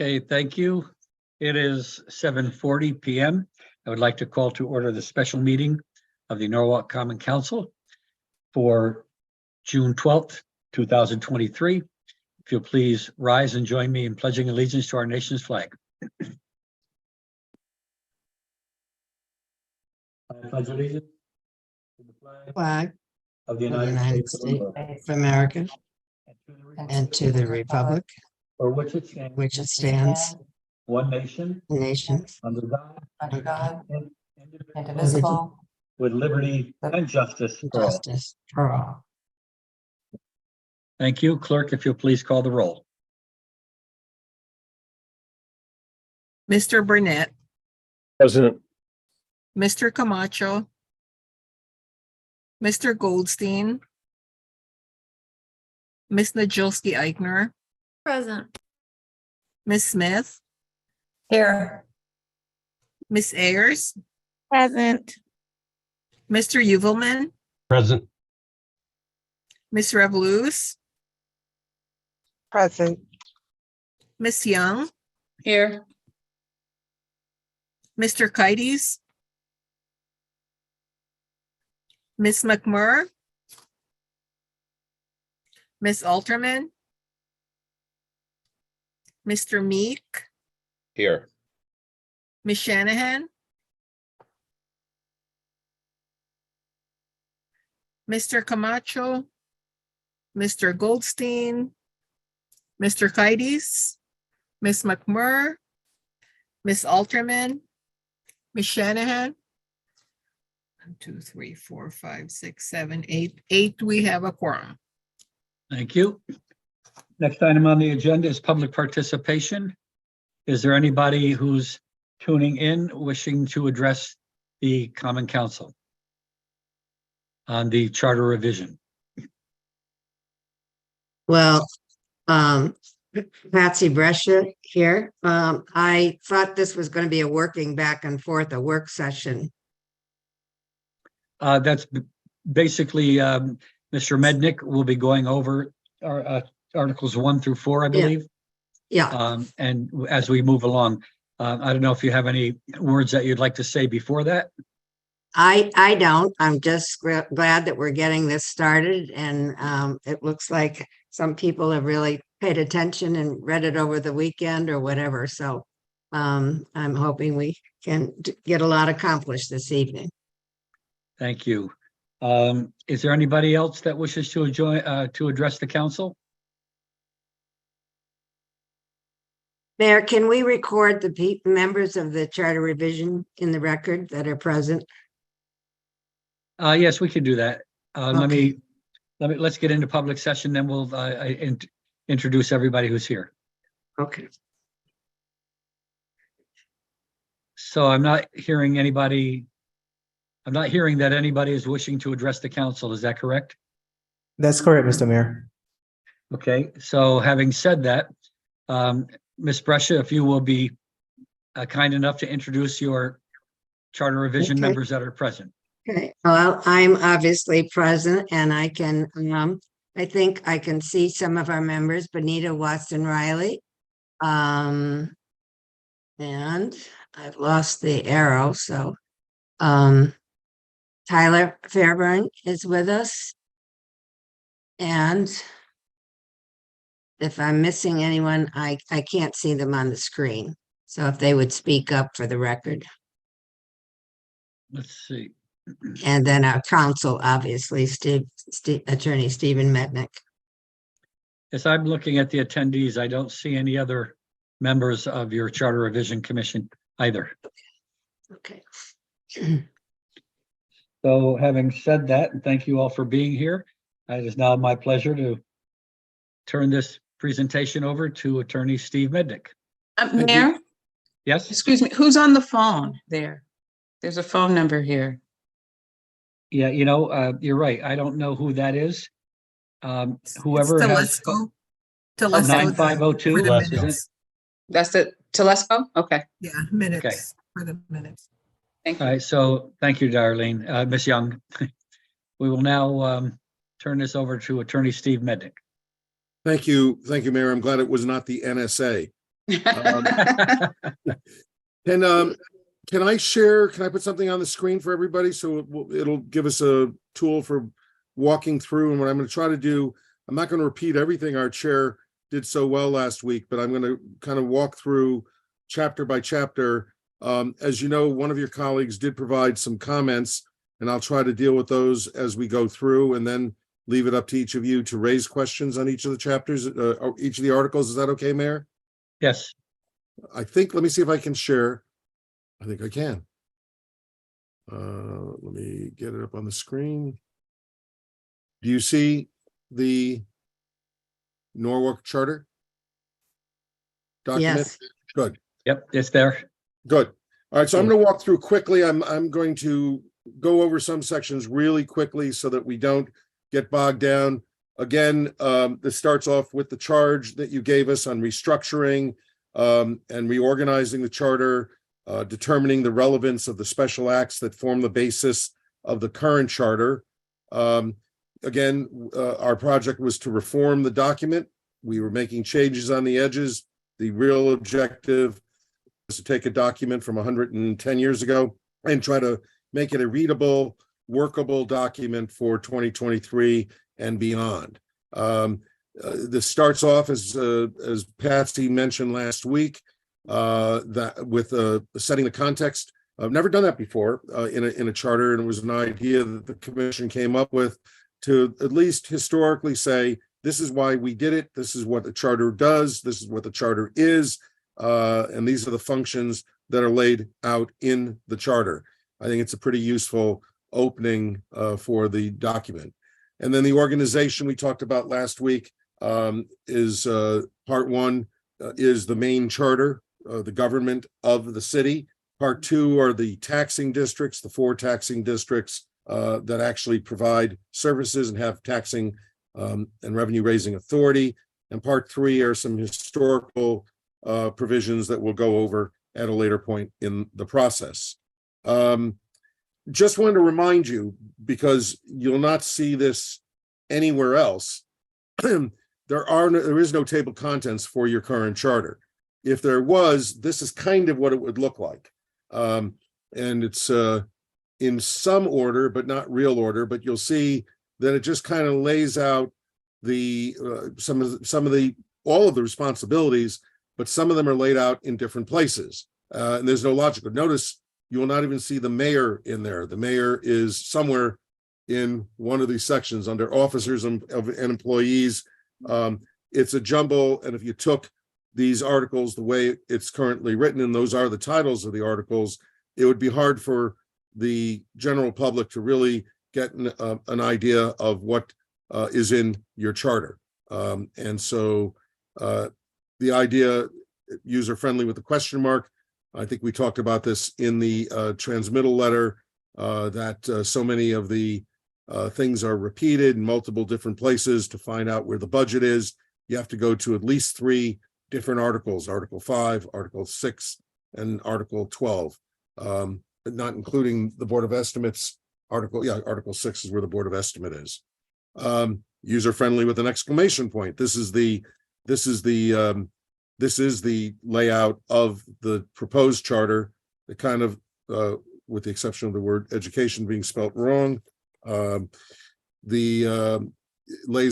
Okay, thank you. It is 7:40 p.m. I would like to call to order the special meeting of the Norwalk Common Council for June 12th, 2023. If you'll please rise and join me in pledging allegiance to our nation's flag. I pledge allegiance to the flag of the of the United States of America and to the republic for which which it stands, one nation, nation, under God, under God, indivisible, with liberty and justice and for all. justice for all. Thank you. Clerk, if you'll please call the roll. Mr. Burnett, President. Mr. Camacho, Mr. Goldstein, Ms. Najolski Eichner, present. Ms. Smith, Here. Ms. Ayers, Present. Mr. Uvelman, Present. Ms. Revolus, Present. Ms. Young, Here. Mr. Kites, Ms. McMurr, Ms. Alterman, Mr. Meek, Here. Ms. Shanahan, Mr. Camacho, Mr. Goldstein, Mr. Kites, Ms. McMurr, Ms. Alterman, Ms. Shanahan. 1, 2, 3, 4, 5, 6, 7, 8. 8, we have a quorum. Thank you. Next item on the agenda is public participation. Is there anybody who's tuning in wishing to address the Common Council on the charter revision? Well, Patsy Brescia here. I thought this was going to be a working back and forth, a work session. That's basically, Mr. Mednick will be going over our Articles 1 through 4, I believe. Yeah, And as we move along, I don't know if you have any words that you'd like to say before that. I don't. I'm just glad that we're getting this started, and it looks like some people have really paid attention and read it over the weekend or whatever. So I'm hoping we can get a lot accomplished this evening. Thank you. Is there anybody else that wishes to join to address the council? Mayor, can we record the members of the charter revision in the record that are present? Yes, we can do that. Okay. Let's get into public session, then we'll introduce everybody who's here. Okay. So I'm not hearing anybody. I'm not hearing that anybody is wishing to address the council. Is that correct? That's correct, Mr. Mayor. Okay, so having said that, Ms. Brescia, if you will be kind enough to introduce your charter revision Okay. members that are present. Okay, well, I'm obviously present and I can, I think I can see some of our members, Benita Watson Riley. And I've lost the arrow, so, Tyler Fairburn is with us. And if I'm missing anyone, I can't see them on the screen. So if they would speak up for the record. Let's see. And then our counsel, obviously, Attorney Stephen Metnick. As I'm looking at the attendees, I don't see any other members of your Charter Revision Commission either. Okay. So having said that, and thank you all for being here, it is now my pleasure to turn this presentation over to Attorney Steve Mednick. Mayor, Yes? excuse me, who's on the phone there? There's a phone number here. Yeah, you're right. I don't know who that is. Whoever It's has Telesco. Telesco. 9502, For the isn't it? minutes. That's it, Telesco? Okay, Yeah, minutes for the minutes. thank All you. right, so thank you, Darlene, Ms. Young. We will now turn this over to Attorney Steve Mednick. Thank you, Mayor. I'm glad it was not the NSA. Can I share, can I put something on the screen for everybody? So it'll give us a tool for walking through. And what I'm going to try to do, I'm not going to repeat everything our chair did so well last week, but I'm going to kind of walk through chapter by chapter. As you know, one of your colleagues did provide some comments, and I'll try to deal with those as we go through, and then leave it up to each of you to raise questions on each of the chapters, or each of the articles. Is that okay, Mayor? Yes, I think, let me see if I can share. I think I can. Let me get it up on the screen. Do you see the Norwalk Charter document? Yes. Good, yep, it's there. good. All right, so I'm going to walk through quickly. I'm going to go over some sections really quickly so that we don't get bogged down. Again, this starts off with the charge that you gave us on restructuring and reorganizing the charter, determining the relevance of the special acts that form the basis of the current charter. Again, our project was to reform the document. We were making changes on the edges. The real objective was to take a document from 110 years ago and try to make it a readable, workable document for 2023 and beyond. This starts off as Patsy mentioned last week, that with setting the context. I've never done that before in a charter, and it was an idea that the commission came up with to at least historically say, this is why we did it, this is what the charter does, this is what the charter is, and these are the functions that are laid out in the charter. I think it's a pretty useful opening for the document. And then the organization we talked about last week is part one is the main charter, the government of the city. Part two are the taxing districts, the 4 taxing districts that actually provide services and have taxing and revenue raising authority. And part 3 are some historical provisions that we'll go over at a later point in the process. Just wanted to remind you, because you'll not see this anywhere else, there is no table of contents for your current charter. If there was, this is kind of what it would look like. And it's in some order, but not real order, but you'll see that it just kind of lays out the all of the responsibilities, but some of them are laid out in different places. And there's no logical. Notice you will not even see the mayor in there. The mayor is somewhere in one of these sections under officers and employees. It's a jumble, and if you took these articles the way it's currently written, and those are the titles of the articles, it would be hard for the general public to really get an idea of what is in your charter. And so the idea, user-friendly with the question mark, I think we talked about this in the transmittal letter, that so many of the things are repeated in multiple different places. To find out where the budget is, you have to go to at least 3 different articles, Article 5, Article 6, and Article 12, but not including the Board of Estimates. Article 6 is where the Board of Estimate is. User-friendly with an exclamation point. This is the layout of the proposed charter. The kind of, with the exception of the word education being spelt wrong, lays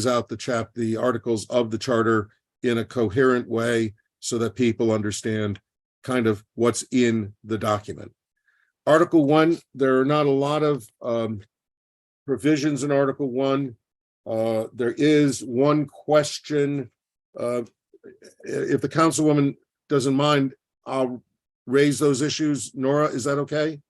out the articles of the charter in a coherent way so that people understand kind of what's in the document. Article 1, there are not a lot of provisions in Article 1. There is one question. If the councilwoman doesn't mind, I'll raise those issues. Nora, is that okay?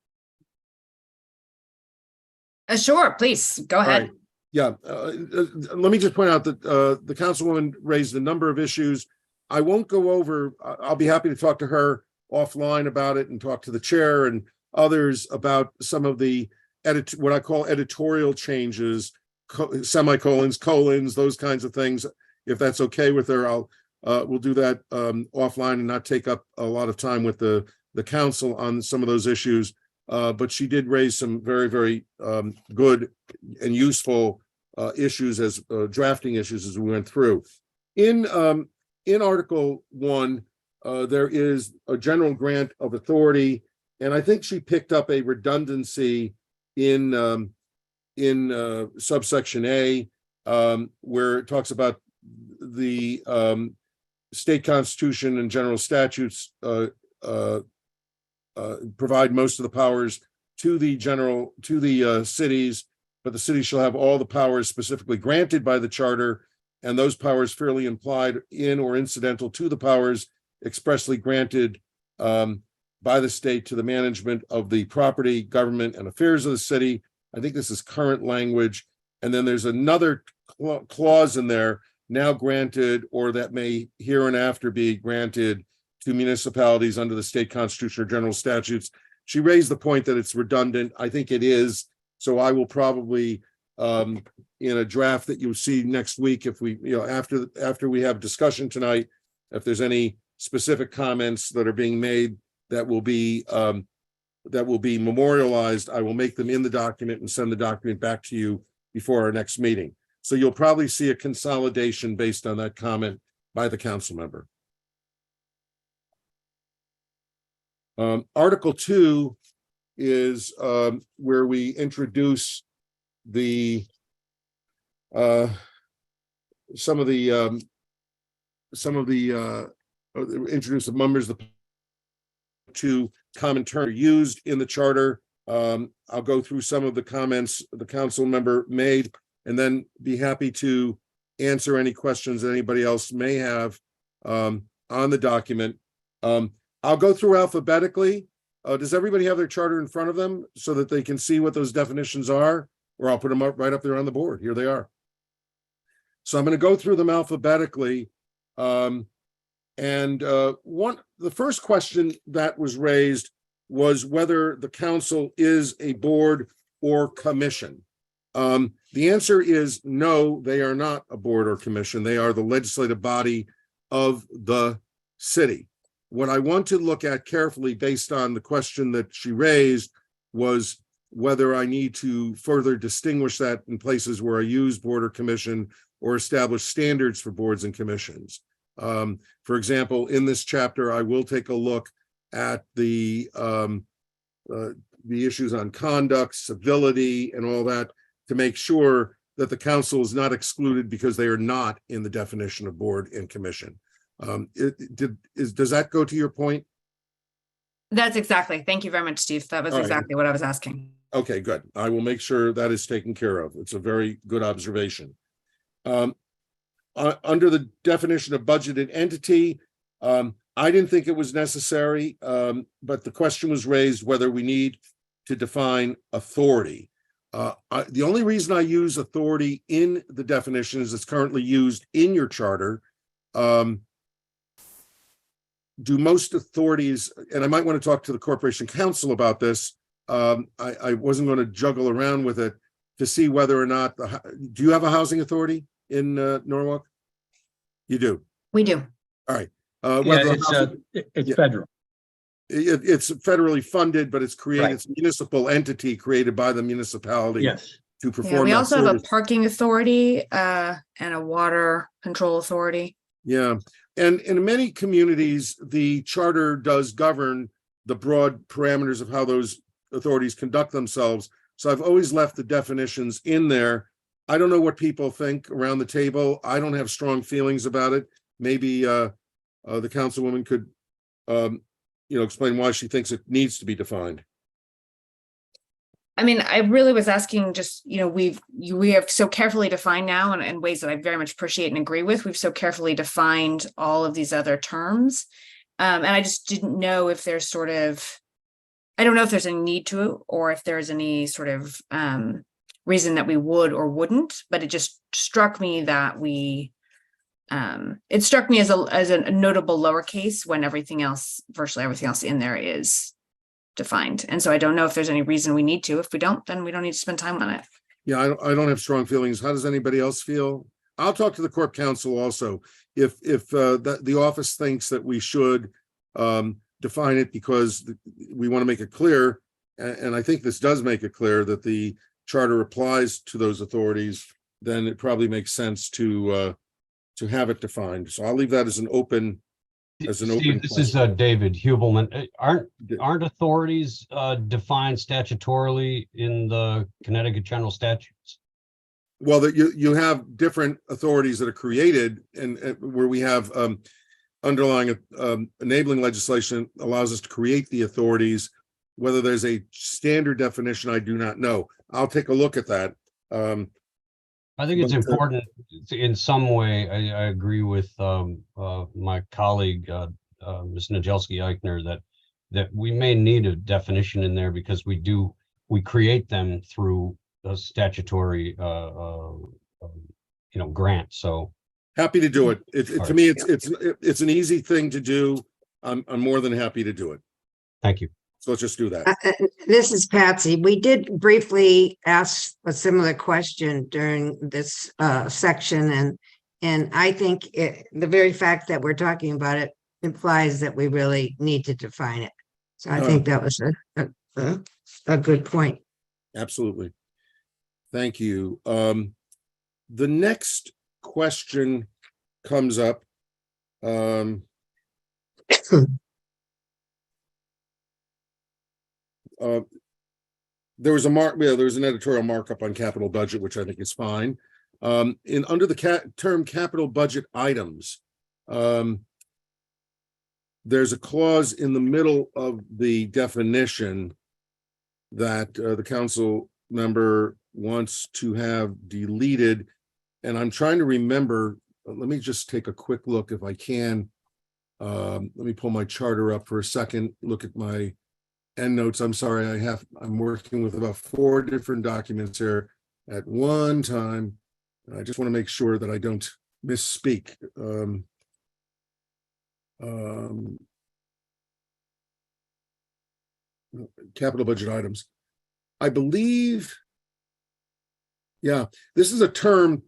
Sure, please, go ahead. Right. Yeah, let me just point out that the councilwoman raised a number of issues. I won't go over, I'll be happy to talk to her offline about it and talk to the chair and others about some of the what I call editorial changes, semicolons, colons, those kinds of things. If that's okay with her, we'll do that offline and not take up a lot of time with the council on some of those issues. But she did raise some very, very good and useful issues as drafting issues as we went through. In Article 1, there is a general grant of authority, and I think she picked up a redundancy in subsection A, where it talks about the state constitution and general statutes provide most of the powers to the cities, but the city shall have all the powers specifically granted by the charter, and those powers fairly implied in or incidental to the powers expressly granted by the state to the management of the property, government, and affairs of the city. I think this is current language. And then there's another clause in there, now granted, or that may hereinafter be granted to municipalities under the state constitution or general statutes. She raised the point that it's redundant. I think it is. So I will probably, in a draft that you'll see next week, if we, after we have discussion tonight, if there's any specific comments that are being made that will be memorialized, I will make them in the document and send the document back to you before our next meeting. So you'll probably see a consolidation based on that comment by the council member. Article 2 is where we introduce the introduce the members of the two common terms used in the charter. I'll go through some of the comments the council member made and then be happy to answer any questions that anybody else may have on the document. I'll go through alphabetically. Does everybody have their charter in front of them so that they can see what those definitions are? Or I'll put them up right up there on the board. Here they are. So I'm going to go through them alphabetically. The first question that was raised was whether the council is a board or commission. The answer is no, they are not a board or commission. They are the legislative body of the city. What I want to look at carefully based on the question that she raised was whether I need to further distinguish that in places where I use board or commission or establish standards for boards and commissions. For example, in this chapter, I will take a look at the issues on conduct, civility, and all that to make sure that the council is not excluded because they are not in the definition of board and commission. Does that go to your point? That's exactly. Thank you very much, Steve. That was All right. exactly what I was asking. Okay, good. I will make sure that is taken care of. It's a very good observation. Under the definition of budgeted entity, I didn't think it was necessary, but the question was raised whether we need to define authority. The only reason I use authority in the definition is it's currently used in your charter. Do most authorities, and I might want to talk to the Corporation Council about this. I wasn't going to juggle around with it to see whether or not, do you have a housing authority in Norwalk? You do? We do. All right. Yeah, it's yeah. federal. It's federally funded, but it's created, Right. it's a municipal entity created by the municipality Yes. to Yeah, perform. we that also have a service. parking authority and a water control authority. Yeah, and in many communities, the charter does govern the broad parameters of how those authorities conduct themselves. So I've always left the definitions in there. I don't know what people think around the table. I don't have strong feelings about it. Maybe the councilwoman could, explain why she thinks it needs to be defined. I mean, I really was asking just, we have so carefully defined now in ways that I very much appreciate and agree with. We've so carefully defined all of these other terms. And I just didn't know if there's I don't know if there's any need to, or if there's any sort of reason that we would or wouldn't, but it just struck me that it struck me as a notable lowercase when virtually everything else in there is defined. And so I don't know if there's any reason we need to. If we don't, then we don't need to spend time on it. Yeah, I don't have strong feelings. How does anybody else feel? I'll talk to the Corp Council also. If the office thinks that we should define it because we want to make it clear, and I think this does make it clear that the charter applies to those authorities, then it probably makes sense to have it defined. So I'll leave that as an open as an open Steve, this is question. David Hubelman. Aren't authorities defined statutorily in the Connecticut General Statutes? Well, that you have different authorities that are created and where we have underlying enabling legislation allows us to create the authorities. Whether there's a standard definition, I do not know. I'll take a look at that. I think it's But, important in some way. I agree with my colleague, Ms. Najelski-Eichner, that we may need a definition in there because we create them through a statutory, grant. So Happy to do it. To All me, right. it's an easy thing to do. I'm more than happy to do it. thank you. So let's just do that. This is Patsy. We did briefly ask a similar question during this section, and I think the very fact that we're talking about it implies that we really need to define it. So I think that was a good point. Absolutely. Thank you. The next question comes up. There was an editorial markup on capital budget, which I think is fine. Under the term capital budget items, there's a clause in the middle of the definition that the council member wants to have deleted. And I'm trying to remember, let me just take a quick look if I can. Let me pull my charter up for a second, look at my endnotes. I'm sorry, I'm working with about 4 different documents here at one time. I just want to make sure that I don't misspeak. Capital budget items. I believe, yeah, this is a term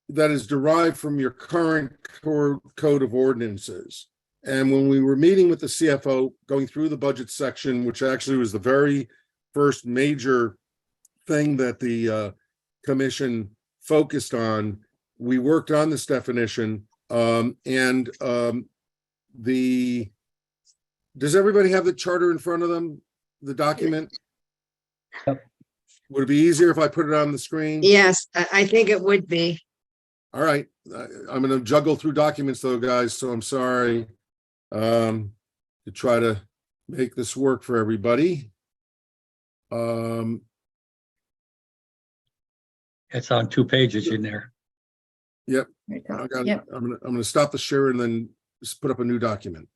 that is derived from your current code of ordinances. And when we were meeting with the CFO, going through the budget section, which actually was the very first major thing that the commission focused on, we worked on this definition. Does everybody have the charter in front of them, the document? Yep. Would it be easier if I put it on the screen? Yes, I think it would be. All right, I'm going to juggle through documents though, guys, so I'm sorry to try to make this work for everybody. It's on 2 pages in there. Yep, There you go. I got it. Yep. I'm going to stop the share and then just put up a new document.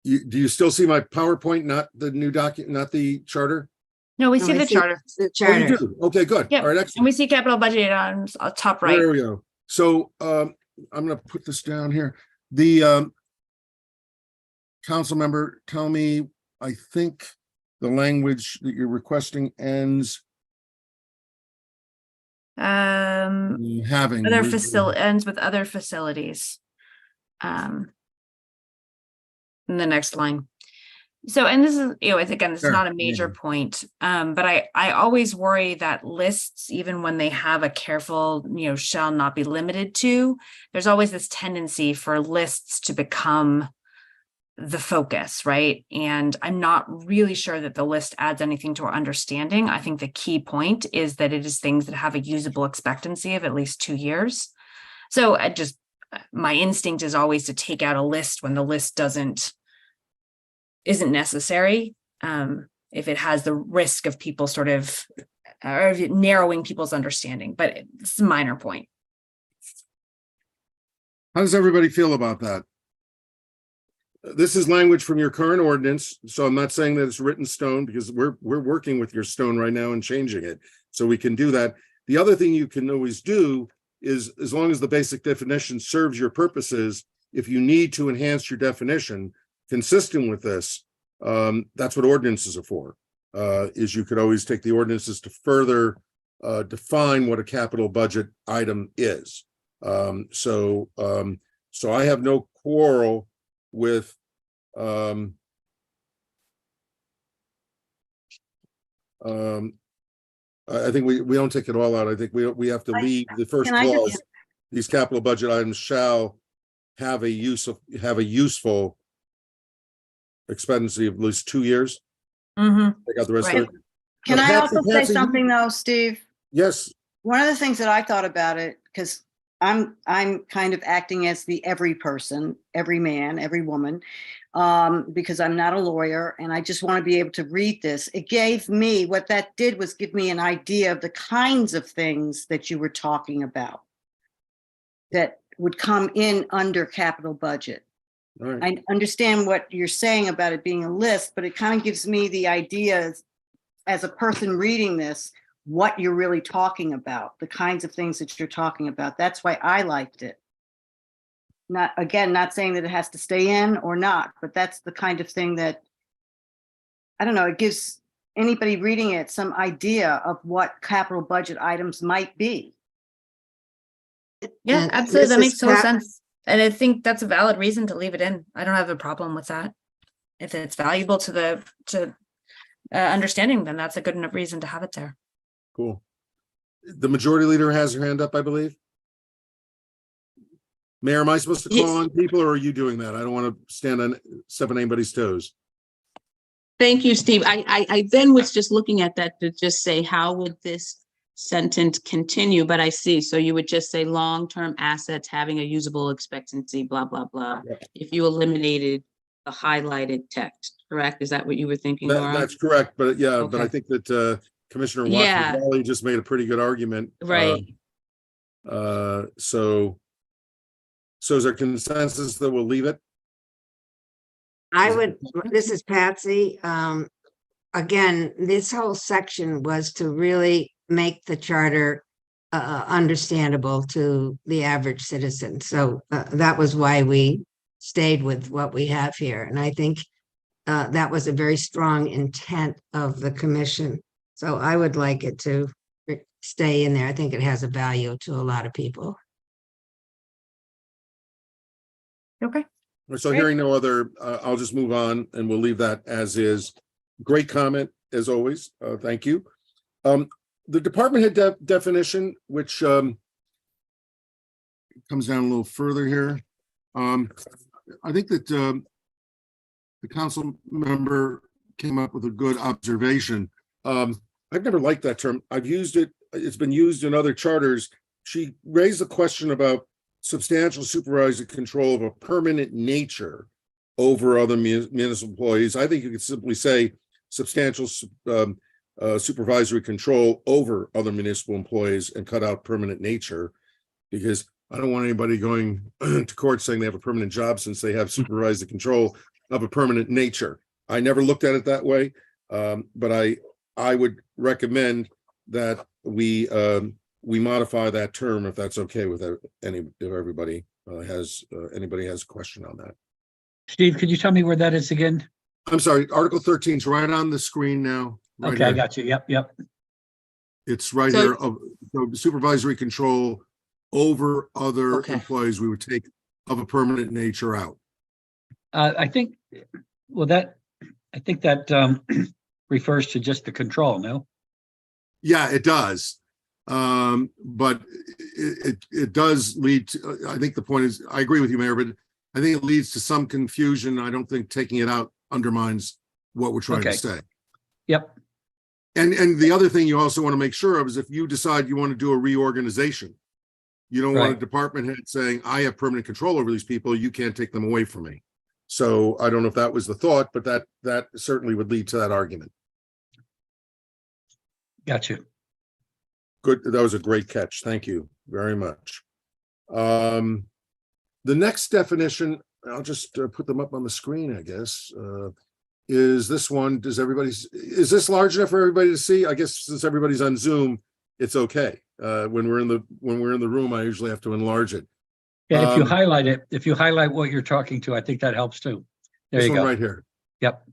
Do you still see my PowerPoint, not the new document, not the charter? No, we No, see I the charter, The Oh, you charter. do? Okay, good. Yep. All right, and excellent. we see capital budget on top right. There we go. So I'm going to put this down here. The council member, tell me, I think the language that you're requesting ends having. Other facility ends with other facilities. In the next line. So, and this is, again, this is Sure, not a major maybe. point, but I always worry that lists, even when they have a careful, shall not be limited to, there's always this tendency for lists to become the focus, right? And I'm not really sure that the list adds anything to our understanding. I think the key point is that it is things that have a usable expectancy of at least 2 years. So my instinct is always to take out a list when the list isn't necessary, if it has the risk of people sort of or narrowing people's understanding, but it's a minor point. How does everybody feel about that? This is language from your current ordinance, so I'm not saying that it's written stone because we're working with your stone right now and changing it, so we can do that. The other thing you can always do is, as long as the basic definition serves your purposes, if you need to enhance your definition consistent with this, that's what ordinances are for. Is you could always take the ordinances to further define what a capital budget item is. So I have no quarrel with I think we don't take it all out. I think we have to leave the first Can I just- clause. These capital budget items shall have a useful expectancy of at least 2 years. Mhm. I got the rest of Right. it. Can I Patsy, also say Patsy, something though, Steve? Yes, One of the things that I thought about it, because I'm kind of acting as the every person, every man, every woman, because I'm not a lawyer and I just want to be able to read this. It gave me, what that did was give me an idea of the kinds of things that you were talking about that would come in under capital budget. all right. I understand what you're saying about it being a list, but it kind of gives me the idea as a person reading this, what you're really talking about, the kinds of things that you're talking about. That's why I liked it. Not, again, not saying that it has to stay in or not, but that's the kind of thing that, I don't know, it gives anybody reading it some idea of what capital budget items might be. Yeah, And absolutely. That Mrs. makes total Pat- sense. And I think that's a valid reason to leave it in. I don't have a problem with that. If it's valuable to the understanding, then that's a good enough reason to have it there. Cool. The majority leader has her hand up, I believe. Mayor, am I supposed to call Yes. on people or are you doing that? I don't want to step on anybody's toes. Thank you, Steve. I then was just looking at that to just say, how would this sentence continue? But I see, so you would just say long-term assets having a usable expectancy, blah, blah, blah. Yeah. If you eliminated the highlighted text, correct? Is that what you were thinking, Laura? That's correct, but yeah, but I Okay. think that Commissioner Yeah. Watford Valley just made a pretty good argument. Right. So is there consensus that we'll leave it? I would, this is Patsy. Again, this whole section was to really make the charter understandable to the average citizen. So that was why we stayed with what we have here. And I think that was a very strong intent of the commission. So I would like it to stay in there. I think it has a value to a lot of people. Okay. So Great. hearing no other, I'll just move on and we'll leave that as is. Great comment, as always. Thank you. The department head definition, which comes down a little further here. I think that the council member came up with a good observation. I've never liked that term. I've used it. It's been used in other charters. She raised the question about substantial supervisory control of a permanent nature over other municipal employees. I think you could simply say substantial supervisory control over other municipal employees and cut out permanent nature, because I don't want anybody going to court saying they have a permanent job since they have supervisory control of a permanent nature. I never looked at it that way, but I would recommend that we modify that term if that's okay with if everybody has anybody has a question on that. Steve, could you tell me where that is again? I'm sorry, Article 13 is right on the screen now. Right Okay, I here. got you. Yep. It's right So- here of so supervisory control over other Okay. employees. We would take of a permanent nature out. I think, well, I think that refers to just the control, no? Yeah, it does. But it does lead to, I think the point is, I agree with you, Mayor, but I think it leads to some confusion. I don't think taking it out undermines what we're trying to Okay. say. Yep, And the other thing you also want to make sure of is if you decide you want to do a reorganization, you don't want a Right. department head saying, I have permanent control over these people, you can't take them away from me. So I don't know if that was the thought, but that certainly would lead to that argument. got you. Good, that was a great catch. Thank you very much. The next definition, I'll just put them up on the screen, I guess. Is this one, is this large enough for everybody to see? I guess since everybody's on Zoom, it's okay. When we're in the room, I usually have to enlarge it. Yeah, if you Um, highlight it, if you highlight what you're talking to, I think that helps too. There This you one go. right here. Yep.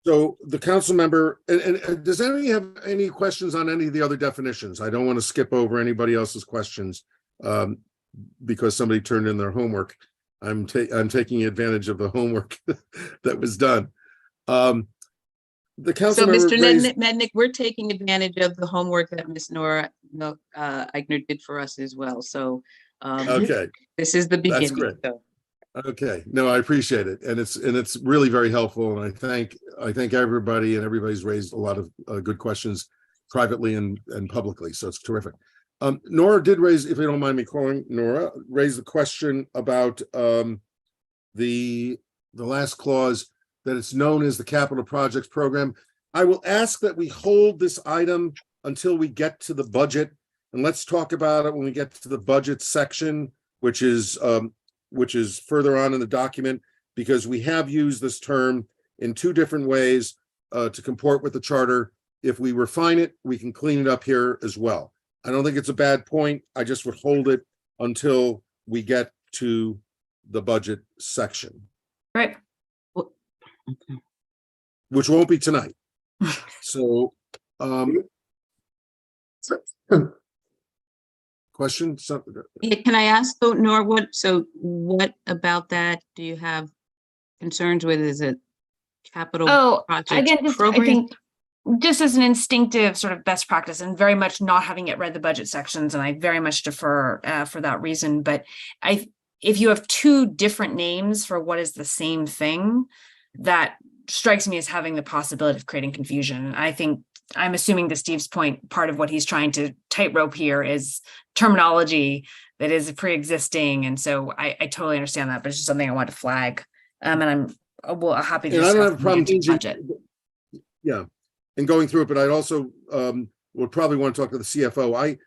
So the council member, and does anybody have any questions on any of the other definitions? I don't want to skip over anybody else's questions because somebody turned in their homework. I'm taking advantage of the homework that was done. The council So, member Mr. raised, Mednick, we're taking advantage of the homework that Ms. Nora Eichner did for us as well. So okay, this is the That's beginning. great. So Okay, no, I appreciate it. And it's really very helpful. And I thank everybody, and everybody's raised a lot of good questions privately and publicly. So it's terrific. Nora did raise, if you don't mind me calling Nora, raise the question about the last clause, that it's known as the capital projects program. I will ask that we hold this item until we get to the budget, and let's talk about it when we get to the budget section, which is further on in the document, because we have used this term in two different ways to comport with the charter. If we refine it, we can clean it up here as well. I don't think it's a bad point. I just would hold it until we get to the budget section, Right. which won't be tonight. So, question? Yeah, can I ask though, Nor, what about that do you have concerns with? Is it capital Oh, projects again, I program? think just as an instinctive sort of best practice, and very much not having yet read the budget sections, and I very much defer for that reason. But if you have two different names for what is the same thing, that strikes me as having the possibility of creating confusion. And I think, I'm assuming to Steve's point, part of what he's trying to tightrope here is terminology that is pre-existing. And so I totally understand that, but it's just something I want to flag. And I'm happy to And I don't have a discuss problem the changing, budget. yeah, and going through it, but I'd also would probably want to talk to the CFO.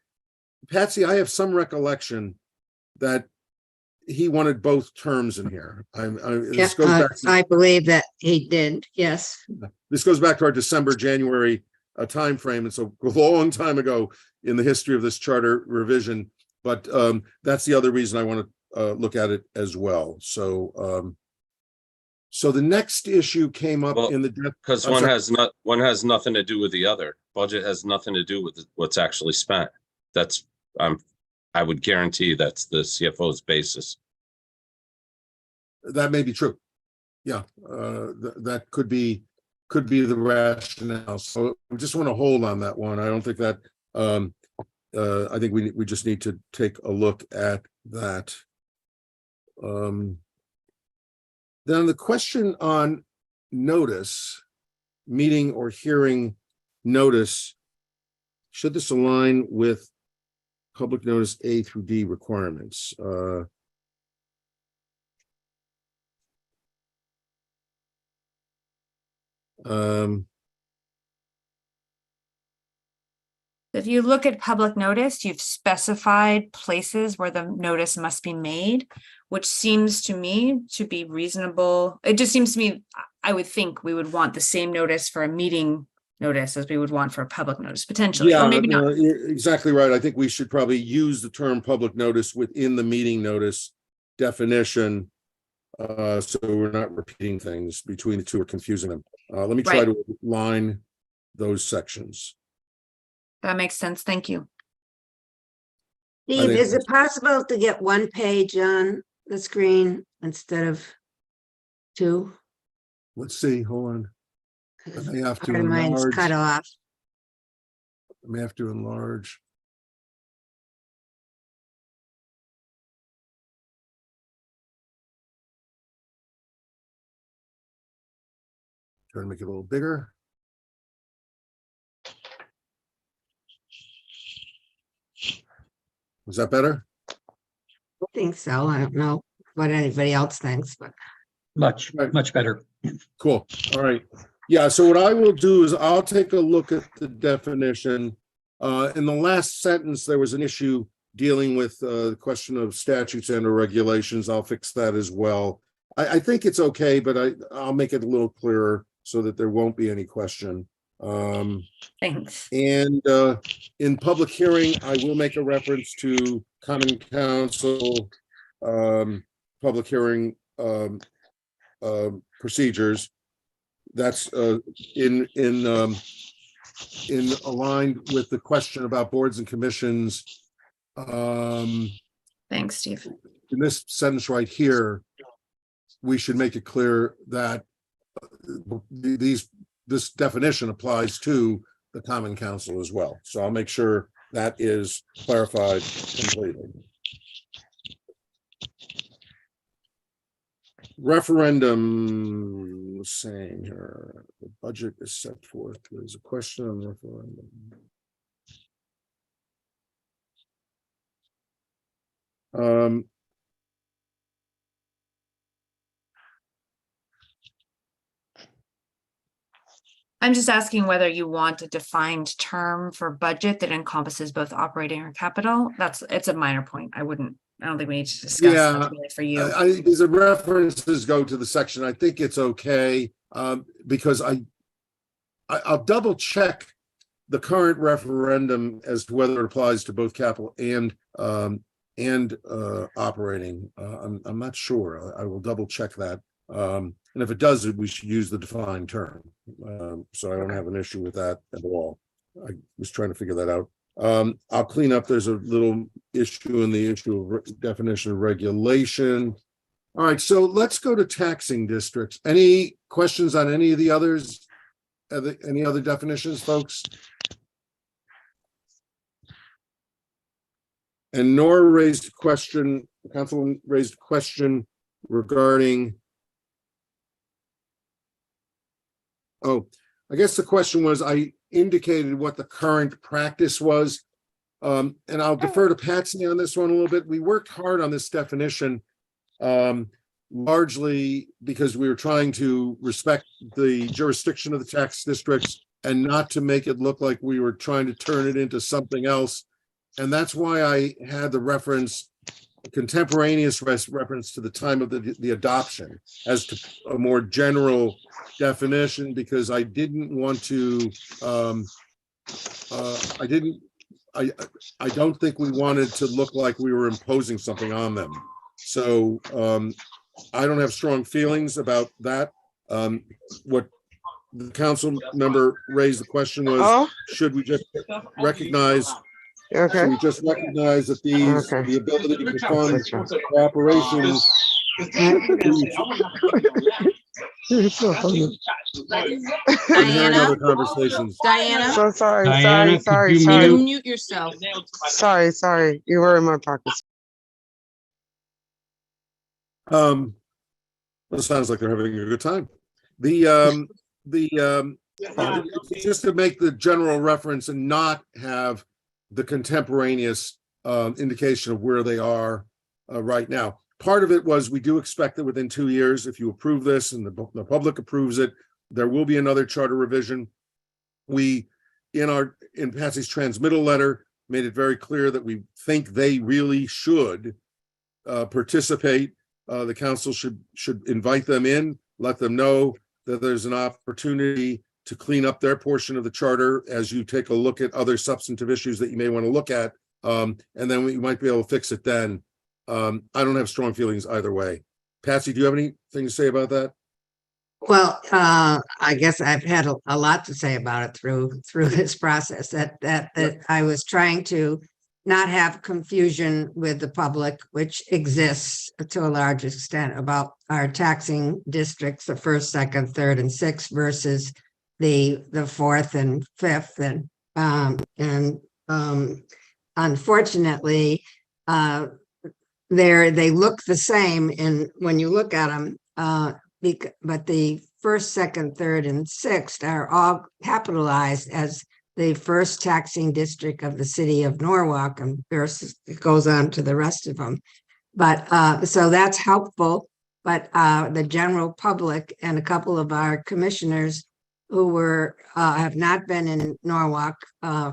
Patsy, I have some recollection that he wanted both terms in here. Yeah, I believe that he did. Yes. This goes back to our December, January timeframe. And so a long time ago in the history of this charter revision, but that's the other reason I want to look at it as well. So, so the next issue came up Well, in the because one has nothing to do with the other. Budget has nothing to do with what's actually spent. That's I would guarantee that's the CFO's basis. That may be true. Yeah, that could be the rationale. So I just want to hold on that one. I don't think that I think we just need to take a look at that. Then the question on notice, meeting or hearing notice, should this align with public notice A through D requirements? If you look at public notice, you've specified places where the notice must be made, which seems to me to be reasonable. It just seems to me, I would think we would want the same notice for a meeting notice as we would want for a public notice, potentially, or maybe not. No, you're exactly right. I think we should probably use the term public notice within the meeting notice definition. So we're not repeating things between the two or confusing them. Let me try Right. to line those sections. That makes sense. Thank you. Steve, think- is it possible to get one page on the screen instead of two? Let's see, hold on. I may have to Part of mine's enlarge. cut off. I may have to enlarge. Try to make it a little bigger. Was that better? I think so. I don't know what anybody else thinks, but Much better. Cool. All right. Yeah. So what I will do is I'll take a look at the definition. In the last sentence, there was an issue dealing with the question of statutes and or regulations. I'll fix that as well. I think it's okay, but I'll make it a little clearer so that there won't be any question. Thanks. And in public hearing, I will make a reference to Common Council public hearing procedures. That's in aligned with the question about boards and commissions. Thanks, Steve. In this sentence right here, we should make it clear that this definition applies to the Common Council as well. So I'll make sure that is clarified completely. referendum saying here, the budget is set forth. There's a question on the referendum. I'm just asking whether you want a defined term for budget that encompasses both operating or capital. It's a minor point. I don't think we need to discuss. Yeah, That's really for you. As the references go to the section, I think it's okay, because I'll double check the current referendum as to whether it applies to both capital and operating. I'm not sure. I will double check that. And if it does, we should use the defined term. So I don't have an issue with that at all. I was trying to figure that out. I'll clean up. There's a little issue in the issue of definition of regulation. All right, so let's go to taxing districts. Any questions on any of the others? Any other definitions, folks? And Nora raised a question, the councilman raised a question regarding. Oh, I guess the question was, I indicated what the current practice was. And I'll defer to Patsy on this one a little bit. We worked hard on this definition, largely because we were trying to respect the jurisdiction of the tax districts and not to make it look like we were trying to turn it into something else. And that's why I had the reference, contemporaneous reference to the time of the adoption as to a more general definition, because I didn't want to, I don't think we wanted to look like we were imposing something on them. So I don't have strong feelings about that. What the council member raised the question was, should we just recognize should we just recognize that these, the ability to fund operations. I'm hearing other conversations. Diana, So sorry, Diana, sorry, could you sorry, mute? mute yourself. sorry. You were in my pocket. It sounds like they're having a good time. Just to make the general reference and not have the contemporaneous indication of where they are right now. Part of it was we do expect that within 2 years, if you approve this and the public approves it, there will be another charter revision. We, in Patsy's transmittal letter, made it very clear that we think they really should participate. The council should invite them in, let them know that there's an opportunity to clean up their portion of the charter as you take a look at other substantive issues that you may want to look at. And then we might be able to fix it then. I don't have strong feelings either way. Patsy, do you have anything to say about that? Well, I guess I've had a lot to say about it through this process, that I was trying to not have confusion with the public, which exists to a large extent, about our taxing districts, the first, second, third, and sixth versus the fourth and fifth. And unfortunately, they look the same when you look at them, but the first, second, third, and sixth are all capitalized as the first taxing district of the city of Norwalk, and versus it goes on to the rest of them. But so that's helpful. But the general public and a couple of our commissioners who have not been in Norwalk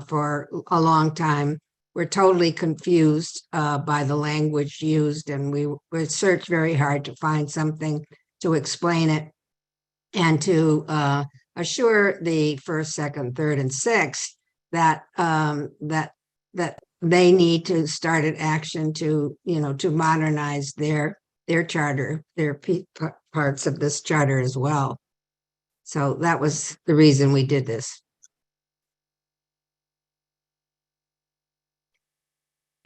for a long time were totally confused by the language used, and we searched very hard to find something to explain it and to assure the first, second, third, and sixth that they need to start an action to modernize their charter, their parts of this charter as well. So that was the reason we did this.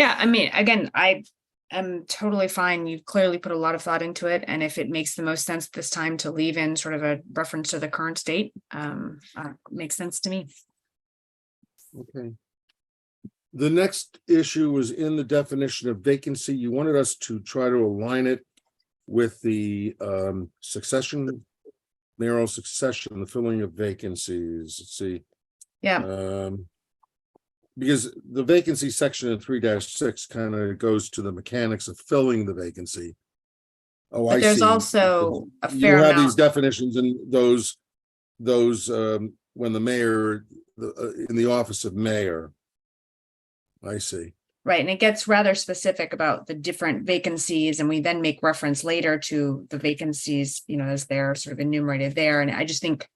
Yeah, I mean, again, I am totally fine. You've clearly put a lot of thought into it. And if it makes the most sense this time to leave in sort of a reference to the current state, makes sense to me. Okay. The next issue was in the definition of vacancy. You wanted us to try to align it with the mayoral succession, the filling of vacancies. Let's see. Yeah, Because the vacancy section in 3-6 kind of goes to the mechanics of filling the vacancy. Oh, I but see. there's also a You fair have these amount. definitions and those when the mayor, in the office of mayor. I see. Right, and it gets rather specific about the different vacancies, and we then make reference later to the vacancies, you know, as they're sort of enumerated there. And I just think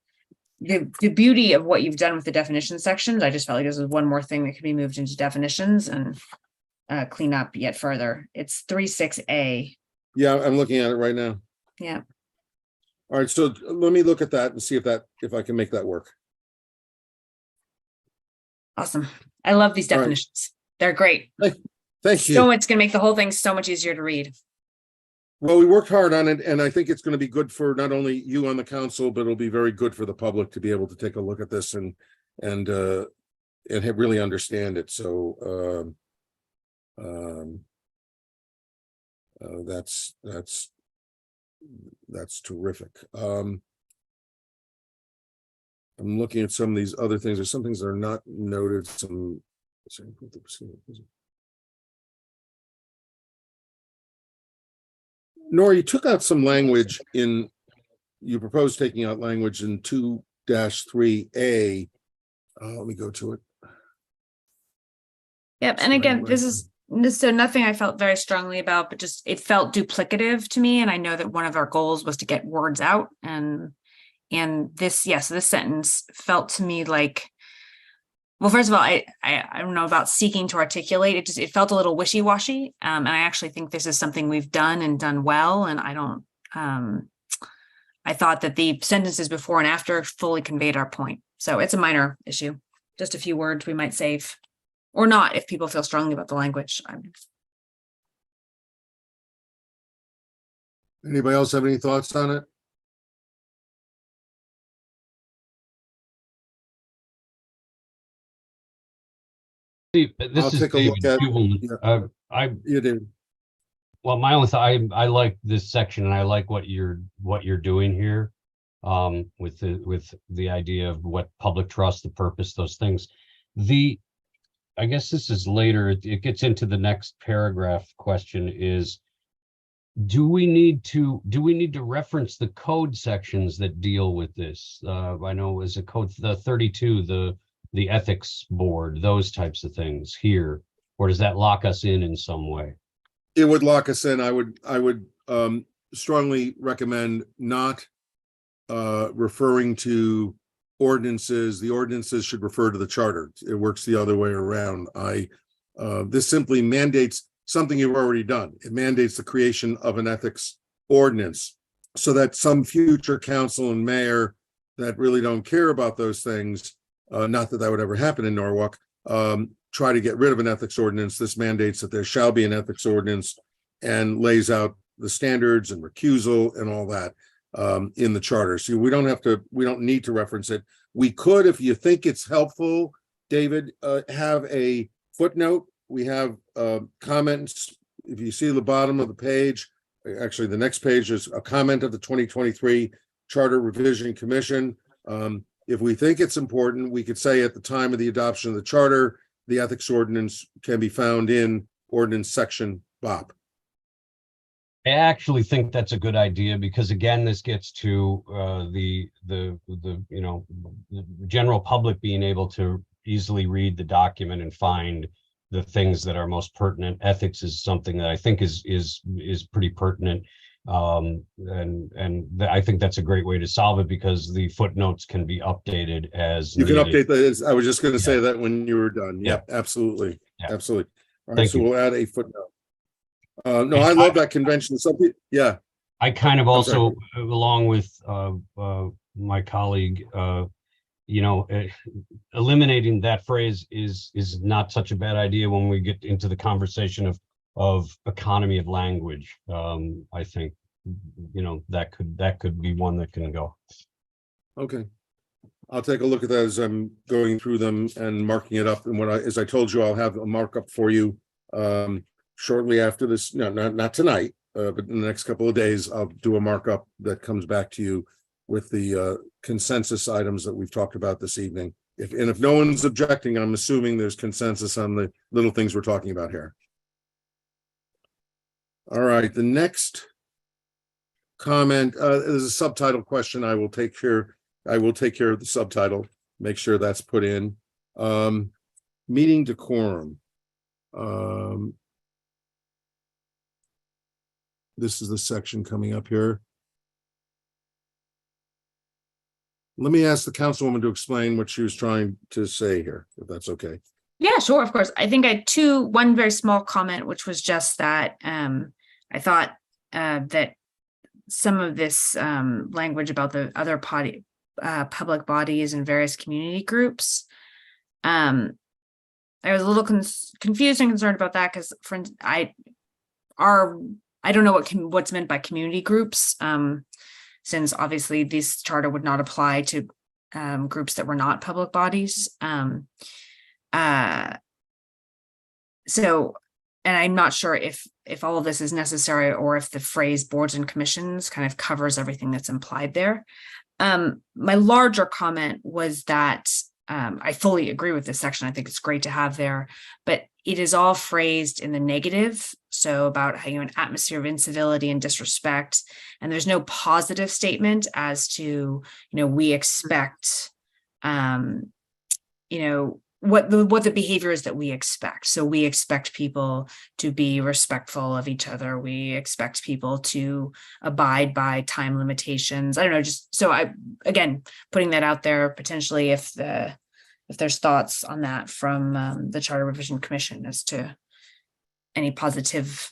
the beauty of what you've done with the definition sections, I just felt like this was one more thing that could be moved into definitions and clean up yet further. It's 3-6A. Yeah, I'm looking at it right now. Yeah, All right, so let me look at that and see if I can make that work. awesome. I love these All right. definitions. They're great. Thank you. So it's gonna make the whole thing so much easier to read. Well, we worked hard on it, and I think it's going to be good for not only you on the council, but it'll be very good for the public to be able to take a look at this and really understand it. So that's terrific. I'm looking at some of these other things. There's some things that are not noted. Nora, you took out some language you proposed taking out language in 2-3A. Let me go to it. Yep, and again, this is so nothing I felt very strongly about, but just it felt duplicative to me. And I know that one of our goals was to get words out, and this, yes, this sentence felt to me like, well, first of all, I don't know about seeking to articulate. It felt a little wishy-washy. And I actually think this is something we've done and done well. And I thought that the sentences before and after fully conveyed our point. So it's a minor issue, just a few words we might save, or not if people feel strongly about the language. Anybody else have any thoughts on it? Steve, I'll this is take a look David at- Kubelman. You did. Well, my only thought, I like this section and I like what you're doing here. With the idea of what public trust, the purpose, those things. I guess this is later, it gets into the next paragraph question is, do we need to reference the code sections that deal with this? I know as a code, the 32, the ethics board, those types of things here, or does that lock us in some way? It would lock us in. I would strongly recommend not referring to ordinances. The ordinances should refer to the charter. It works the other way around. This simply mandates something you've already done. It mandates the creation of an ethics ordinance so that some future council and mayor that really don't care about those things, not that would ever happen in Norwalk, try to get rid of an ethics ordinance. This mandates that there shall be an ethics ordinance and lays out the standards and recusal and all that in the charter. So we don't need to reference it. We could, if you think it's helpful, David, have a footnote. We have comments. If you see the bottom of the page, actually the next page is a comment of the 2023 Charter Revision Commission. If we think it's important, we could say at the time of the adoption of the charter, the ethics ordinance can be found in ordinance section BOP. I actually think that's a good idea because again, this gets to the general public being able to easily read the document and find the things that are most pertinent. Ethics is something that I think is pretty pertinent. I think that's a great way to solve it because the footnotes can be updated as you can needed. update that. I was just going to say that when you were done. Yep, absolutely. Yeah. Absolutely. All right, Thank so you. we'll add a footnote. No, I love that convention. Yeah. I kind of I'm sorry. also, along with my colleague, eliminating that phrase is not such a bad idea when we get into the conversation of economy of language. I think, that could be one that can go. Okay. I'll take a look at that as I'm going through them and marking it up. And as I told you, I'll have a markup for you shortly after this. No, not tonight, but in the next couple of days, I'll do a markup that comes back to you with the consensus items that we've talked about this evening. If no one's objecting, I'm assuming there's consensus on the little things we're talking about here. All right, the next comment is a subtitle question. I will take care of the subtitle, make sure that's put in. Meeting decorum. This is the section coming up here. Let me ask the councilwoman to explain what she was trying to say here, if that's okay. Yeah, sure, of course. I think I had one very small comment, which was just that I thought that some of this language about the other public bodies and various community groups, I was a little confused and concerned about that because, I don't know what's meant by community groups, since obviously this charter would not apply to groups that were not public bodies. So, and I'm not sure if all of this is necessary or if the phrase boards and commissions kind of covers everything that's implied there. My larger comment was that I fully agree with this section. I think it's great to have there, but it is all phrased in the negative. So about how, an atmosphere of incivility and disrespect, and there's no positive statement as to, we expect, what the behavior is that we expect. So we expect people to be respectful of each other. We expect people to abide by time limitations. I don't know, just so again, putting that out there, potentially if there's thoughts on that from the Charter Revision Commission as to any positive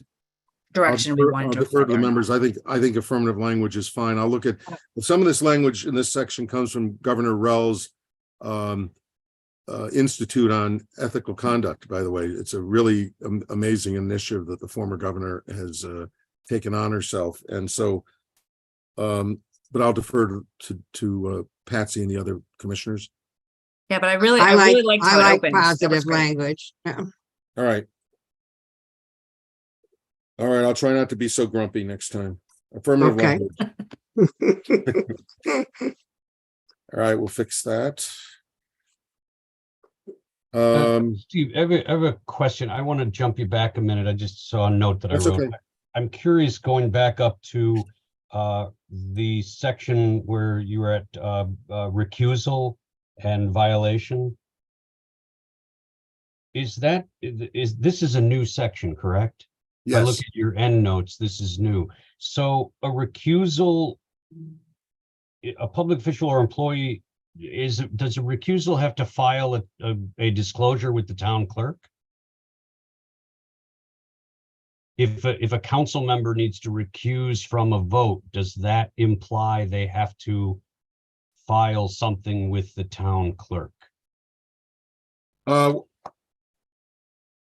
direction we want to defer to the members. I think affirmative language is fine. I'll look at some of this language in this section comes from Governor Rell's Institute on Ethical Conduct, by the way. It's a really amazing initiative that the former governor has taken on herself. And so, but I'll defer to Patsy and the other commissioners. Yeah, but I really like I like positive language. Yeah. All right. All right, I'll try not to be so grumpy next time. Affirmative language. All right, we'll fix that. Steve, I have a question. I want to jump you back a minute. I just saw a note that I wrote. Okay. I'm curious, going back up to the section where you were at recusal and violation. This is a new section, correct? If I look Yes. at your end notes, this is new. So a recusal, a public official or employee, does a recusal have to file a disclosure with the town clerk? If a council member needs to recuse from a vote, does that imply they have to file something with the town clerk? The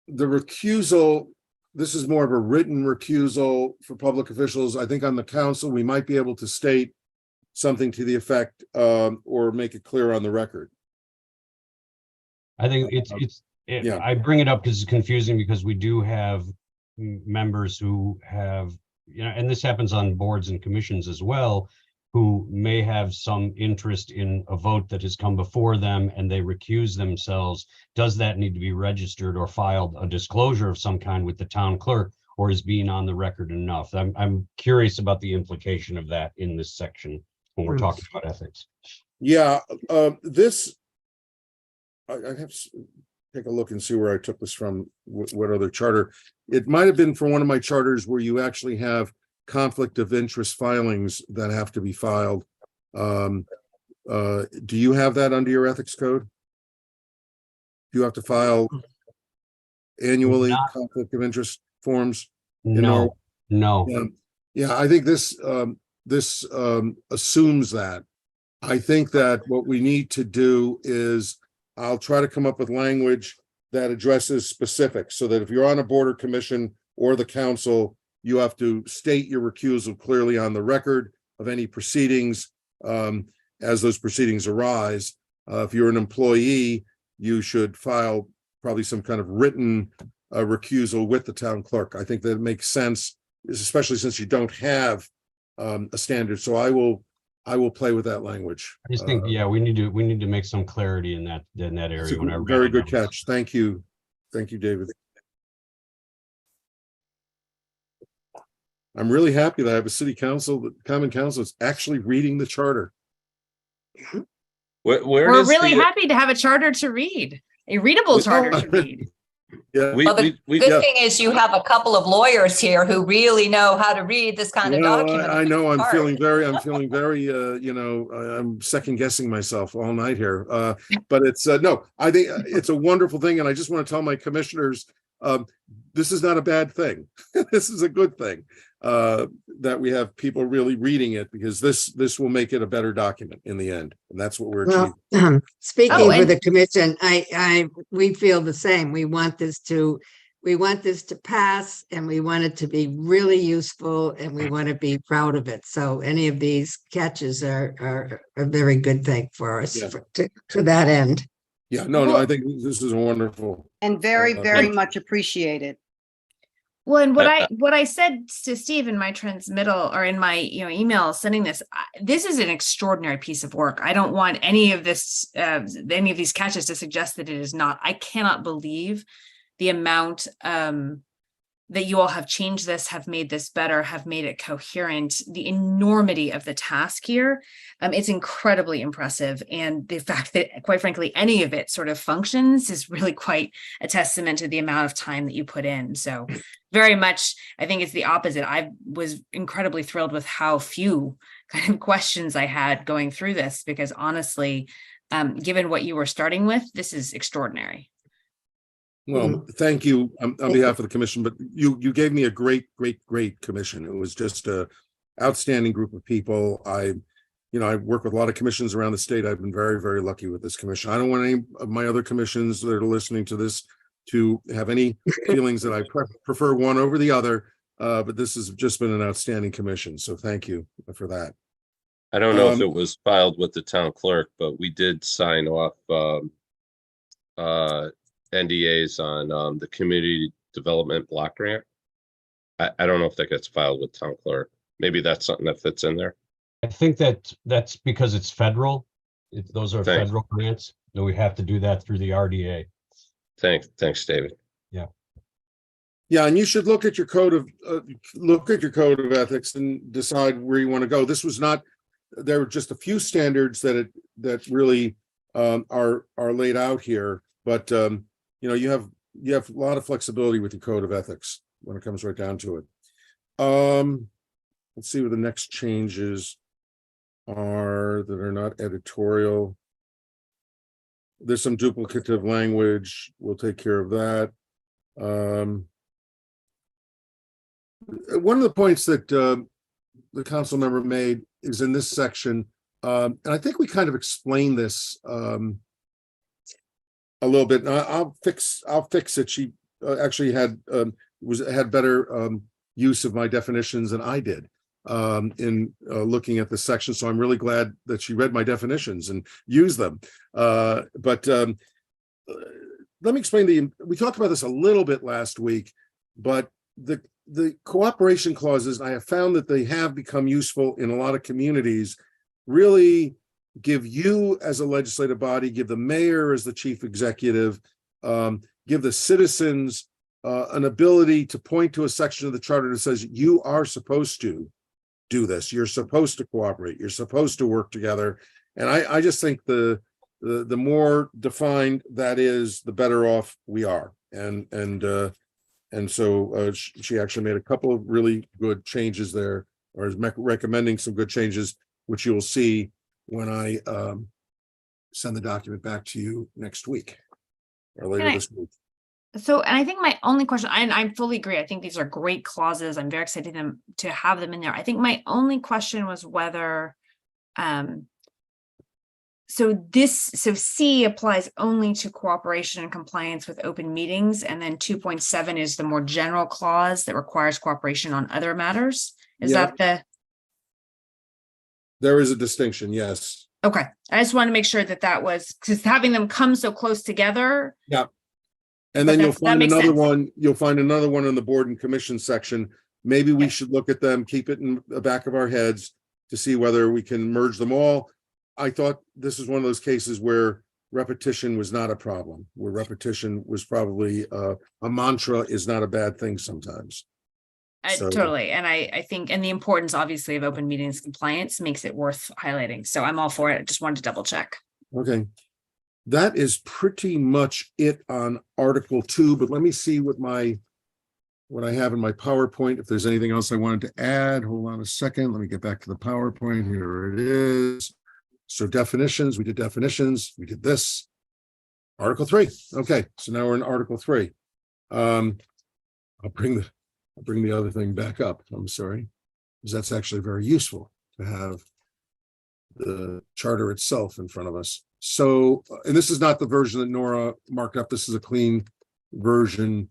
recusal, this is more of a written recusal for public officials. I think on the council, we might be able to state something to the effect or make it clear on the record. I think Yeah. I bring it up because it's confusing, because we do have members who have, and this happens on boards and commissions as well, who may have some interest in a vote that has come before them and they recuse themselves. Does that need to be registered or filed a disclosure of some kind with the town clerk, or is being on the record enough? I'm curious about the implication of that in this section when we're talking about ethics. Yeah, I have to take a look and see where I took this from, what other charter. It might have been from one of my charters where you actually have conflict of interest filings that have to be filed. Do you have that under your ethics code? Do you have to file annually conflict of interest forms? No. Yeah, I think this assumes that. I think that what we need to do is I'll try to come up with language that addresses specifics, so that if you're on a board or commission or the council, you have to state your recusal clearly on the record of any proceedings as those proceedings arise. If you're an employee, you should file probably some kind of written recusal with the town clerk. I think that makes sense especially since you don't have a standard. So I will play with that language. I just think, yeah, we need to make some clarity in that It's area. When I a read very it, good I was- catch. Thank you. Thank you, David. I'm really happy that I have a city council, the common council is actually reading the charter. Where We're does really the, happy to have a charter to read, a readable charter to read. Yeah. Well, the we, good yeah. thing is you have a couple of lawyers here who really know how to read this kind of Well, document. I know I'm Hard. feeling very, I'm second guessing myself all night here. But it's, no, I think it's a wonderful thing. And I just want to tell my commissioners, this is not a bad thing. This is a good thing, that we have people really reading it, because this will make it a better document in the end. And that's what we're achieving. Well, speaking Oh, for and- the commission, we feel the same. We want this to pass, and we want it to be really useful, and we want to be proud of it. So any of these catches are a very good thing for us Yeah. to that end. Yeah, no, I think this is wonderful. And very, Uh, very and- much appreciated. Well, and what Uh, I said to Steve in my transmittal or in my email sending this, this is an extraordinary piece of work. I don't want any of this, any of these catches to suggest that it is not. I cannot believe the amount that you all have changed this, have made this better, have made it coherent. The enormity of the task here, it's incredibly impressive, and the fact that, quite frankly, any of it sort of functions is really quite a testament to the amount of time that you put in. So very much, I think it's the opposite. I was incredibly thrilled with how few kind of questions I had going through this, because honestly, given what you were starting with, this is extraordinary. Well, thank you on behalf of the commission, but you gave me a great commission. It was just a outstanding group of people. I work with a lot of commissions around the state. I've been very, very lucky with this commission. I don't want any of my other commissions that are listening to this to have any feelings that I prefer one over the other. But this has just been an outstanding commission. So thank you for that. I don't know if it was filed with the town clerk, but we did sign off NDAs on the community development block grant. I don't know if that gets filed with town clerk. Maybe that's something that fits in there. I think that's because it's federal. Those are Thanks. federal grants, so we have to do that through the RDA. Thanks, David. Yeah, and you should look at your code of ethics and decide where you want to go. This was not, there were just a few standards that really are laid out here, but you have a lot of flexibility with your code of ethics when it comes right down to it. Let's see what the next changes are that are not editorial. There's some duplicative language. We'll take care of that. One of the points that the council member made is in this section, and I think we kind of explained this a little bit. And I'll fix it. She actually had better use of my definitions than I did in looking at this section. So I'm really glad that she read my definitions and used them. But let me explain we talked about this a little bit last week, but the cooperation clauses, I have found that they have become useful in a lot of communities, really give you as a legislative body, give the mayor as the chief executive, give the citizens an ability to point to a section of the charter that says you are supposed to do this. You're supposed to cooperate. You're supposed to work together. And I just think the more defined that is, the better off we are. And so she actually made a couple of really good changes there, or is recommending some good changes, which you'll see when I send the document back to you next week or later this week. So, and I think my only question, and I fully agree, I think these are great clauses. I'm very excited to have them in there. I think my only question was whether, so C applies only to cooperation and compliance with open meetings, and then 2.7 is the more general clause that requires cooperation on other matters. Is Yeah. that There is a distinction, yes. okay? I just want to make sure that was, because having them come so close together. And then But you'll that find makes another sense. one, you'll find another one in the board and commission section maybe we should look at them, keep it in the back of our heads to see whether we can merge them all. I thought this is one of those cases where repetition was not a problem, where repetition was probably a mantra is not a bad thing sometimes. So- Totally. And I think, and the importance obviously of open meetings compliance makes it worth highlighting. So I'm all for it. I just wanted to double check. Okay. That is pretty much it on Article 2, but let me see what I have in my PowerPoint. If there's anything else I wanted to add, hold on a second. Let me get back to the PowerPoint. Here it is. So definitions, we did definitions, we did this. Article 3. Okay, so now we're in Article 3. I'll bring the other thing back up. I'm sorry, because that's actually very useful to have the charter itself in front of us. So, and this is not the version that Nora marked up. This is a clean version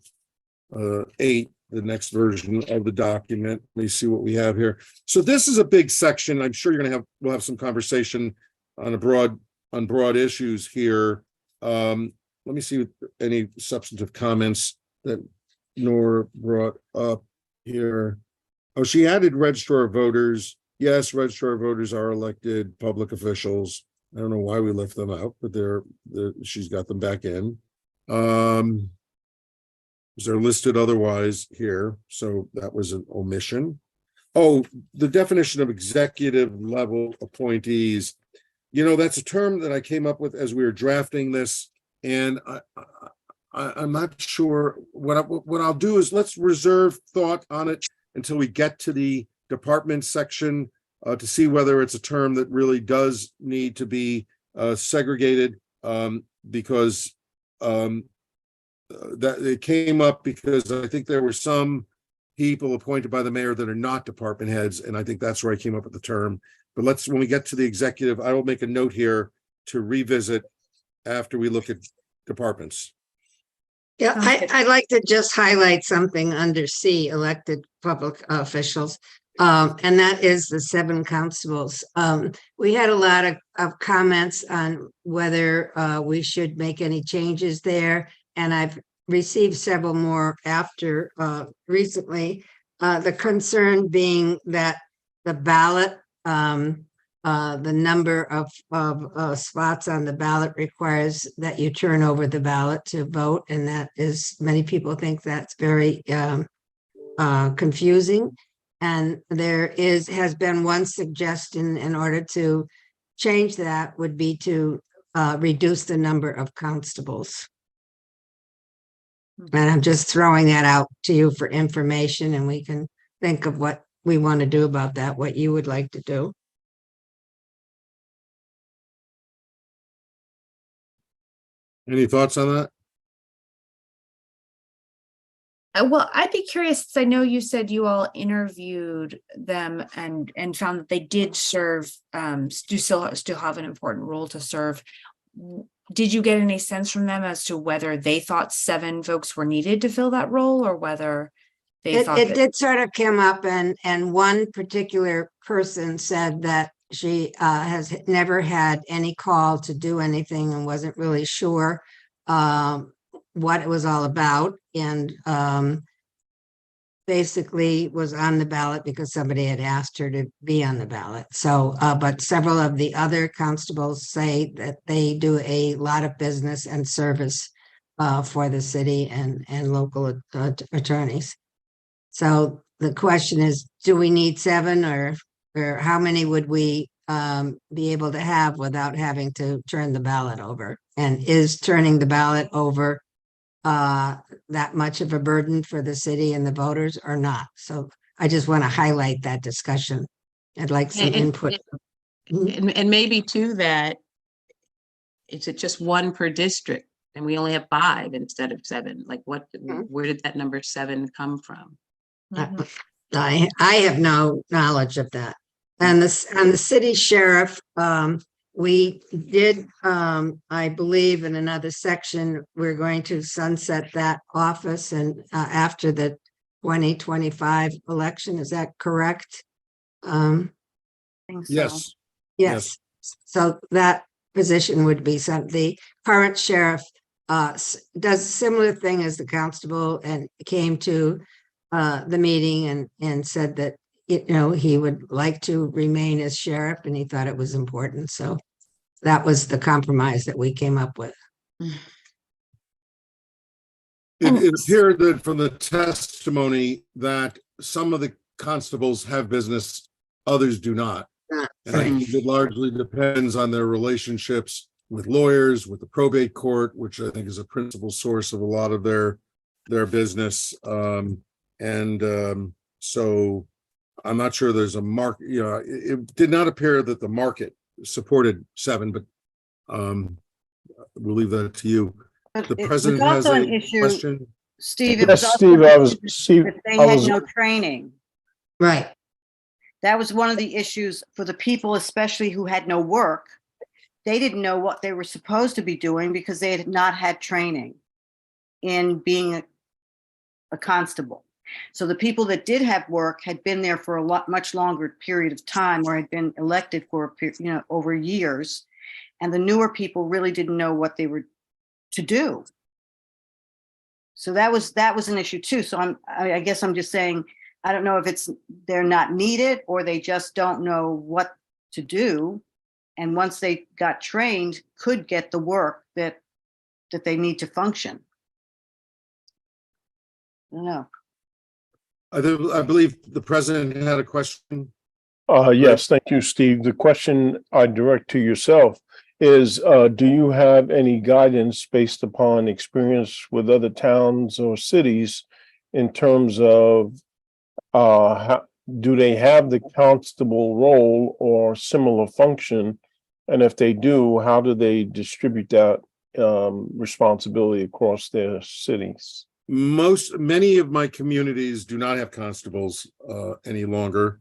8, the next version of the document. Let me see what we have here. So this is a big section. I'm sure we'll have some conversation on broad issues here. Let me see any substantive comments that Nora brought up here. Oh, she added registrar of voters. Yes, registrar of voters are elected public officials. I don't know why we left them out, but she's got them back in. They're listed otherwise here, so that was an omission. Oh, the definition of executive level appointees. That's a term that I came up with as we were drafting this, and I'm not sure. What I'll do is let's reserve thought on it until we get to the department section to see whether it's a term that really does need to be segregated, because that it came up because I think there were some people appointed by the mayor that are not department heads, and I think that's where I came up with the term. But when we get to the executive, I will make a note here to revisit after we look at departments. Yeah, Sounds good. I'd like to just highlight something under C, elected public officials. And that is the 7 constables. We had a lot of comments on whether we should make any changes there. And I've received several more after recently. The concern being that the ballot, the number of spots on the ballot requires that you turn over the ballot to vote. And that is, many people think that's very confusing. And there has been one suggestion in order to change that would be to reduce the number of constables. And I'm just throwing that out to you for information, and we can think of what we want to do about that, what you would like to do. Any thoughts on that? Well, I'd be curious, since I know you said you all interviewed them and found that they did serve, do still have an important role to serve. Did you get any sense from them as to whether they thought 7 folks were needed to fill that role, or whether they thought It that- did sort of come up, and one particular person said that she has never had any call to do anything and wasn't really sure what it was all about, and basically was on the ballot because somebody had asked her to be on the ballot. So, but several of the other constables say that they do a lot of business and service for the city and local attorneys. So the question is, do we need 7, or how many would we be able to have without having to turn the ballot over? And is turning the ballot over that much of a burden for the city and the voters or not? So I just want to highlight that discussion. I'd like some input. And maybe too that it's just 1 per district and we only have 5 instead of 7. Like where did that number 7 come from? I have no knowledge of that. And on the city sheriff, we did, I believe in another section, we're going to sunset that office and after the 2025 election, is that correct? think so. Yes. Yes. So that position would be the current sheriff does a similar thing as the constable and came to the meeting and said that, you know, he would like to remain as sheriff and he thought it was important. So that was the compromise that we came up with. It appeared that from the testimony that some of the constables have business, others do not. And I think it largely depends on their relationships with lawyers, with the probate court, which I think is a principal source of a lot of their business. So I'm not sure there's a market, you know, it did not appear that the market supported 7, but we'll leave that to you. But The it was president has also a an issue, question. Steve. It was Yes, also Steve, an I was, issue Steve, that they I had was, no training. Right. That was one of the issues for the people, especially who had no work. They didn't know what they were supposed to be doing because they had not had training in being a constable. So the people that did have work had been there for a much longer period of time, or had been elected for a period, you know, over years. And the newer people really didn't know what they were to do. So that was an issue too. So I guess I'm just saying, I don't know if it's they're not needed or they just don't know what to do. And once they got trained, could get the work that they need to function. I don't know. I believe the president had a question. yes, thank you, Steve. The question I direct to yourself is, do you have any guidance based upon experience with other towns or cities in terms of do they have the constable role or similar function? And if they do, how do they distribute that responsibility across their cities? Many of my communities do not have constables any longer.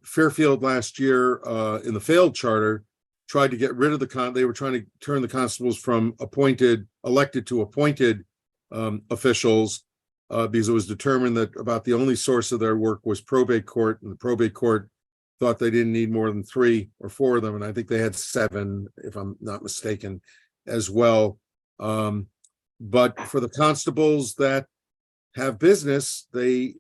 Fairfield last year in the failed charter tried to get rid of they were trying to turn the constables from elected to appointed officials because it was determined that about the only source of their work was probate court, and the probate court thought they didn't need more than 3 or 4 of them, and I think they had 7, if I'm not mistaken, as well. But for the constables that have business, they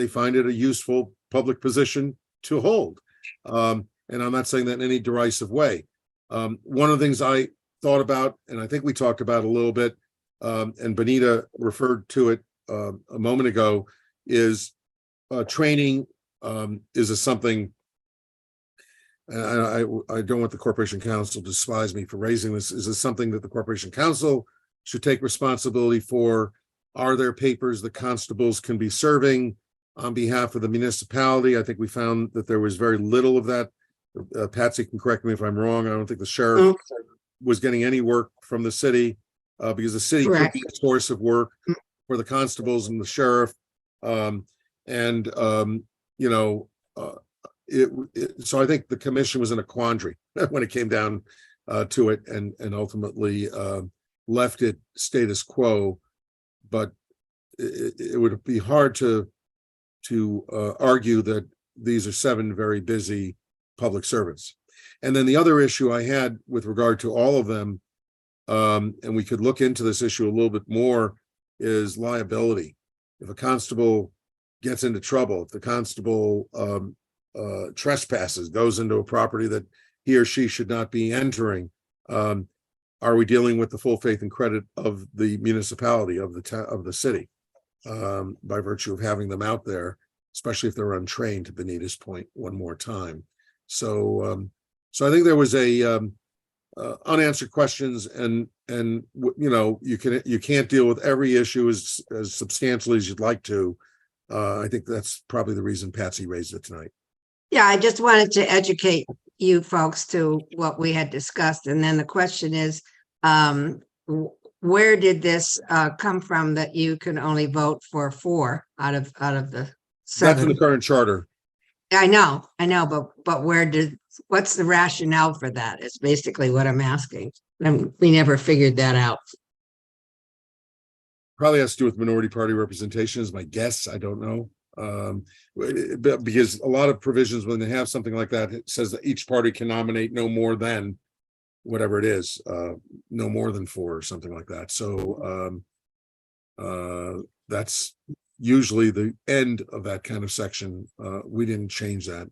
find it a useful public position to hold. And I'm not saying that in any derisive way. One of the things I thought about, and I think we talked about a little bit, and Benita referred to it a moment ago, is training is something. And I don't want the Corporation Council to despise me for raising this. Is this something that the Corporation Council should take responsibility for? Are there papers the constables can be serving on behalf of the municipality? I think we found that there was very little of that. Patsy can correct me if I'm wrong. I don't think the sheriff was getting any work from the city because the city could be a source of work for the constables and the sheriff. So I think the commission was in a quandary when it came down to it, and ultimately left it status quo. But it would be hard to argue that these are 7 very busy public servants. And then the other issue I had with regard to all of them, and we could look into this issue a little bit more, is liability. If a constable gets into trouble, if the constable trespasses, goes into a property that he or she should not be entering, are we dealing with the full faith and credit of the municipality, of the city, by virtue of having them out there, especially if they're untrained, to Benita's point one more time. So I think there was a unanswered questions, and you can't deal with every issue as substantially as you'd like to. I think that's probably the reason Patsy raised it tonight. Yeah, I just wanted to educate you folks to what we had discussed. And then the question is, where did this come from that you can only vote for 4 out of the 7? That's in the current charter. I know, but what's the rationale for that is basically what I'm asking. And we never figured that out. Probably has to do with minority party representation is my guess. I don't know. Because a lot of provisions, when they have something like that, it says that each party can nominate no more than whatever it is, no more than 4 or something like that. So that's usually the end of that kind of section. We didn't change that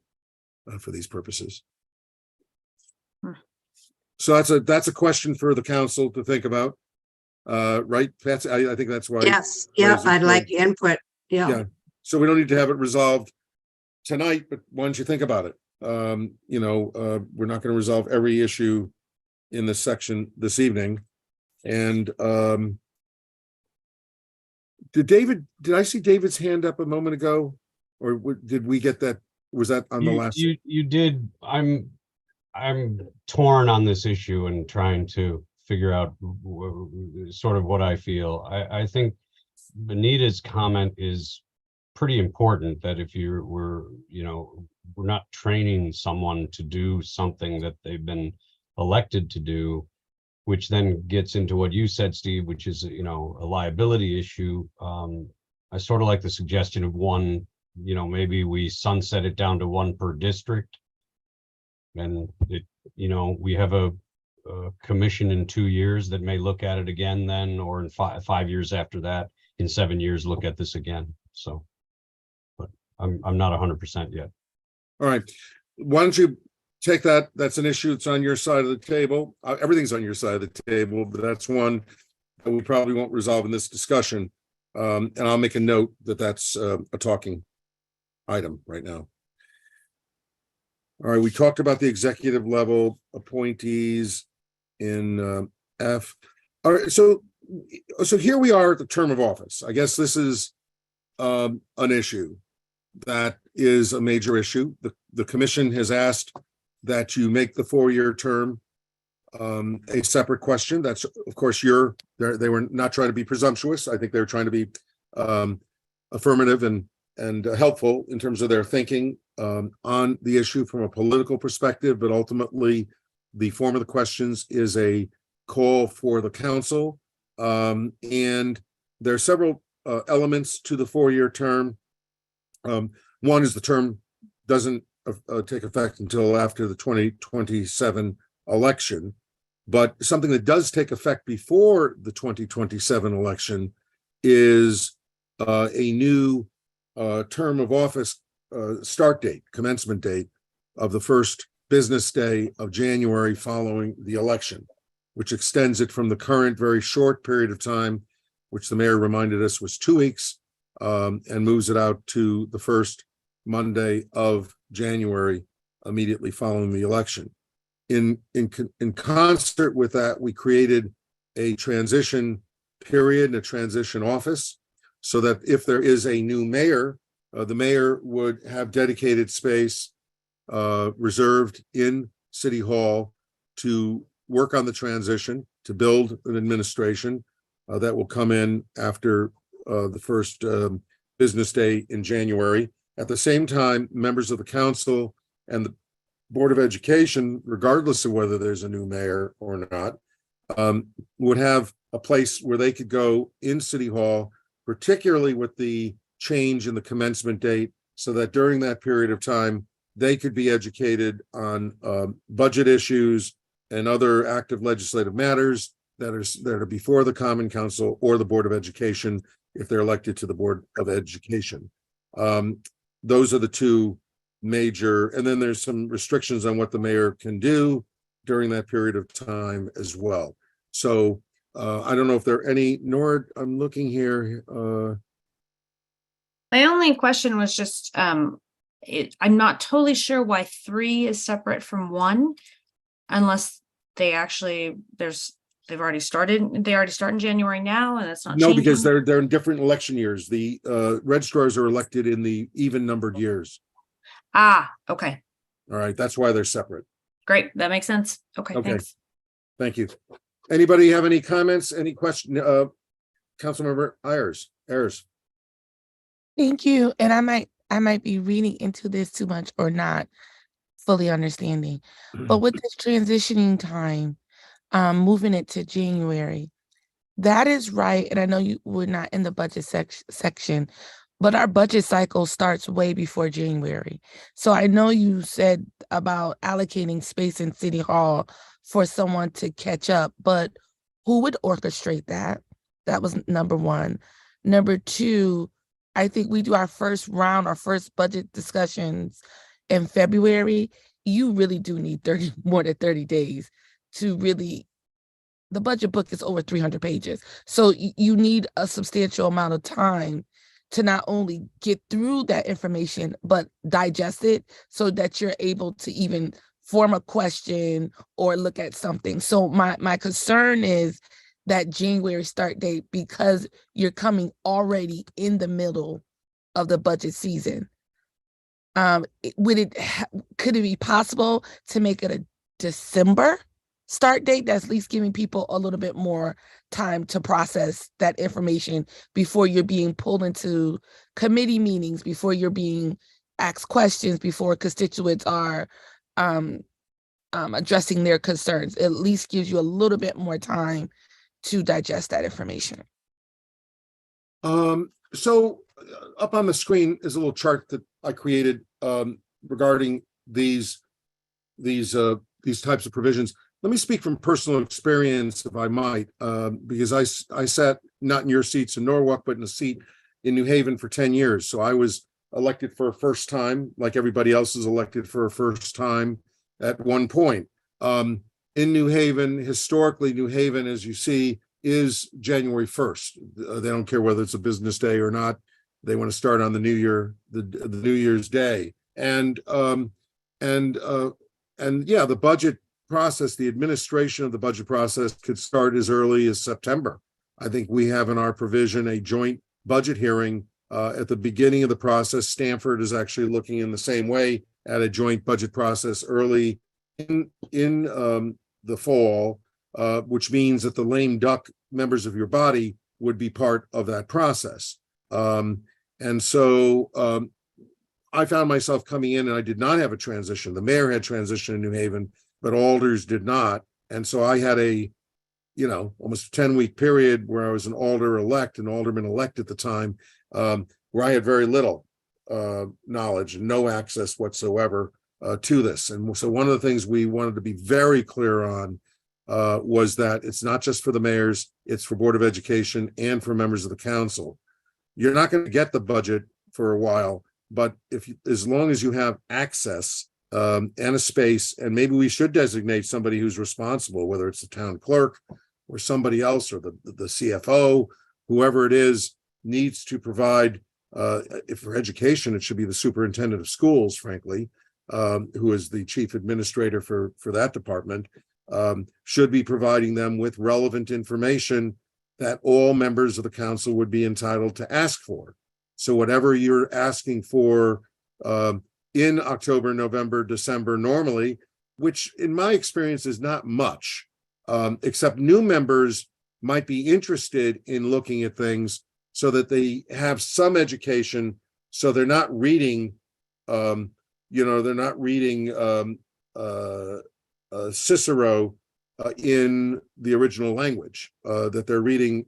for these purposes. So that's a question for the council to think about. Right, Patsy? I think that's why. Yes, yep, raising I'd like the- input. Yeah, Yeah, so we don't need to have it resolved tonight, but why don't you think about it? We're not going to resolve every issue in this section this evening. And did I see David's hand up a moment ago? Or did we get that? Was that on the last? You did. I'm torn on this issue and trying to figure out sort of what I feel. I think Benita's comment is pretty important, that if we're not training someone to do something that they've been elected to do, which then gets into what you said, Steve, which is, a liability issue. I sort of like the suggestion of one, maybe we sunset it down to one per district. And we have a commission in 2 years that may look at it again then, or in 5 years after that, in 7 years, look at this again. So, but I'm not 100% yet. All right, why don't you take that? That's an issue. It's on your side of the table. Everything's on your side of the table, but that's one that we probably won't resolve in this discussion. And I'll make a note that that's a talking item right now. All right, we talked about the executive level appointees in F. All right, so here we are at the term of office. I guess this is an issue that is a major issue. The commission has asked that you make the 4-year term a separate question. That's, of course, they were not trying to be presumptuous. I think they were trying to be affirmative and helpful in terms of their thinking on the issue from a political perspective, but ultimately the form of the questions is a call for the council. And there are several elements to the 4-year term. One is the term doesn't take effect until after the 2027 election, but something that does take effect before the 2027 election is a new term of office start date, commencement date of the first business day of January following the election, which extends it from the current very short period of time, which the mayor reminded us was 2 weeks, and moves it out to the first Monday of January immediately following the election. In concert with that, we created a transition period and a transition office so that if there is a new mayor, the mayor would have dedicated space reserved in City Hall to work on the transition, to build an administration that will come in after the first business day in January. At the same time, members of the council and the Board of Education, regardless of whether there's a new mayor or not, would have a place where they could go in City Hall, particularly with the change in the commencement date, so that during that period of time, they could be educated on budget issues and other active legislative matters that are before the Common Council or the Board of Education if they're elected to the Board of Education. Those are the two major, and then there's some restrictions on what the mayor can do during that period of time as well. So I don't know if there are any, nor I'm looking here. My only question was just, I'm not totally sure why 3 is separate from 1, unless they actually, they already start in January now, and it's not No, changing. because they're in different election years. The registrars are elected in the even numbered years. Ah, okay, All right, that's why they're separate. great, that makes sense. Okay, Okay. thanks. Thank you. Anybody have any comments, any question? Councilmember Ayers. Thank you. And I might be reading into this too much or not fully understanding. But with this transitioning time, moving it to January, that is right. And I know you were not in the budget section, but our budget cycle starts way before January. So I know you said about allocating space in City Hall for someone to catch up, but who would orchestrate that? That was number one. Number two, I think we do our first round, our first budget discussions in February. You really do need more than 30 days to really, the budget book is over 300 pages. So you need a substantial amount of time to not only get through that information, but digest it so that you're able to even form a question or look at something. So my concern is that January start date, because you're coming already in the middle of the budget season. Could it be possible to make it a December start date? That's at least giving people a little bit more time to process that information before you're being pulled into committee meetings, before you're being asked questions, before constituents are addressing their concerns. It at least gives you a little bit more time to digest that information. So up on the screen is a little chart that I created regarding these types of provisions. Let me speak from personal experience, if I might, because I sat not in your seats in Norwalk, but in a seat in New Haven for 10 years. So I was elected for a first time, like everybody else is elected for a first time at one point. In New Haven, historically, New Haven, as you see, is January 1st. They don't care whether it's a business day or not. They want to start on the New Year, the New Year's Day. And yeah, the budget process, the administration of the budget process could start as early as September. I think we have in our provision a joint budget hearing at the beginning of the process. Stanford is actually looking in the same way at a joint budget process early in the fall, which means that the lame duck members of your body would be part of that process. And so I found myself coming in, and I did not have a transition. The mayor had transition in New Haven, but alders did not. And so I had a, almost a 10-week period where I was an alderman elect at the time, where I had very little knowledge and no access whatsoever to this. And so one of the things we wanted to be very clear on was that it's not just for the mayors, it's for Board of Education and for members of the council. You're not going to get the budget for a while, but as long as you have access and a space, and maybe we should designate somebody who's responsible, whether it's the town clerk or somebody else or the CFO, whoever it is, needs to provide, if for education, it should be the superintendent of schools, frankly, who is the chief administrator for that department, should be providing them with relevant information that all members of the council would be entitled to ask for. So whatever you're asking for in October, November, December, normally, which in my experience is not much, except new members might be interested in looking at things so that they have some education, so they're not reading, Cicero in the original language, that they're reading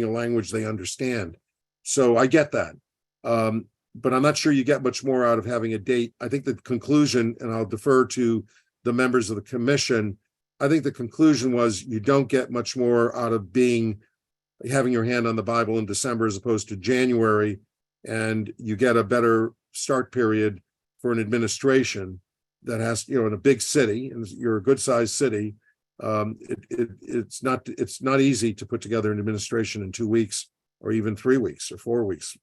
a language they understand. So I get that. But I'm not sure you get much more out of having a date. I think the conclusion, and I'll defer to the members of the commission, I think the conclusion was you don't get much more out of having your hand on the Bible in December as opposed to January, and you get a better start period for an administration that has, in a big city, and you're a good sized city. It's not easy to put together an administration in 2 weeks or even 3 weeks or 4 weeks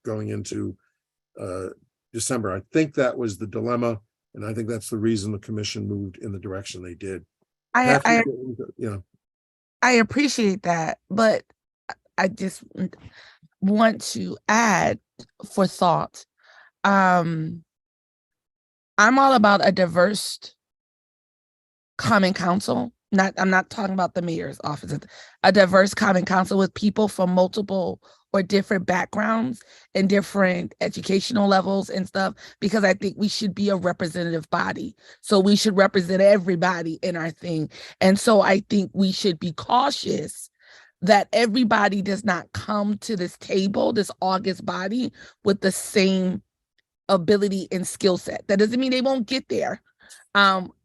going into December. I think that was the dilemma, and I think that's the reason the commission moved in the direction they did. I appreciate that, but I just want to add for thought. I'm all about a diverse common council. I'm not talking about the mayor's office. A diverse common council with people from multiple or different backgrounds and different educational levels and stuff, because I think we should be a representative body. So we should represent everybody in our thing. And so I think we should be cautious that everybody does not come to this table, this August body, with the same ability and skill set. That doesn't mean they won't get there.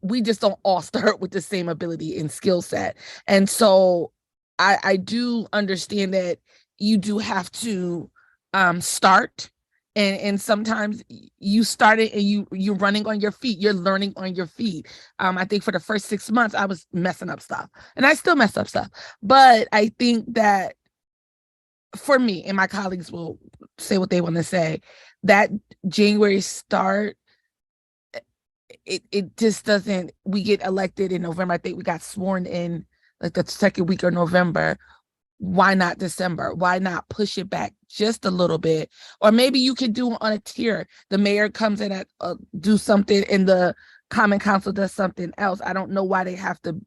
We just don't all start with the same ability and skill set. And so I do understand that you do have to start. And sometimes you started and you're running on your feet, you're learning on your feet. I think for the first 6 months I was messing up stuff, and I still mess up stuff. But I think that for me, and my colleagues will say what they want to say, that January start, it just doesn't. We get elected in November. I think we got sworn in like the second week of November. Why not December? Why not push it back just a little bit? Or maybe you could do on a tier. The mayor comes in at do something, and the common council does something else. I don't know why they have to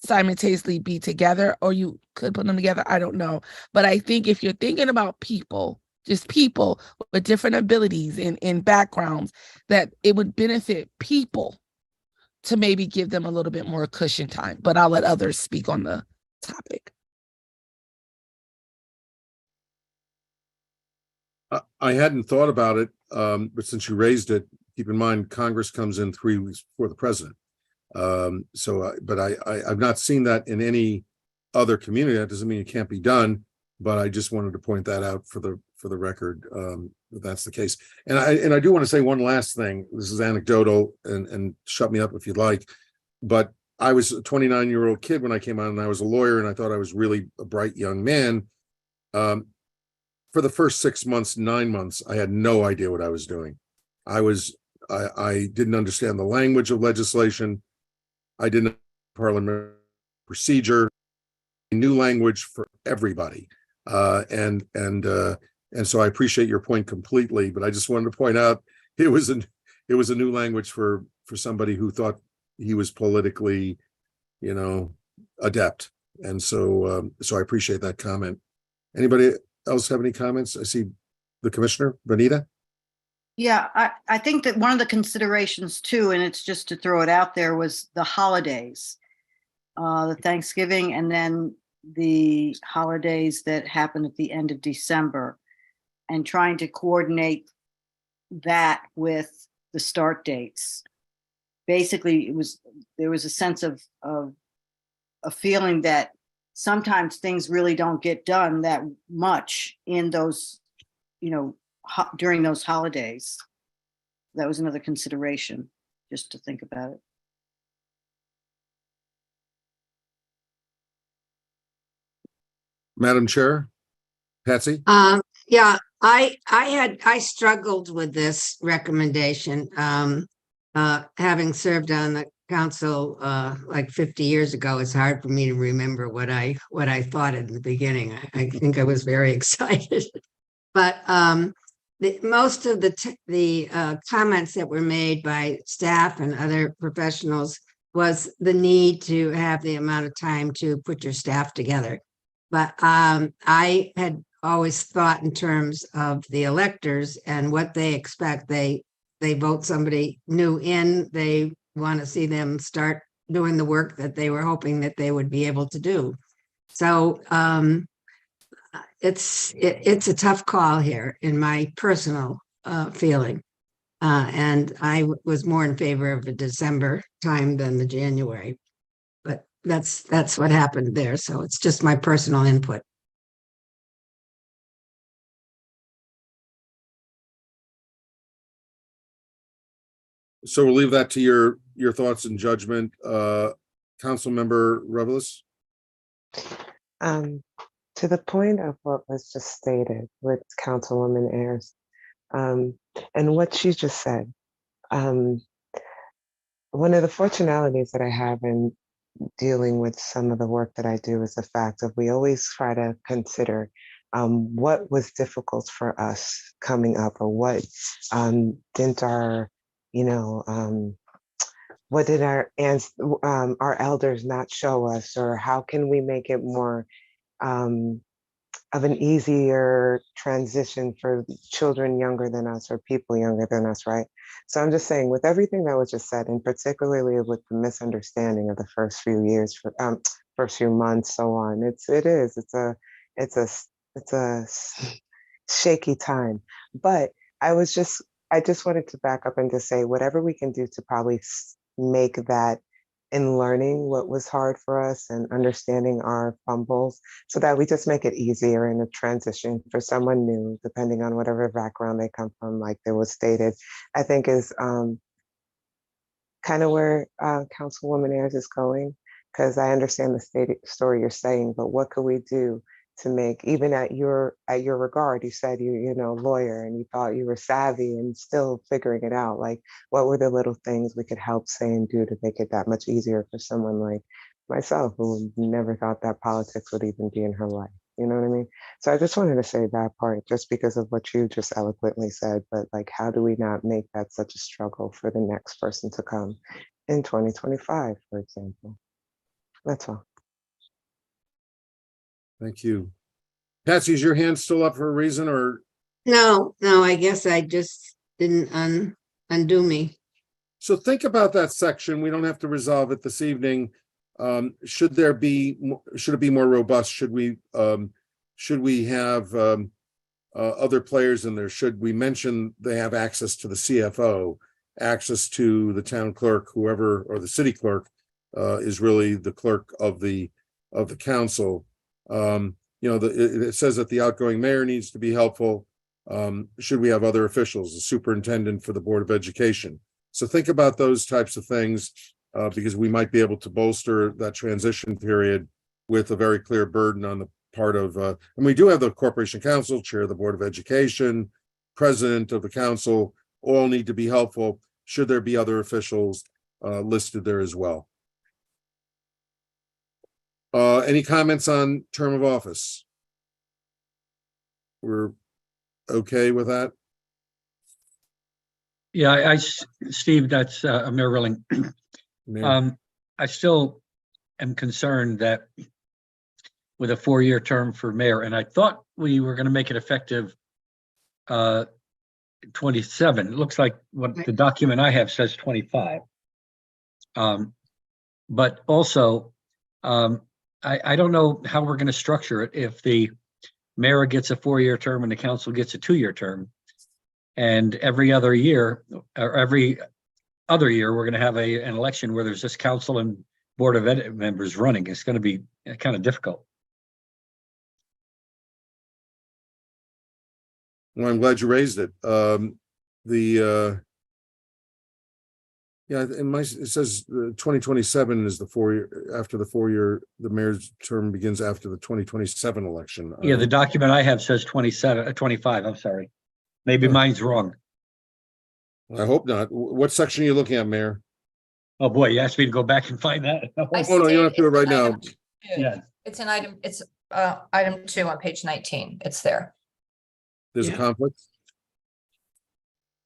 simultaneously be together, or you could put them together. I don't know. But I think if you're thinking about people, just people with different abilities and backgrounds, that it would benefit people to maybe give them a little bit more cushion time. But I'll let others speak on the topic. I hadn't thought about it, but since you raised it, keep in mind, Congress comes in 3 weeks before the president. But I've not seen that in any other community. That doesn't mean it can't be done, but I just wanted to point that out for the record, that that's the case. And I do want to say one last thing. This is anecdotal, and shut me up if you'd like, but I was a 29-year-old kid when I came out, and I was a lawyer, and I thought I was really a bright young man. For the first 6 months, 9 months, I had no idea what I was doing. I didn't understand the language of legislation. I didn't know parliamentary procedure, new language for everybody. And so I appreciate your point completely, but I just wanted to point out it was a new language for somebody who thought he was politically, adept. And so I appreciate that comment. Anybody else have any comments? I see the commissioner, Benita. Yeah, I think that one of the considerations too, and it's just to throw it out there, was the holidays, the Thanksgiving, and then the holidays that happen at the end of December, and trying to coordinate that with the start dates. Basically, there was a sense of a feeling that sometimes things really don't get done that much in those, during those holidays. That was another consideration, just to think about it. Madam Chair, Patsy. Yeah, I struggled with this recommendation. Having served on the council like 50 years ago, it's hard for me to remember what I thought in the beginning. I think I was very excited, but most of the comments that were made by staff and other professionals was the need to have the amount of time to put your staff together. But I had always thought in terms of the electors and what they expect. They vote somebody new in, they want to see them start doing the work that they were hoping that they would be able to do. So it's a tough call here in my personal feeling. And I was more in favor of the December time than the January. But that's what happened there. So it's just my personal input. So we'll leave that to your thoughts and judgment. Councilmember Reveles. To the point of what was just stated with Councilwoman Ayers, and what she just said, one of the fortunalities that I have in dealing with some of the work that I do is the fact that we always try to consider what was difficult for us coming up, or what didn't our, what did our elders not show us, or how can we make it more of an easier transition for children younger than us or people younger than us, right? So I'm just saying, with everything that was just said, and particularly with the misunderstanding of the first few years, first few months, so on, it's a shaky time. But I just wanted to back up and just say, whatever we can do to probably make that in learning what was hard for us and understanding our fumbles so that we just make it easier in a transition for someone new, depending on whatever background they come from, like there was stated, I think is kind of where Councilwoman Ayers is going, because I understand the story you're saying, but what could we do to make, even at your regard, you said you know, lawyer, and you thought you were savvy and still figuring it out. Like, what were the little things we could help say and do to make it that much easier for someone like myself, who never thought that politics would even be in her life? You know what I mean? So I just wanted to say that part, just because of what you just eloquently said, but like, how do we not make that such a struggle for the next person to come in 2025, for example? That's all. Thank you. Patsy, is your hand still up for a reason, or? No, I guess I just didn't undo me. So think about that section. We don't have to resolve it this evening. Should it be more robust? Should we have other players in there? Should we mention they have access to the CFO, access to the town clerk, whoever, or the city clerk is really the clerk of the council. You know, it says that the outgoing mayor needs to be helpful. Should we have other officials, the superintendent for the Board of Education? So think about those types of things, because we might be able to bolster that transition period with a very clear burden on the part of, and we do have the Corporation Council, chair of the Board of Education, president of the council, all need to be helpful. Should there be other officials listed there as well? Any comments on term of office? We're okay with that? Yeah, Steve, that's Mayor Rilling. Mayor? I still am concerned that with a 4-year term for mayor, and I thought we were going to make it effective 27. It looks like what the document I have says 25. But also, I don't know how we're going to structure it if the mayor gets a 4-year term and the council gets a 2-year term. And every other year, or every other year, we're going to have an election where there's just council and Board of Ed members running. It's going to be kind of difficult. Well, I'm glad you raised it. Yeah, it says 2027 is the 4-year, after the 4-year, the mayor's term begins after the 2027 election. Yeah, the document I have says 25, I'm sorry. Maybe mine's wrong. I hope not. What section are you looking at, Mayor? Oh, boy, you asked me to go back and find that. Oh, no, you don't have to do it right now. Yeah. It's an item, it's item 2 on page 19. It's there. There's a conflict?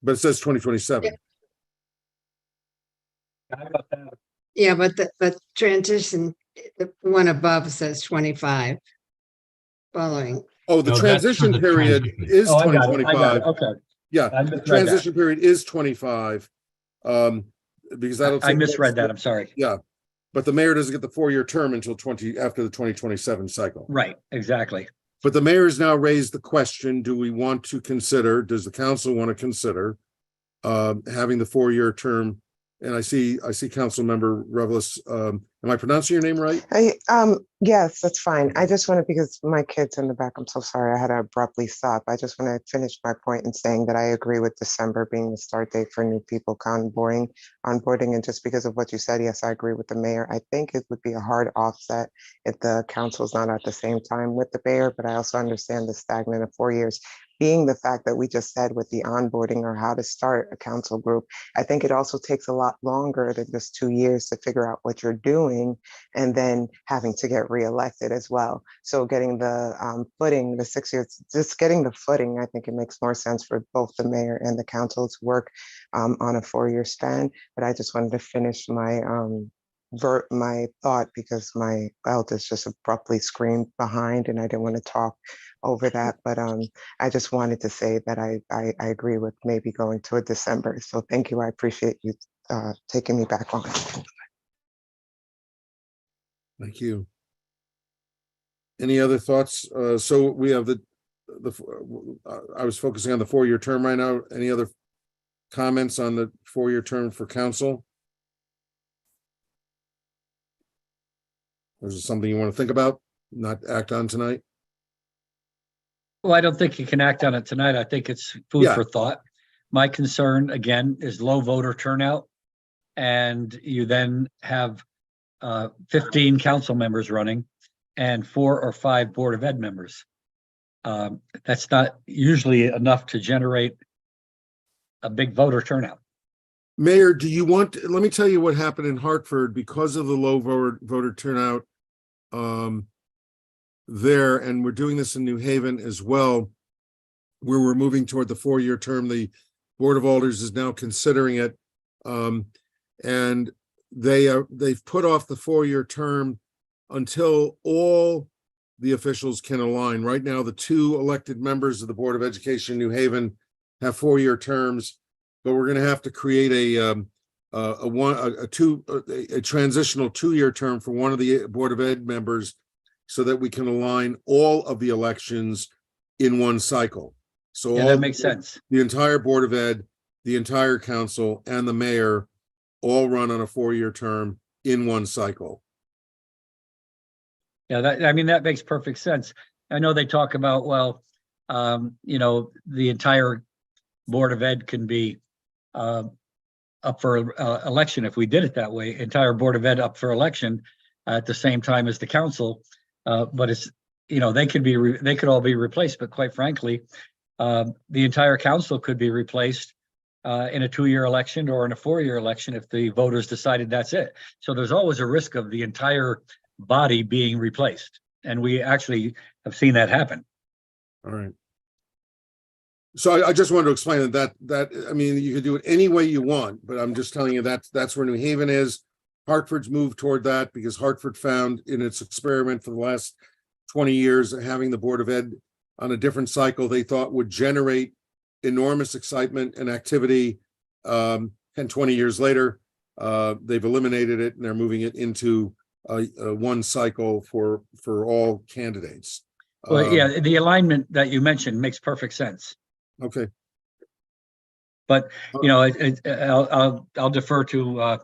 But it says 2027. Yeah, but the transition, the one above says 25. Following. Oh, the No, that's for transition the period transition. is Oh, I got it. 2025. Okay. Yeah, I the misread transition period is 25. Because that'll. I take misread place- that. I'm sorry. Yeah, but the mayor doesn't get the 4-year term until after the 2027 cycle. Right, exactly. But the mayor has now raised the question, do we want to consider, does the council want to consider having the 4-year term? And I see Councilmember Revelis, am I pronouncing your name right? Yes, that's fine. I just wanted, because my kid's in the back, I'm so sorry, I had to abruptly stop. I just want to finish my point in saying that I agree with December being the start date for new people onboarding. And just because of what you said, yes, I agree with the mayor. I think it would be a hard offset if the council is not at the same time with the mayor, but I also understand the stagnant of 4 years. Being the fact that we just said with the onboarding or how to start a council group, I think it also takes a lot longer than just 2 years to figure out what you're doing and then having to get reelected as well. So getting the footing, the 6 years, just getting the footing, I think it makes more sense for both the mayor and the council to work on a 4-year span. But I just wanted to finish my my thought because my eldest just abruptly screamed behind and I didn't want to talk over that. But I just wanted to say that I agree with maybe going to a December. So thank you. I appreciate you taking me back on. Thank you. Any other thoughts? So we have I was focusing on the 4-year term right now. Any other comments on the 4-year term for council? Is it something you want to think about, not act on tonight? Well, I don't think you can act on it tonight. I think it's food Yeah. for thought. My concern, again, is low voter turnout. And you then have 15 council members running and 4 or 5 Board of Ed members. That's not usually enough to generate a big voter turnout. Mayor, do you want, let me tell you what happened in Hartford because of the low voter turnout there, and we're doing this in New Haven as well, where we're moving toward the 4-year term. The Board of Alders is now considering it. And they've put off the 4-year term until all the officials can align. Right now, the 2 elected members of the Board of Education in New Haven have 4-year terms, but we're going to have to create a transitional 2-year term for one of the Board of Ed members so that we can align all of the elections in one cycle. So Yeah, all that makes sense. the entire Board of Ed, the entire council, and the mayor all run on a 4-year term in one cycle. Yeah, that makes perfect sense. I know they talk about, well, the entire Board of Ed can be up for election if we did it that way. Entire Board of Ed up for election at the same time as the council, but it's they could all be replaced. But quite frankly, the entire council could be replaced in a 2-year election or in a 4-year election if the voters decided that's it. So there's always a risk of the entire body being replaced, and we actually have seen that happen. All right. So I just wanted to explain that I mean, you could do it any way you want, but I'm just telling you that's where New Haven is. Hartford's moved toward that because Hartford found in its experiment for the last 20 years having the Board of Ed on a different cycle they thought would generate enormous excitement and activity. And 20 years later, they've eliminated it and they're moving it into one cycle for all candidates. Well, yeah, the alignment that you mentioned makes perfect sense. Okay. But I'll defer to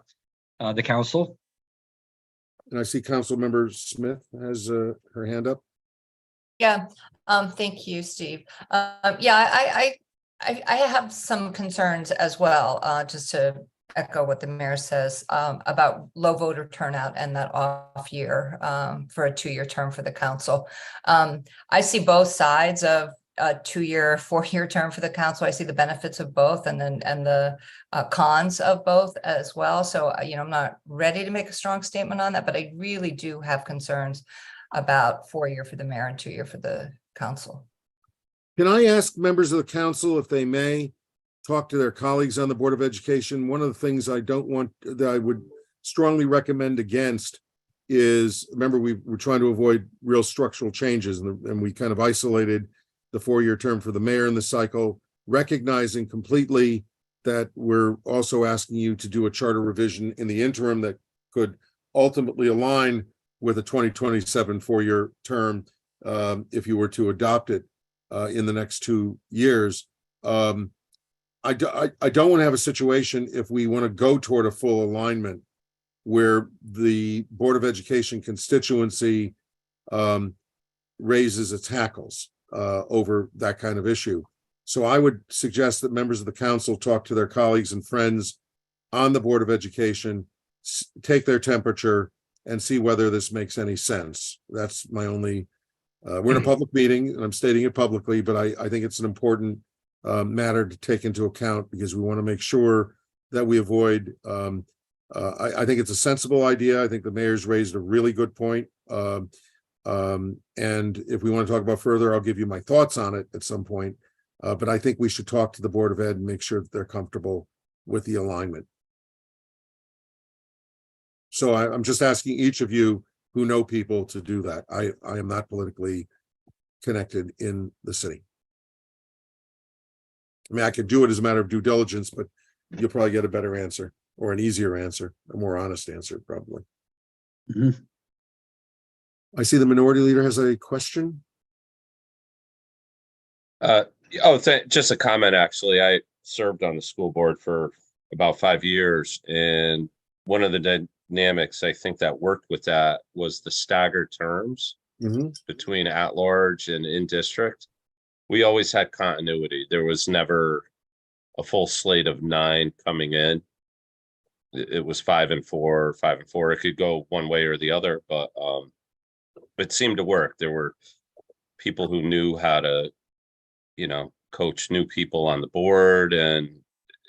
the council. And I see Council Member Smith has her hand up. Yeah, thank you, Steve. I have some concerns as well, just to echo what the mayor says about low voter turnout and that off year for a 2-year term for the council. I see both sides of a 2-year, 4-year term for the council. I see the benefits of both and the cons of both as well. So, I'm not ready to make a strong statement on that, but I really do have concerns about 4-year for the mayor and 2-year for the council. Can I ask members of the council if they may talk to their colleagues on the Board of Education? One of the things I would strongly recommend against is, remember, we're trying to avoid real structural changes, and we kind of isolated the 4-year term for the mayor in the cycle, recognizing completely that we're also asking you to do a charter revision in the interim that could ultimately align with a 2027 4-year term if you were to adopt it in the next 2 years. I don't want to have a situation if we want to go toward a full alignment where the Board of Education constituency raises its hackles over that kind of issue. So I would suggest that members of the council talk to their colleagues and friends on the Board of Education, take their temperature, and see whether this makes any sense. That's my only, we're in a public meeting and I'm stating it publicly, but I think it's an important matter to take into account because we want to make sure that we avoid, I think it's a sensible idea. I think the mayor's raised a really good point. And if we want to talk about further, I'll give you my thoughts on it at some point. But I think we should talk to the Board of Ed and make sure that they're comfortable with the alignment. So I'm just asking each of you who know people to do that. I am not politically connected in the city. I mean, I could do it as a matter of due diligence, but you'll probably get a better answer or an easier answer, a more honest answer, probably. Mhm. I see the minority leader has a question. Just a comment, actually. I served on the school board for about 5 years, and one of the dynamics, I think that worked with that was the staggered terms between at-large and in-district. We always had continuity. There was never a full slate of 9 coming in. It was 5 and 4, 5 and 4. It could go one way or the other, but it seemed to work. There were people who knew how to, coach new people on the board, and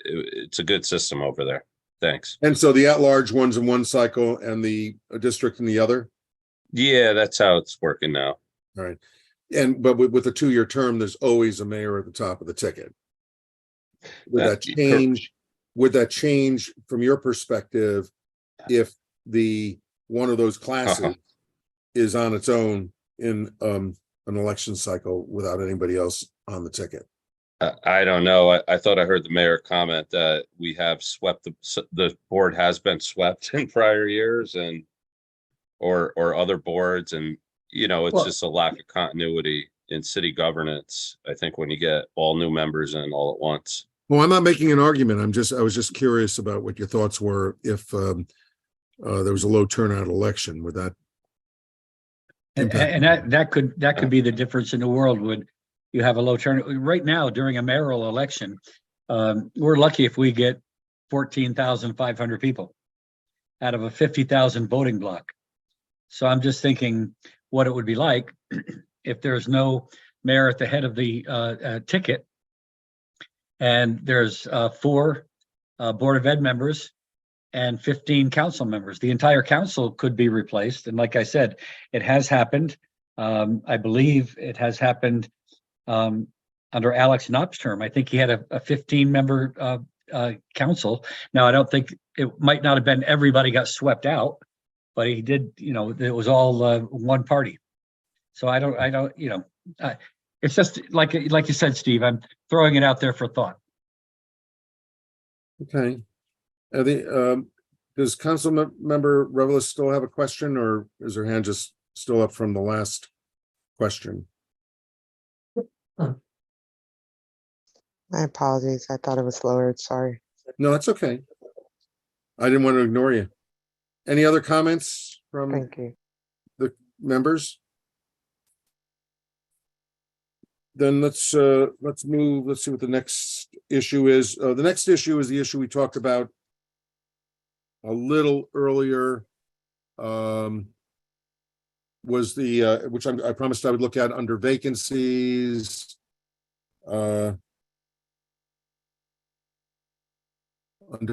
it's a good system over there. Thanks. And so the at-large one's in one cycle and the district in the other? Yeah, that's how it's working now. All right. But with a 2-year term, there's always a mayor at the top of the ticket. Would that change from your perspective if one of those classes is on its own in an election cycle without anybody else on the ticket? I don't know. I thought I heard the mayor comment that we have swept the board has been swept in prior years or other boards, and it's just a lack of continuity in city governance. I think when you get all new members in all at once. Well, I'm not making an argument. I was just curious about what your thoughts were if there was a low turnout election. Would that and that could be the difference in the world. Would you have a low turnout right now during a mayoral election? We're lucky if we get 14,500 people out of a 50,000 voting block. So I'm just thinking what it would be like if there's no mayor at the head of the ticket, and there's 4 Board of Ed members and 15 council members. The entire council could be replaced. And like I said, it has happened. I believe it has happened under Alex Knopp's term. I think he had a 15-member council. Now, I don't think it might not have been everybody got swept out, but he did, it was all one party. So I don't, it's just like you said, Steve, I'm throwing it out there for thought. Okay. Does Council Member Revelis still have a question, or is her hand just still up from the last question? My apologies. I thought it was lowered. Sorry. No, that's okay. I didn't want to ignore you. Any other comments from Thank you. the members? Then let's move. Let's see what the next issue is. The next issue is the issue we talked about a little earlier. Was the which I promised I would look at under vacancies. Under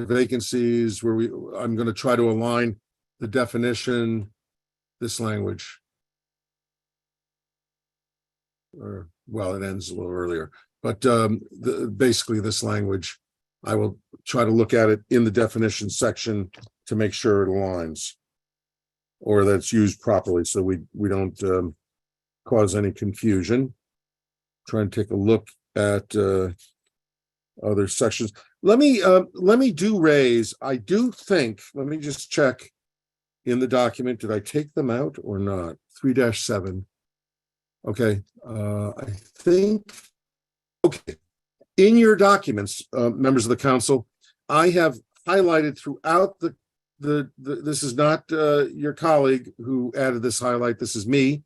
vacancies, where I'm going to try to align the definition, this language. Or, well, it ends a little earlier, but basically this language, I will try to look at it in the definition section to make sure it aligns or that it's used properly, so we don't cause any confusion. Try and take a look at other sections. Let me do raise. I do think, let me just check in the document. Did I take them out or not? 3-7. Okay, I think, okay. In your documents, members of the council, I have highlighted throughout this is not your colleague who added this highlight, this is me.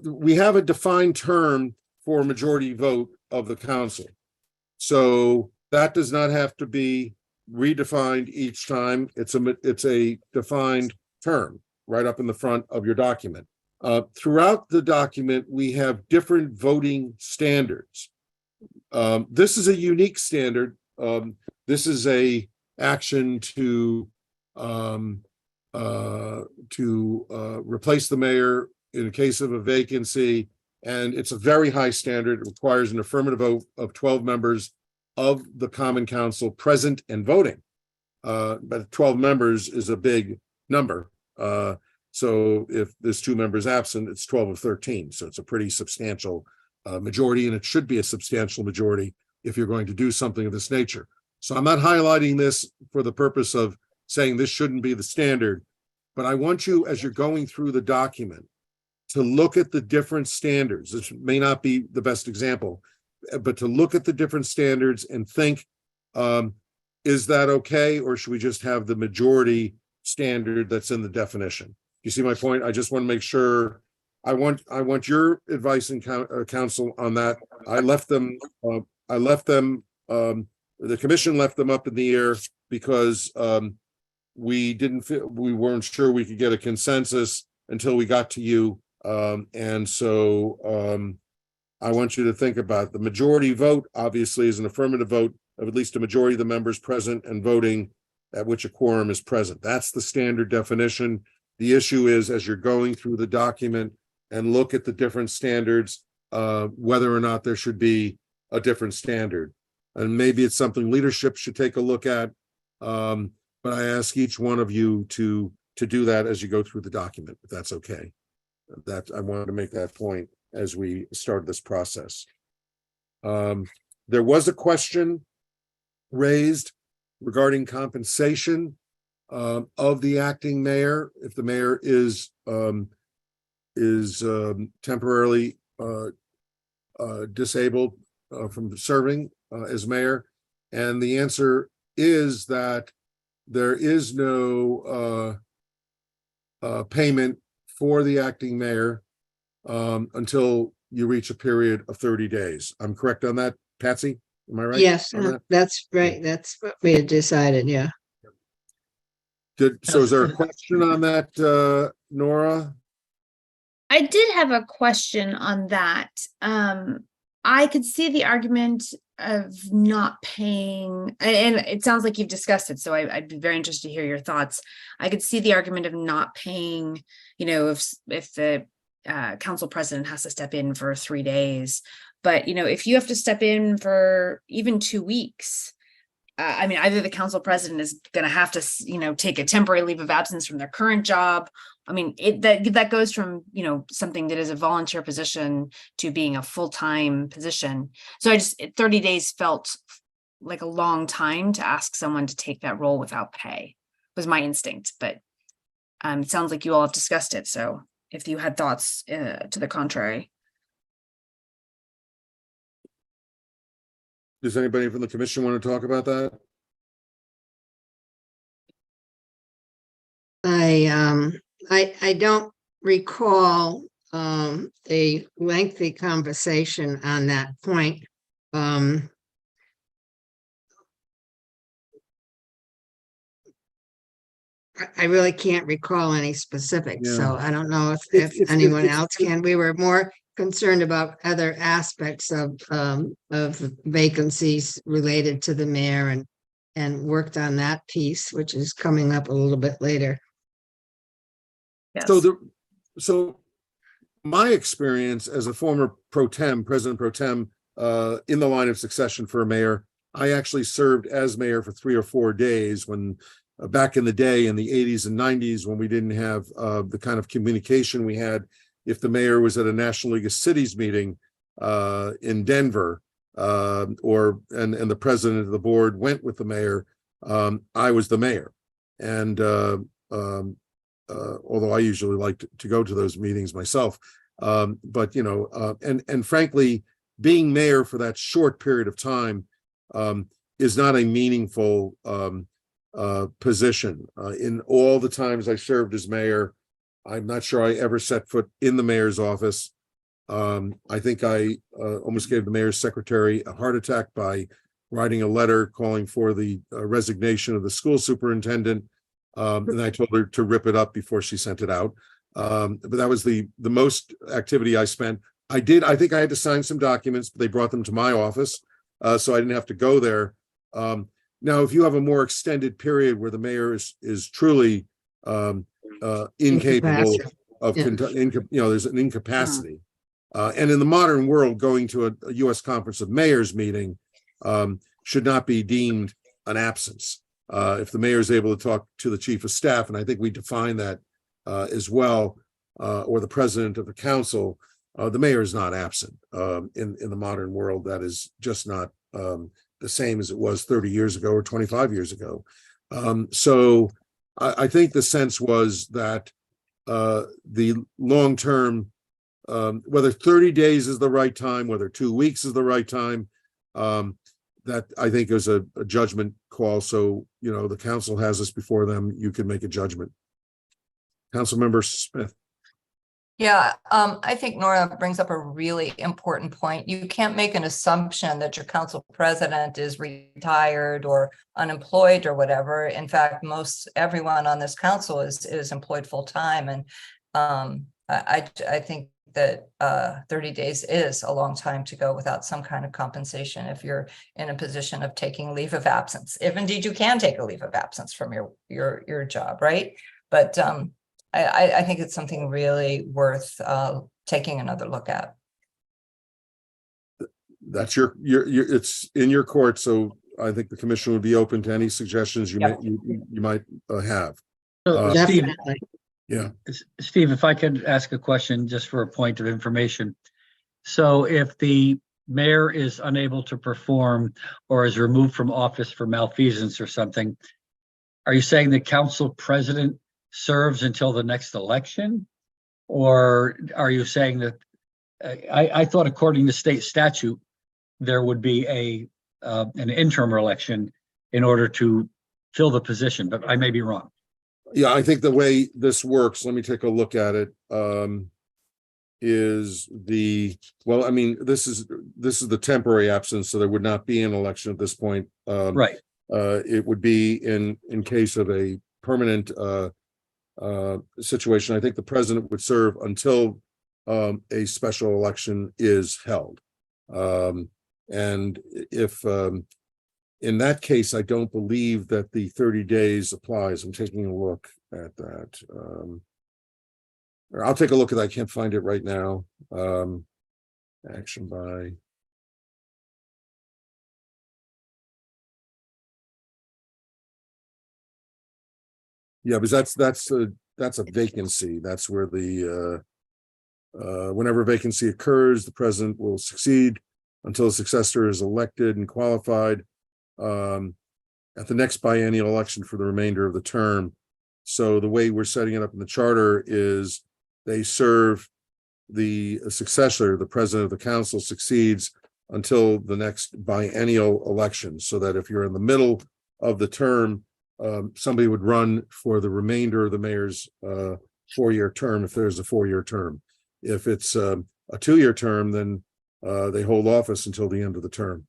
We have a defined term for majority vote of the council. So that does not have to be redefined each time. It's a defined term right up in the front of your document. Throughout the document, we have different voting standards. This is a unique standard. This is a action to replace the mayor in case of a vacancy, and it's a very high standard. It requires an affirmative vote of 12 members of the Common Council present and voting. But 12 members is a big number. So if there's 2 members absent, it's 12 of 13. So it's a pretty substantial majority, and it should be a substantial majority if you're going to do something of this nature. So I'm not highlighting this for the purpose of saying this shouldn't be the standard, but I want you, as you're going through the document, to look at the different standards. This may not be the best example, but to look at the different standards and think, Is that okay, or should we just have the majority standard that's in the definition? You see my point? I just want to make sure. I want your advice and counsel on that. I left them, the commission left them up in the air because we weren't sure we could get a consensus until we got to you. And so I want you to think about the majority vote, obviously, is an affirmative vote of at least a majority of the members present and voting at which a quorum is present. That's the standard definition. The issue is, as you're going through the document and look at the different standards, whether or not there should be a different standard. And maybe it's something leadership should take a look at. But I ask each one of you to do that as you go through the document, if that's okay. That I wanted to make that point as we start this process. There was a question raised regarding compensation of the acting mayor. If the mayor is temporarily disabled from serving as mayor, and the answer is that there is no payment for the acting mayor until you reach a period of 30 days. I'm correct on that, Patsy? Am I right? Yes, on that? that's right. That's what we had decided, yeah. So is there a question on that, Nora? I did have a question on that. I could see the argument of not paying, and it sounds like you've discussed it, so I'd be very interested to hear your thoughts. I could see the argument of not paying, if the council president has to step in for 3 days. But, if you have to step in for even 2 weeks, either the council president is going to have to, take a temporary leave of absence from their current job. That goes from, something that is a volunteer position to being a full-time position. So 30 days felt like a long time to ask someone to take that role without pay, was my instinct. But it sounds like you all have discussed it. So if you had thoughts to the contrary. Does anybody from the commission want to talk about that? I don't recall a lengthy conversation on that point. I really can't recall any specifics, so I don't know if anyone else can. We were more concerned about other aspects of vacancies related to the mayor and worked on that piece, which is coming up a little bit later. Yes. So my experience as a former president pro tem, in the line of succession for a mayor, I actually served as mayor for 3 or 4 days when back in the day in the 80s and 90s, when we didn't have the kind of communication we had. If the mayor was at a National League of Cities meeting in Denver, and the president of the board went with the mayor, I was the mayor. And although I usually like to go to those meetings myself, but and frankly, being mayor for that short period of time is not a meaningful position. In all the times I served as mayor, I'm not sure I ever set foot in the mayor's office. I think I almost gave the mayor's secretary a heart attack by writing a letter calling for the resignation of the school superintendent. And I told her to rip it up before she sent it out. But that was the most activity I spent. I think I had to sign some documents, but they brought them to my office. So I didn't have to go there. Now, if you have a more extended period where the mayor is truly incapable of, there's an incapacity. And in the modern world, going to a U.S. Conference of Mayors meeting should not be deemed an absence. If the mayor is able to talk to the chief of staff, and I think we define that as well, or the president of the council, the mayor is not absent. In the modern world, that is just not the same as it was 30 years ago or 25 years ago. So I think the sense was that the long-term, whether 30 days is the right time, whether 2 weeks is the right time, that I think is a judgment call. So, you know, the council has this before them, you can make a judgment. Councilmember Smith. Yeah, I think Nora brings up a really important point. You can't make an assumption that your council president is retired or unemployed or whatever. In fact, most everyone on this council is employed full time, and I think that 30 days is a long time to go without some kind of compensation if you're in a position of taking leave of absence, if indeed you can take a leave of absence from your job, right? But I think it's something really worth taking another look at. That's your it's in your court, so I think the commission would be open to any suggestions you Yep. you might have. So, Steve, Definitely. Yeah. Steve, if I could ask a question just for a point of information. So if the mayor is unable to perform or is removed from office for malfeasance or something, are you saying the council president serves until the next election? Or are you saying that, I thought according to state statute, there would be an interim election in order to fill the position, but I may be wrong. Yeah, I think the way this works, let me take a look at it. Is well, I mean, this is the temporary absence, so there would not be an election at this point. Right. It would be in case of a permanent situation. I think the president would serve until a special election is held. And if in that case, I don't believe that the 30 days applies. I'm taking a look at that. Or I'll take a look at that. I can't find it right now. Action by. Yeah, because that's a vacancy. That's where the whenever a vacancy occurs, the president will succeed until a successor is elected and qualified at the next biennial election for the remainder of the term. So the way we're setting it up in the charter is they serve the successor, the president of the council succeeds until the next biennial election, so that if you're in the middle of the term, somebody would run for the remainder of the mayor's 4-year term, if there's a 4-year term. If it's a 2-year term, then they hold office until the end of the term.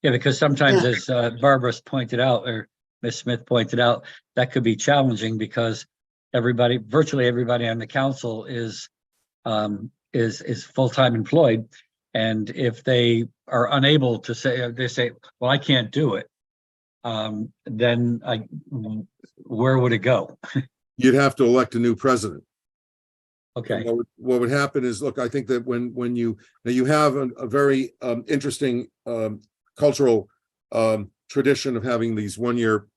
Yeah, because sometimes, as Barbara's pointed out, or Ms. Smith pointed out, that could be challenging because virtually everybody on the council is full-time employed. And if they are unable to say, well, I can't do it, then where would it go? You'd have to elect a new president. Okay. What would happen is, look, I think that when you have a very interesting cultural tradition of having these 1-year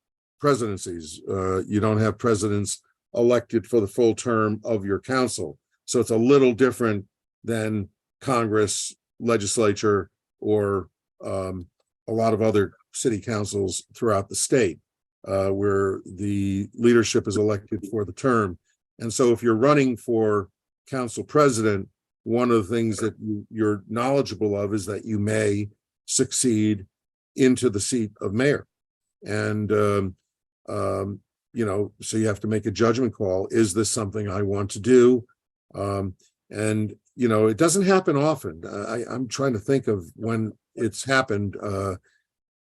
presidencies. You don't have presidents elected for the full term of your council. So it's a little different than Congress, legislature, or a lot of other city councils throughout the state, where the leadership is elected for the term. And so if you're running for council president, one of the things that you're knowledgeable of is that you may succeed into the seat of mayor. And, you know, so you have to make a judgment call. Is this something I want to do? And, you know, it doesn't happen often. I'm trying to think of when it's happened.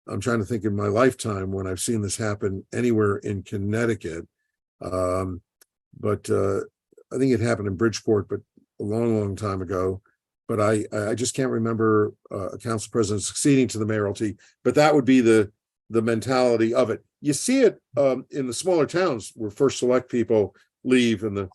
I'm trying to think in my lifetime when I've seen this happen anywhere in Connecticut. But I think it happened in Bridgeport, but a long, long time ago. But I just can't remember a council president succeeding to the mayoralty. But that would be the mentality of it. You see it in the smaller towns where first select people leave, and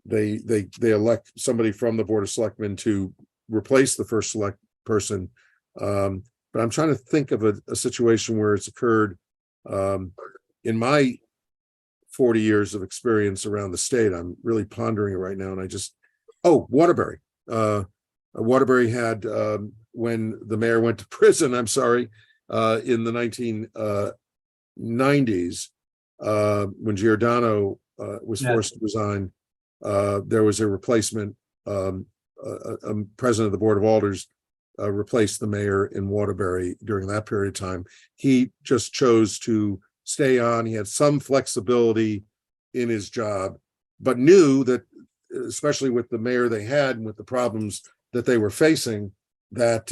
they elect somebody from the board of selectmen to replace the first select person. But I'm trying to think of a situation where it's occurred in my 40 years of experience around the state. I'm really pondering it right now. And Waterbury. Waterbury had, when the mayor went to prison, in the 1990s, when Giordano was forced to resign, there was a replacement president of the Board of Alders replaced the mayor in Waterbury during that period of time. He just chose to stay on. He had some flexibility in his job, but knew that, especially with the mayor they had and with the problems that they were facing, that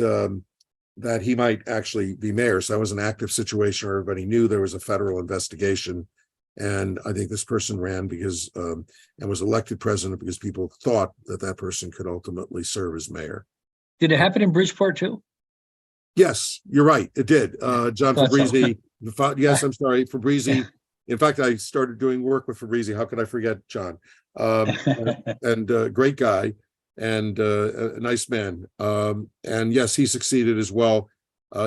that he might actually be mayor. So that was an active situation where everybody knew there was a federal investigation. And I think this person ran because and was elected president because people thought that that person could ultimately serve as mayor. Did it happen in Bridgeport too? Yes, you're right. It did. John Thought so. Fabrizi. Yes, I'm sorry, Fabrizi. In fact, I started doing work with Fabrizi. How could I forget John? And great guy and a nice man. And yes, he succeeded as well.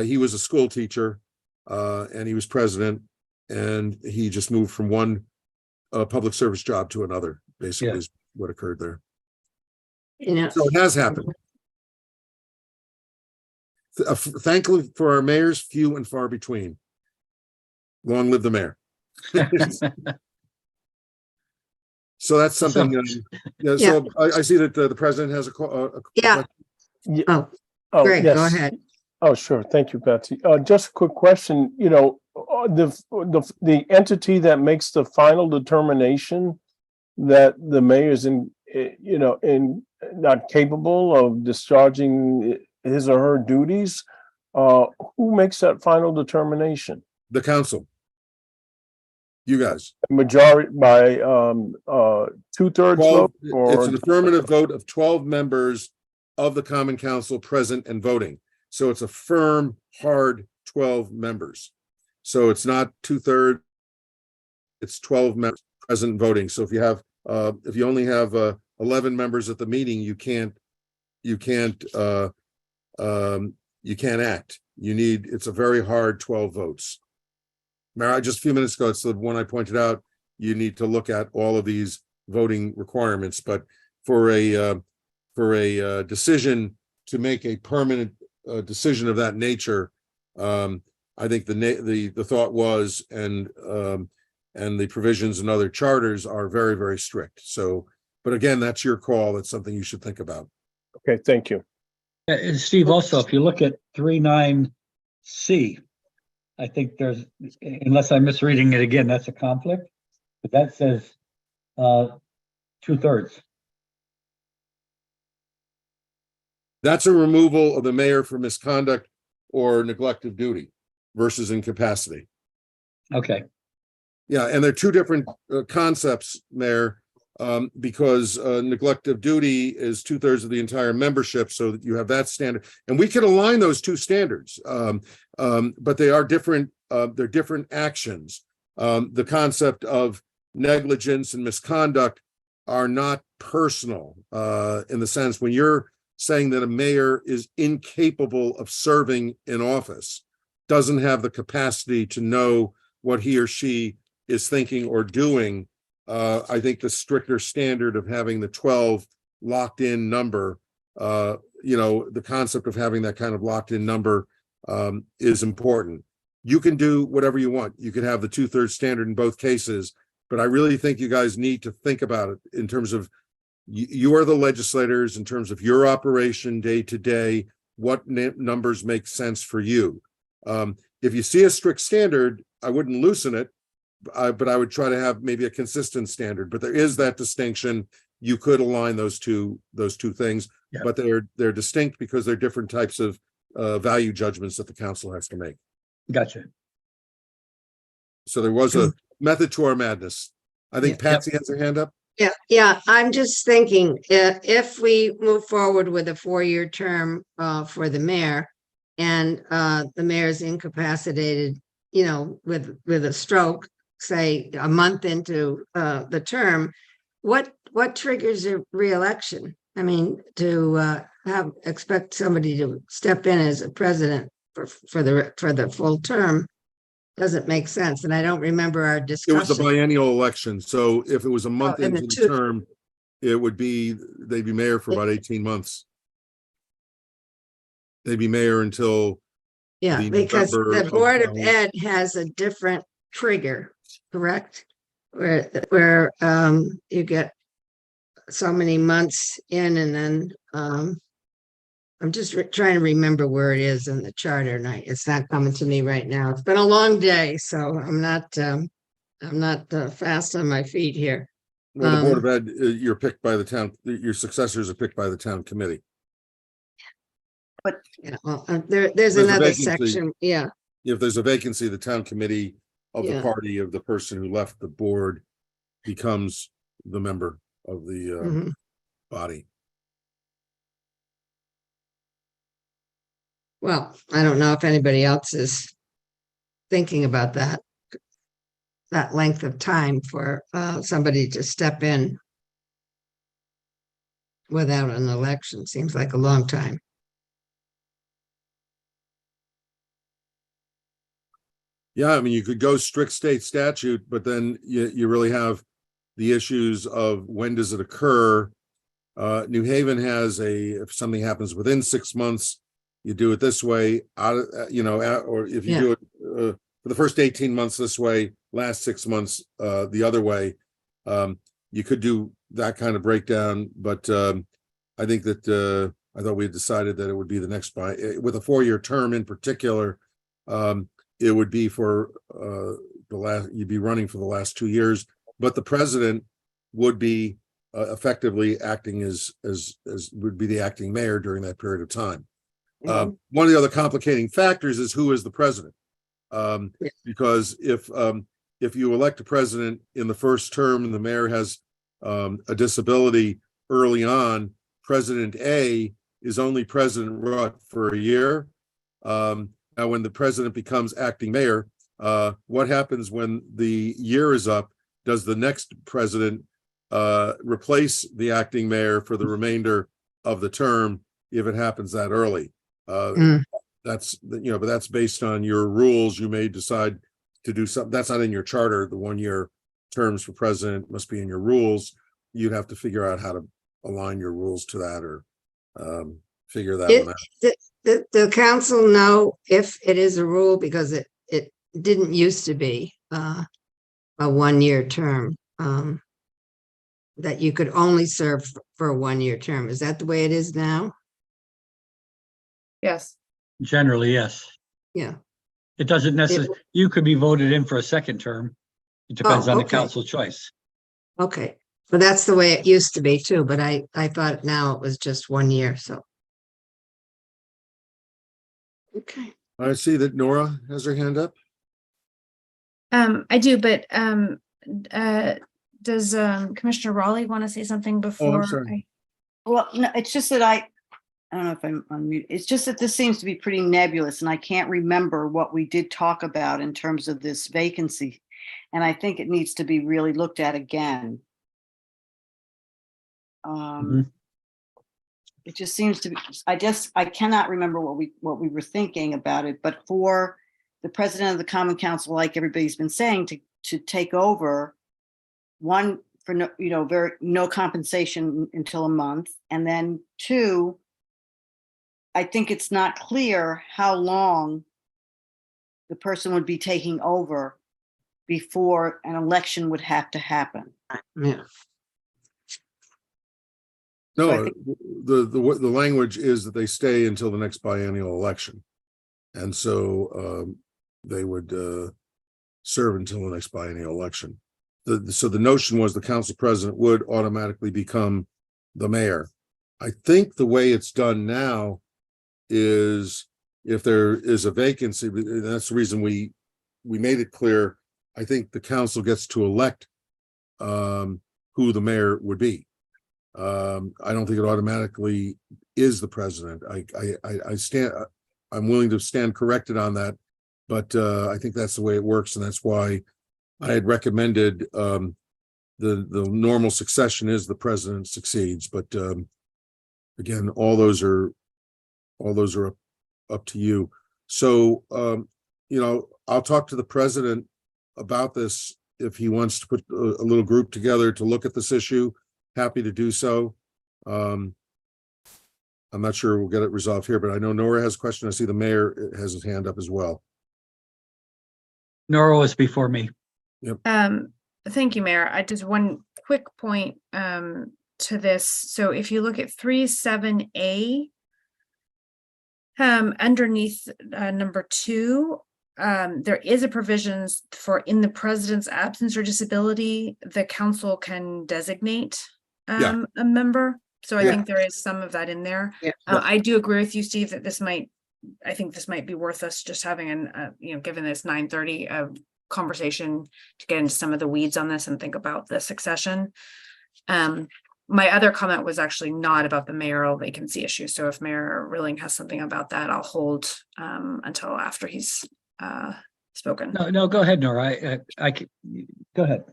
He was a school teacher and he was president, and he just moved from one public service job to another, basically, is what occurred there. You know, So it has happened. Thankfully for our mayors, few and far between. Long live the mayor. So that's something. So I see that the president has a yeah. Yeah. Oh, Greg, go yes. ahead. Oh, sure. Thank you, Betsy. Just a quick question. You know, the entity that makes the final determination that the mayor is in not capable of discharging his or her duties, who makes that final determination? The council. You guys. Majority by 2/3 vote? It's an affirmative vote of 12 members of the Common Council present and voting. So it's a firm, hard 12 members. So it's not 2/3. It's 12 members present voting. So if you only have 11 members at the meeting, you can't act. It's a very hard 12 votes. Mara, just a few minutes ago, it's the one I pointed out. You need to look at all of these voting requirements, but for a decision to make a permanent decision of that nature, I think the thought was, and the provisions in other charters are very, very strict. So, but again, that's your call. That's something you should think about. Okay, thank you. And Steve, also, if you look at 39C, I think there's, unless I'm misreading it again, that's a conflict, but that says 2/3. That's a removal of the mayor for misconduct or neglect of duty versus incapacity. Okay. Yeah, and they're two different concepts, Mayor, because neglect of duty is 2/3 of the entire membership, so that you have that standard. And we can align those two standards, but they are different. They're different actions. The concept of negligence and misconduct are not personal in the sense when you're saying that a mayor is incapable of serving in office, doesn't have the capacity to know what he or she is thinking or doing. I think the stricter standard of having the 12 locked in number, the concept of having that kind of locked in number is important. You can do whatever you want. You could have the 2/3 standard in both cases, but I really think you guys need to think about it in terms of you are the legislators, in terms of your operation day to day, what numbers make sense for you. If you see a strict standard, I wouldn't loosen it, but I would try to have maybe a consistent standard. But there is that distinction. You could align those two things, but they're distinct because they're different types of value judgments that the council has to make. Gotcha. So there was a method to our madness. I think Patsy has her hand up. Yeah. I'm just thinking if we move forward with a 4-year term for the mayor, and the mayor's incapacitated, with a stroke, say a month into the term, what triggers a reelection? I mean, to expect somebody to step in as a president for the full term doesn't make sense. And I don't remember our It discussion. was a biennial election, so if it was a month and into the term, it would be they'd be mayor for about 18 months. They'd be mayor until because November the Board of 12. Ed has a different trigger, correct? Where you get so many months in and then, I'm just trying to remember where it is in the charter and it's not coming to me right now. It's been a long day, so I'm not fast on my feet here. Well, the Board of Ed, you're picked by the town, your successors are picked by the town committee. Yeah, well, there's a another vacancy. section, yeah. If there's a vacancy, the town committee of the Yeah. party of the person who left the board becomes the member of the Mhm. body. Well, I don't know if anybody else is thinking about that length of time for somebody to step in without an election. Seems like a long time. Yeah, I mean, you could go strict state statute, but then you really have the issues of when does it occur? New Haven has if something happens within 6 months, you do it this way, or if you Yeah. do it for the first 18 months this way, last 6 months the other way. You could do that kind of breakdown, but I think that I thought we had decided that it would be the next with a 4-year term in particular. It would be for you'd be running for the last 2 years, but the president would be effectively acting as would be the acting mayor during that period of time. Mhm. One of the other complicating factors is who is the president. Because if you elect a president in the first term and the mayor has a disability early on, President A is only President for a year. Now, when the president becomes acting mayor, what happens when the year is up? Does the next president replace the acting mayor for the remainder of the term if it happens that early? That's, but that's based on your rules. You may decide to do something. That's not in your charter. The 1-year terms for president must be in your rules. You'd have to figure out how to align your rules to that or figure that one out. The council know if it is a rule because it didn't used to be a 1-year term, that you could only serve for a 1-year term. Is that the way it is now? Yes. Generally, yes. Yeah. It doesn't necessarily, you could be voted in for a second term. It depends on the okay. council choice. Okay, well, that's the way it used to be too, but I thought now it was just 1 year, so. Okay. I see that Nora has her hand up. I do, but does Commissioner Raleigh want to say something before? sorry. Well, no, it's just that I don't know if I'm on mute. It's just that this seems to be pretty nebulous and I can't remember what we did talk about in terms of this vacancy. And I think it needs to be really looked at again. It just seems to be, I cannot remember what we were thinking about it, but for the president of the Common Council, like everybody's been saying, to take over, one, for no compensation until a month, and then 2, I think it's not clear how long the person would be taking over before an election would have to happen. Yeah. No, So I the language is that they stay until the next biennial election. And so they would serve until the next biennial election. So the notion was the council president would automatically become the mayor. I think the way it's done now is if there is a vacancy, and that's the reason we made it clear, I think the council gets to elect who the mayor would be. I don't think it automatically is the president. I'm willing to stand corrected on that, but I think that's the way it works, and that's why I had recommended the normal succession is the president succeeds. But again, all those are up to you. So I'll talk to the president about this if he wants to put a little group together to look at this issue. Happy to do so. I'm not sure we'll get it resolved here, but I know Nora has a question. I see the mayor has his hand up as well. Nora was before me. Thank you, Mayor. I just one quick point to this. So if you look at 3.7a, underneath number 2, there is a provisions for in the president's absence or disability, the council can designate Yeah. a member. So I Yeah. think there is some of that in there. Yeah. I do agree with you, Steve, that I think this might be worth us just having given this 9:30 conversation to get into some of the weeds on this and think about the succession. My other comment was actually not about the mayoral vacancy issue. So if Mayor Rilling has something about that, I'll hold until after he's spoken. No, go ahead, Nora. Go ahead.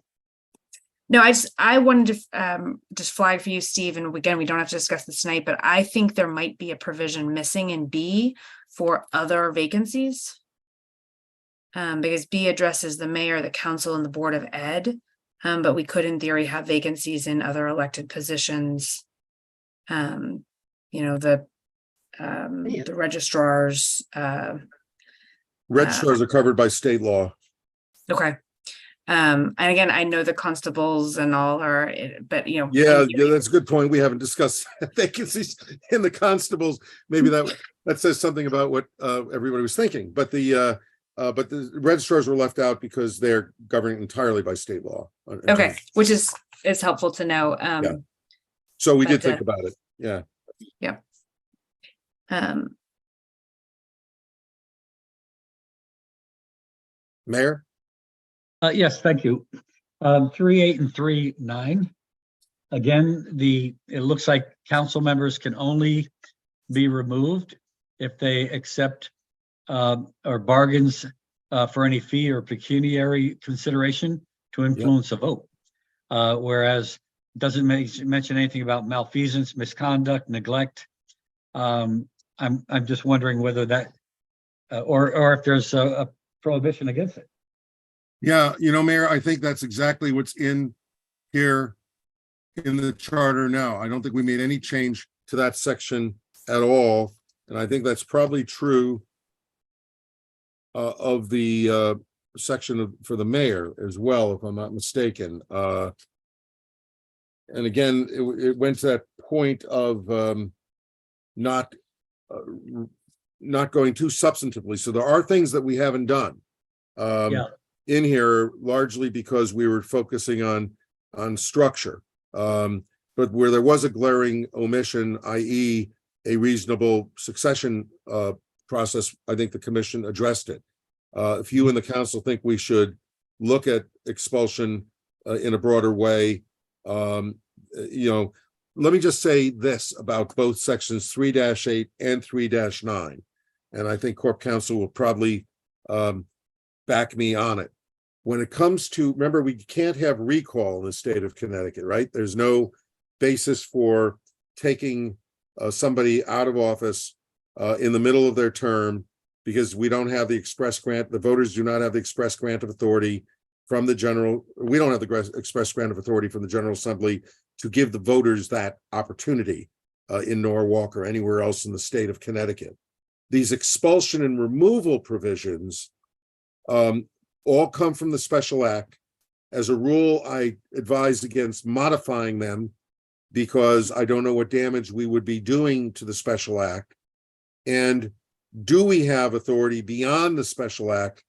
No, I wanted to just flag for you, Steve, and again, we don't have to discuss this tonight, but I think there might be a provision missing in B for other vacancies. Because B addresses the mayor, the council, and the board of ed. But we could in theory have vacancies in other elected positions. The registrars. Registrars are covered by state law. Okay. And again, I know the constables and all are, but Yeah, that's a good point. We haven't discussed vacancies in the constables. Maybe that says something about what everybody was thinking. But the registrars were left out because they're governed entirely by state law. Okay, which is helpful to know. Yeah. So we did but, think about it. Yeah. Yeah. Mayor? Yes, thank you. 3.8 and 3.9. Again, it looks like council members can only be removed if they accept or bargains for any fee or pecuniary consideration to influence a vote. Whereas it doesn't mention anything about malfeasance, misconduct, neglect. I'm just wondering whether that or if there's a prohibition against it. Yeah, Mayor, I think that's exactly what's in here in the charter now. I don't think we made any change to that section at all. And I think that's probably true of the section for the mayor as well, if I'm not mistaken. And again, it went to that point of not going too substantively. So there are things that we haven't done in here, largely because we were focusing on structure. But where there was a glaring omission, i.e. a reasonable succession process, I think the commission addressed it. If you and the council think we should look at expulsion in a broader way, let me just say this about both sections 3-8 and 3-9. And I think Corp Counsel will probably back me on it. When it comes to, remember, we can't have recall in the state of Connecticut, right? There's no basis for taking somebody out of office in the middle of their term because we don't have the express grant. The voters do not have the express grant of authority from the general. We don't have the express grant of authority from the General Assembly to give the voters that opportunity in Norwalk or anywhere else in the state of Connecticut. These expulsion and removal provisions all come from the special act. As a rule, I advise against modifying them because I don't know what damage we would be doing to the special act. And do we have authority beyond the special act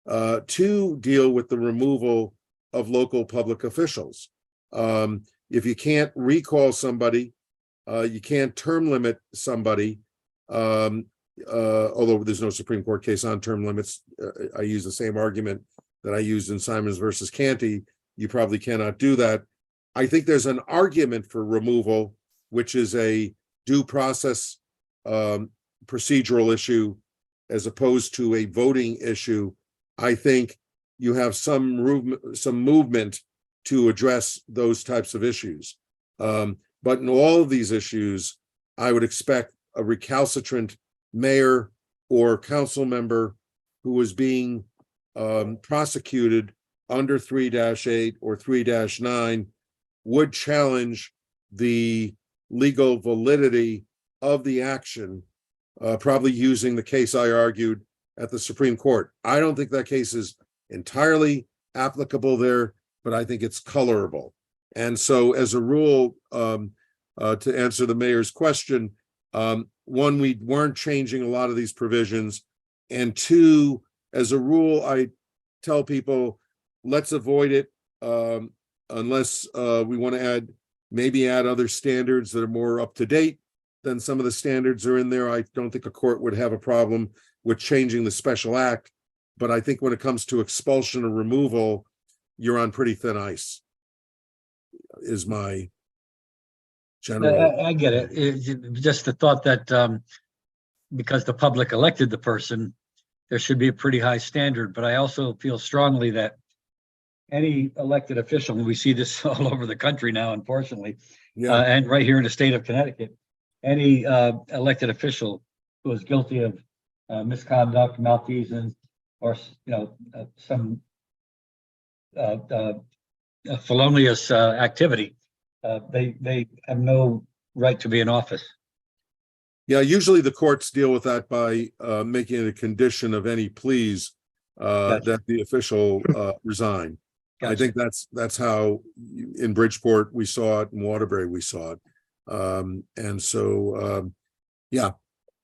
to deal with the removal of local public officials? If you can't recall somebody, you can't term limit somebody, although there's no Supreme Court case on term limits. I use the same argument that I used in Simons versus Canty. You probably cannot do that. I think there's an argument for removal, which is a due process procedural issue as opposed to a voting issue. I think you have some movement to address those types of issues. But in all of these issues, I would expect a recalcitrant mayor or council member who was being prosecuted under 3-8 or 3-9 would challenge the legal validity of the action, probably using the case I argued at the Supreme Court. I don't think that case is entirely applicable there, but I think it's colorable. And so as a rule, to answer the mayor's question, one, we weren't changing a lot of these provisions. And two, as a rule, I tell people, let's avoid it unless we want to maybe add other standards that are more up to date than some of the standards are in there. I don't think a court would have a problem with changing the special act. But I think when it comes to expulsion or removal, you're on pretty thin ice, is my general. I get it. It's just the thought that because the public elected the person, there should be a pretty high standard. But I also feel strongly that any elected official, and we see this all over the country now, unfortunately, and right here in the state of Connecticut, any elected official who is guilty of misconduct, malfeasance, or some felonious activity, they have no right to be in office. Yeah, usually the courts deal with that by making it a condition of any pleas that the official resign. Gotcha. I think that's how in Bridgeport we saw it, in Waterbury we saw it. And so,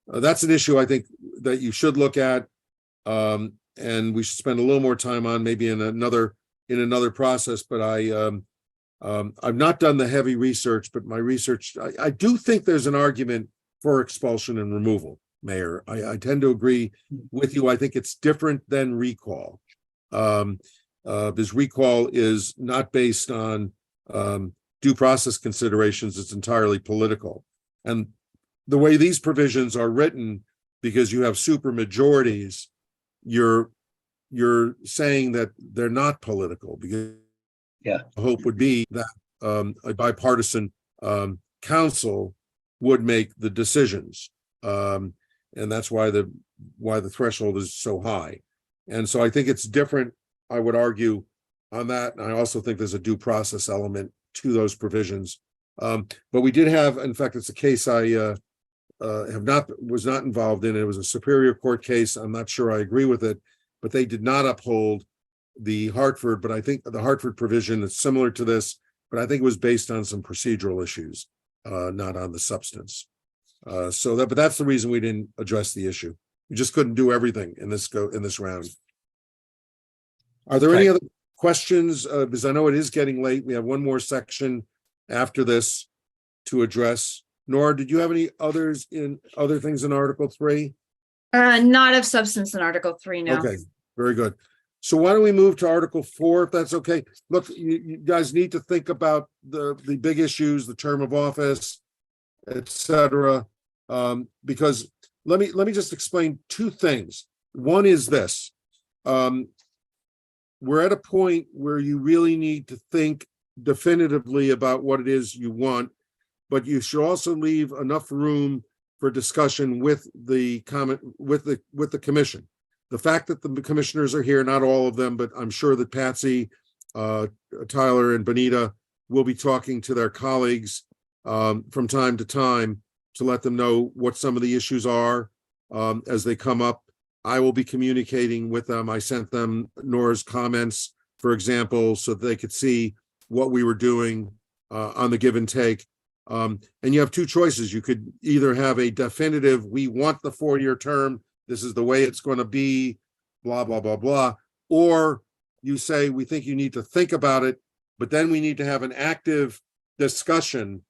that's an issue I think that you should look at. And we should spend a little more time on maybe in another process, but I've not done the heavy research, but my research, I do think there's an argument for expulsion and removal, Mayor. I tend to agree with you. I think it's different than recall. Because recall is not based on due process considerations, it's entirely political. And the way these provisions are written, because you have super majorities, you're saying that they're not political, because the hope would be that a bipartisan council would make the decisions. And that's why the threshold is so high. And so I think it's different, I would argue, on that. And I also think there's a due process element to those provisions. But we did have, in fact, it's a case I was not involved in. It was a Superior Court case. I'm not sure I agree with it, but they did not uphold the Hartford. But I think the Hartford provision is similar to this, but I think it was based on some procedural issues, not on the substance. But that's the reason we didn't address the issue. We just couldn't do everything in this round. Are there any other questions? Because I know it is getting late. We have one more section after this to address. Nora, did you have any other things in Article 3? Not of substance in Article 3, no. Okay, very good. So why don't we move to Article 4, if that's okay? Look, you guys need to think about the big issues, the term of office, etc. Because let me just explain two things. One is this. We're at a point where you really need to think definitively about what it is you want, but you should also leave enough room for discussion with the commission. The fact that the commissioners are here, not all of them, but I'm sure that Patsy, Tyler, and Benita will be talking to their colleagues from time to let them know what some of the issues are as they come up. I will be communicating with them. I sent them Nora's comments, for example, so that they could see what we were doing on the give and take. And you have two choices. You could either have a definitive, we want the 4-year term, this is the way it's going to be, blah, blah, blah, blah. Or you say, we think you need to think about it, but then we need to have an active discussion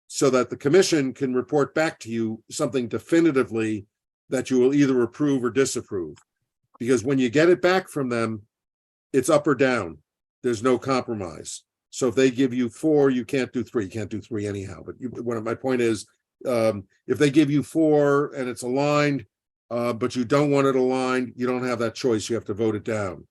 so that the commission can report back to you something definitively that you will either approve or disapprove. Because when you get it back from them, it's up or down. There's no compromise. So if they give you 4, you can't do 3. You can't do 3 anyhow. But my point is, if they give you 4 and it's aligned, but you don't want it aligned, you don't have that choice. You have to vote it down.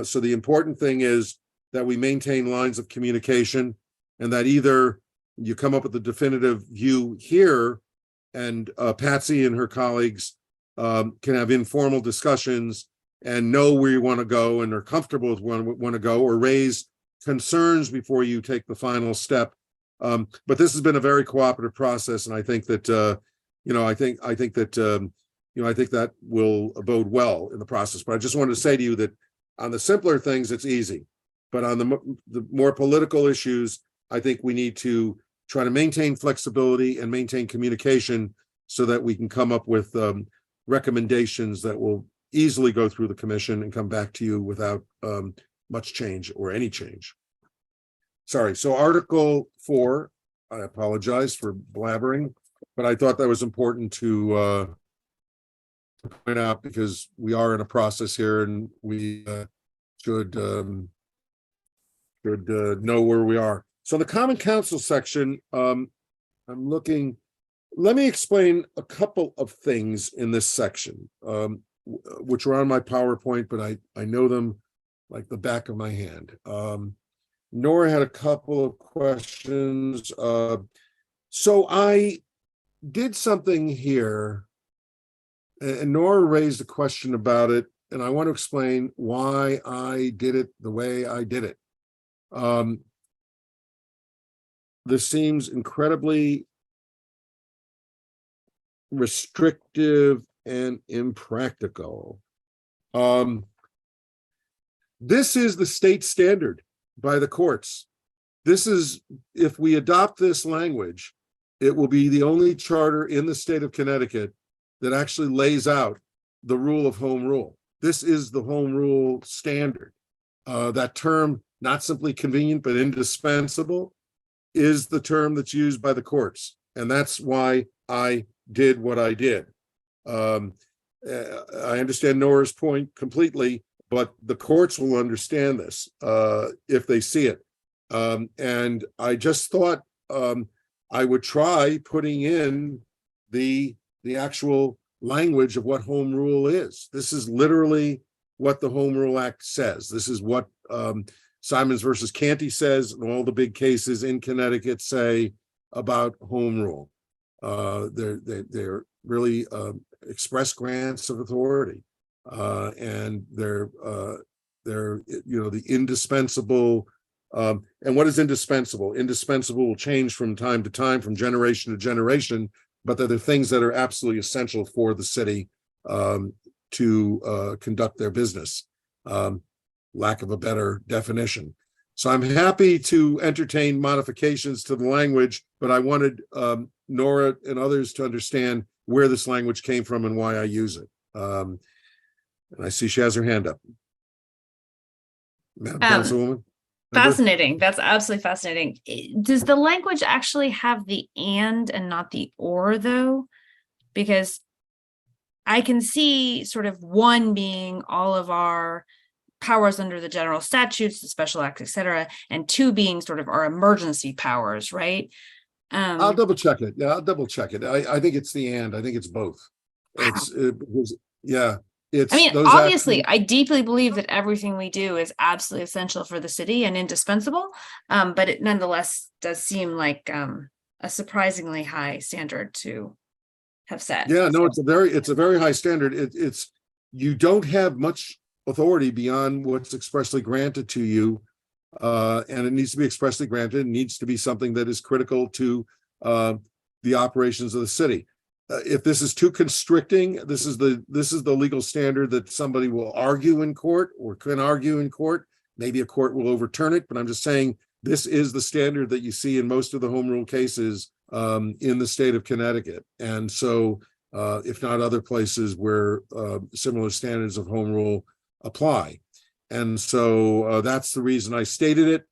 So the important thing is that we maintain lines of communication, and that either you come up with a definitive view here, and Patsy and her colleagues can have informal discussions and know where you want to go and are comfortable with where you want to go, or raise concerns before you take the final step. But this has been a very cooperative process, and I think that I think that will bode well in the process. But I just wanted to say to you that on the simpler things, it's easy, but on the more political issues, I think we need to try to maintain flexibility and maintain communication so that we can come up with recommendations that will easily go through the commission and come back to you without much change or any change. Sorry, so Article 4, I apologize for blabbering, but I thought that was important to point out because we are in a process here and we should know where we are. So the Common Council section, I'm looking, let me explain a couple of things in this section, which are on my PowerPoint, but I know them like the back of my hand. Nora had a couple of questions. So I did something here, and Nora raised a question about it, and I want to explain why I did it the way I did it. This seems incredibly restrictive and impractical. This is the state standard by the courts. This is, if we adopt this language, it will be the only charter in the state of Connecticut that actually lays out the rule of home rule. This is the home rule standard. That term, not simply convenient, but indispensable, is the term that's used by the courts. And that's why I did what I did. I understand Nora's point completely, but the courts will understand this if they see it. And I just thought I would try putting in the actual language of what home rule is. This is literally what the Home Rule Act says. This is what Simons versus Canty says, and all the big cases in Connecticut say about home rule. They're really express grants of authority, and they're the indispensable. And what is indispensable? Indispensable will change from time to time, from generation to generation, but they're the things that are absolutely essential for the city to conduct their business. Lack of a better definition. So I'm happy to entertain modifications to the language, but I wanted Nora and others to understand where this language came from and why I use it. And I see she has her hand up. Madam Councilwoman. Fascinating. That's absolutely fascinating. Does the language actually have the and not the or though? Because I can see sort of one being all of our powers under the general statutes, the special acts, et cetera, and two being sort of our emergency powers, right? I'll double check it. Yeah, I'll double check it. I think it's the and. I think it's both. It's yeah. It's. I mean, those obviously, actions- I deeply believe that everything we do is absolutely essential for the city and indispensable. But it nonetheless does seem like a surprisingly high standard to have set. Yeah, no, it's a very high standard. It's you don't have much authority beyond what's expressly granted to you, and it needs to be expressly granted. It needs to be something that is critical to the operations of the city. If this is too constricting, this is the legal standard that somebody will argue in court or can argue in court. Maybe a court will overturn it, but I'm just saying this is the standard that you see in most of the home rule cases in the state of Connecticut. And so, if not other places where similar standards of home rule apply. And so that's the reason I stated it.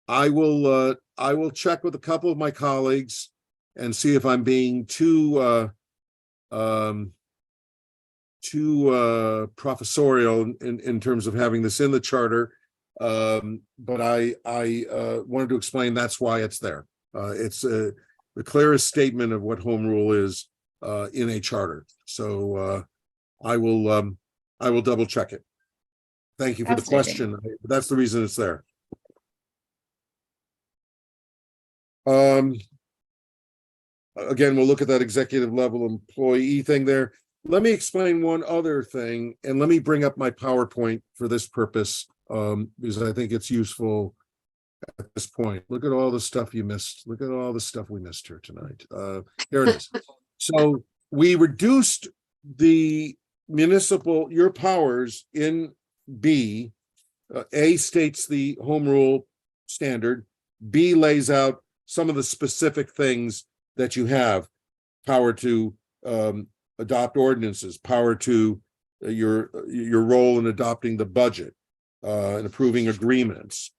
I will check with a couple of my colleagues and see if I'm being too professorial in terms of having this in the charter. But I wanted to explain that's why it's there. It's the clearest statement of what home rule is in a charter. So I will double check it. Thank you for the question. That's the reason it's there. Again, we'll look at that executive level employee thing there. Let me explain one other thing, and let me bring up my PowerPoint for this purpose, because I think it's useful at this point. Look at all the stuff you missed. Look at all the stuff we missed here tonight. Here it is. So we reduced the your powers in B. A states the home rule standard. B lays out some of the specific things that you have. Power to adopt ordinances, power to your role in adopting the budget, and approving agreements,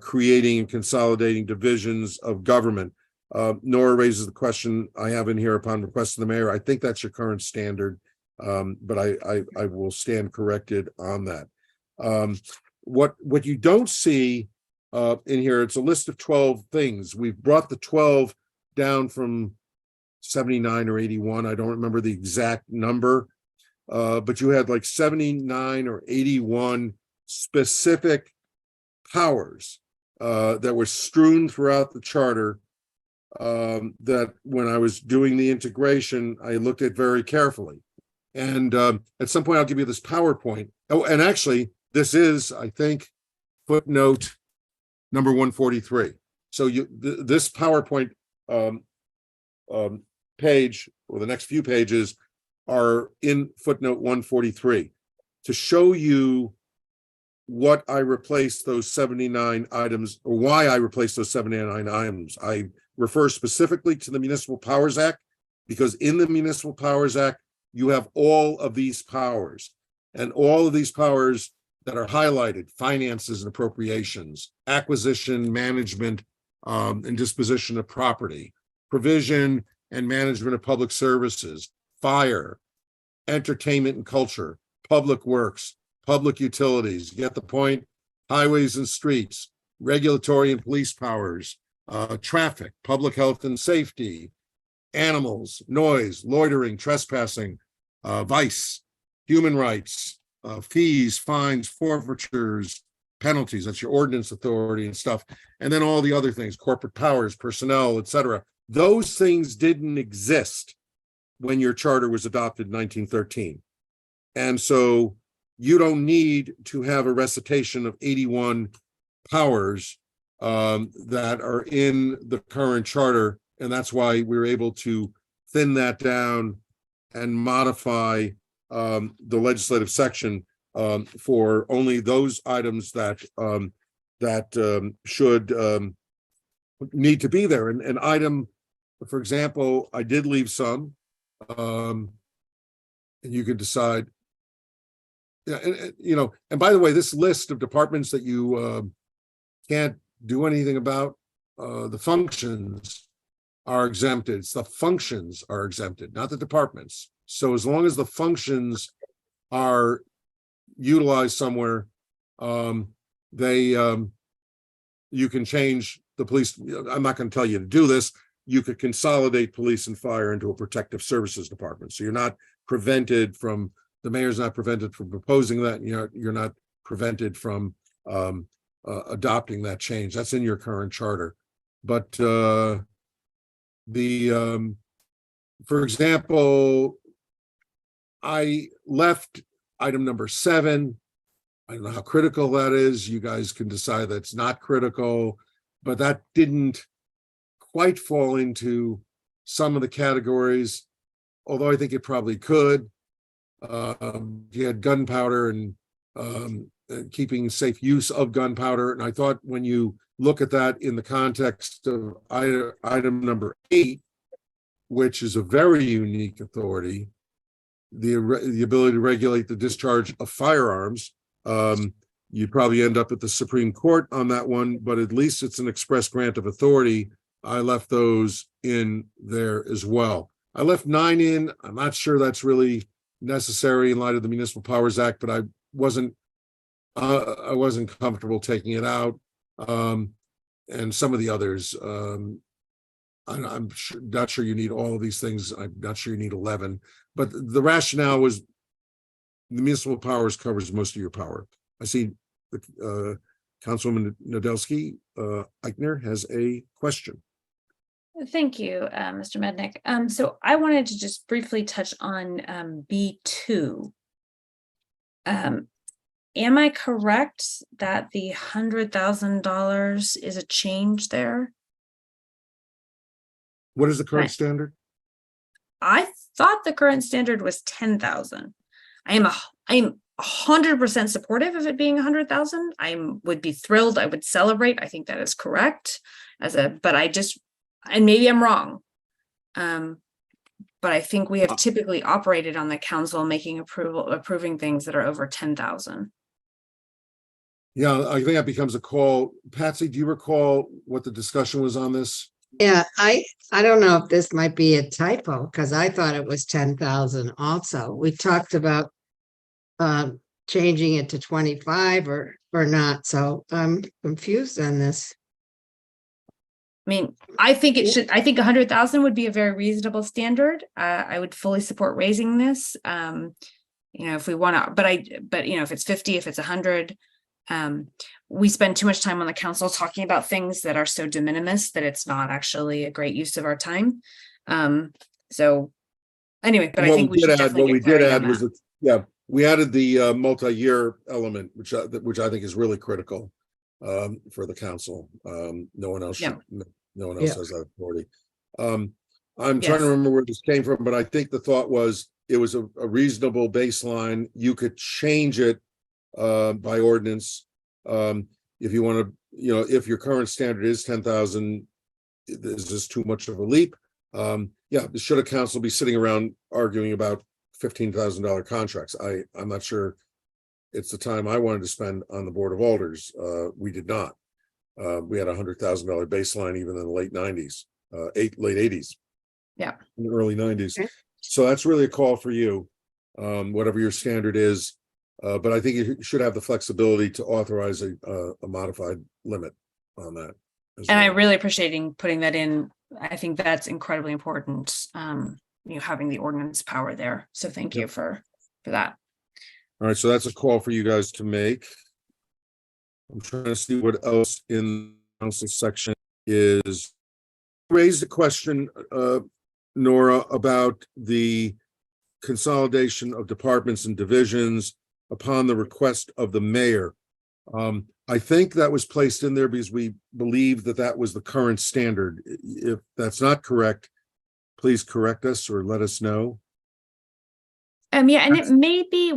creating and consolidating divisions of government. Nora raises the question I have in here upon request of the mayor. I think that's your current standard, but I will stand corrected on that. What you don't see in here, it's a list of 12 things. We've brought the 12 down from 79 or 81. I don't remember the exact number, but you had like 79 or 81 specific powers that were strewn throughout the charter, that when I was doing the integration, I looked at very carefully. And at some point, I'll give you this PowerPoint. Oh, and actually, this is, I think, footnote number 143. So this PowerPoint page, or the next few pages, are in footnote 143 to show you what I replaced those 79 items, or why I replaced those 79 items. I refer specifically to the Municipal Powers Act, because in the Municipal Powers Act, you have all of these powers, and all of these powers that are highlighted: finances and appropriations, acquisition, management, and disposition of property, provision and management of public services, fire, entertainment and culture, public works, public utilities, you get the point, highways and streets, regulatory and police powers, traffic, public health and safety, animals, noise, loitering, trespassing, vice, human rights, fees, fines, forfeitures, penalties. That's your ordinance authority and stuff. And then all the other things, corporate powers, personnel, etc. Those things didn't exist when your charter was adopted in 1913. And so you don't need to have a recitation of 81 powers that are in the current charter. And that's why we were able to thin that down and modify the legislative section for only those items that should need to be there. An item, for example, I did leave some, and you could decide. Yeah, and by the way, this list of departments that you can't do anything about, the functions are exempted. It's the functions are exempted, not the departments. So as long as the functions are utilized somewhere, you can change the police. I'm not going to tell you to do this. You could consolidate police and fire into a protective services department. So you're not prevented from, the mayor's not prevented from proposing that. You're not prevented from adopting that change. That's in your current charter. But for example, I left item number 7. I don't know how critical that is. You guys can decide that's not critical, but that didn't quite fall into some of the categories, although I think it probably could. You had gunpowder and keeping safe use of gunpowder. And I thought when you look at that in the context of item number 8, which is a very unique authority, the ability to regulate the discharge of firearms, you probably end up at the Supreme Court on that one, but at least it's an express grant of authority. I left those in there as well. I left 9 in. I'm not sure that's really necessary in light of the Municipal Powers Act, but I wasn't comfortable taking it out. And some of the others, I'm not sure you need all of these things. I'm not sure you need 11, but the rationale was the municipal powers covers most of your power. I see Councilwoman Nadelsky Eichner has a question. Thank you, Mr. Mednick. So I wanted to just briefly touch on B2. Am I correct that the $100,000 is a change there? What is the current standard? I thought the current standard was 10,000. I am 100% supportive of it being 100,000. Would be thrilled. I would celebrate. I think that is correct but and maybe I'm wrong. But I think we have typically operated on the council making approving things that are over 10,000. Yeah, I think that becomes a call. Patsy, do you recall what the discussion was on this? Yeah, I don't know if this might be a typo, because I thought it was 10,000 also. We talked about changing it to 25 or not, so I'm confused on this. I mean, I think 100,000 would be a very reasonable standard. I would fully support raising this. If we want to, but if it's 50, if it's 100, we spend too much time on the council talking about things that are so de minimis that it's not actually a great use of our time. So anyway, but I think we should definitely what we get did clarity add on was that. we added the multi-year element, which I think is really critical for the council. No one else should, no one else has that authority. I'm trying to remember where this came from, but I think the thought was it was a reasonable baseline. You could change it by ordinance. If you want to, if your current standard is 10,000, is this too much of a leap? Should a council be sitting around arguing about $15,000 contracts? I'm not sure it's the time I wanted to spend on the Board of Alders. We did not. We had $100,000 baseline even in the late 90s, late 80s. Yeah. In the early 90s. Okay. So that's really a call for you, whatever your standard is. But I think you should have the flexibility to authorize a modified limit on that. And I really appreciate putting that in. I think that's incredibly important. Having the ordinance power there. So thank you for that. All right, so that's a call for you guys to make. I'm trying to see what else in the council section is. Raised a question, Nora, about the consolidation of departments and divisions upon the request of the mayor. I think that was placed in there because we believe that was the current standard. If that's not correct, please correct us or let us know. And it may be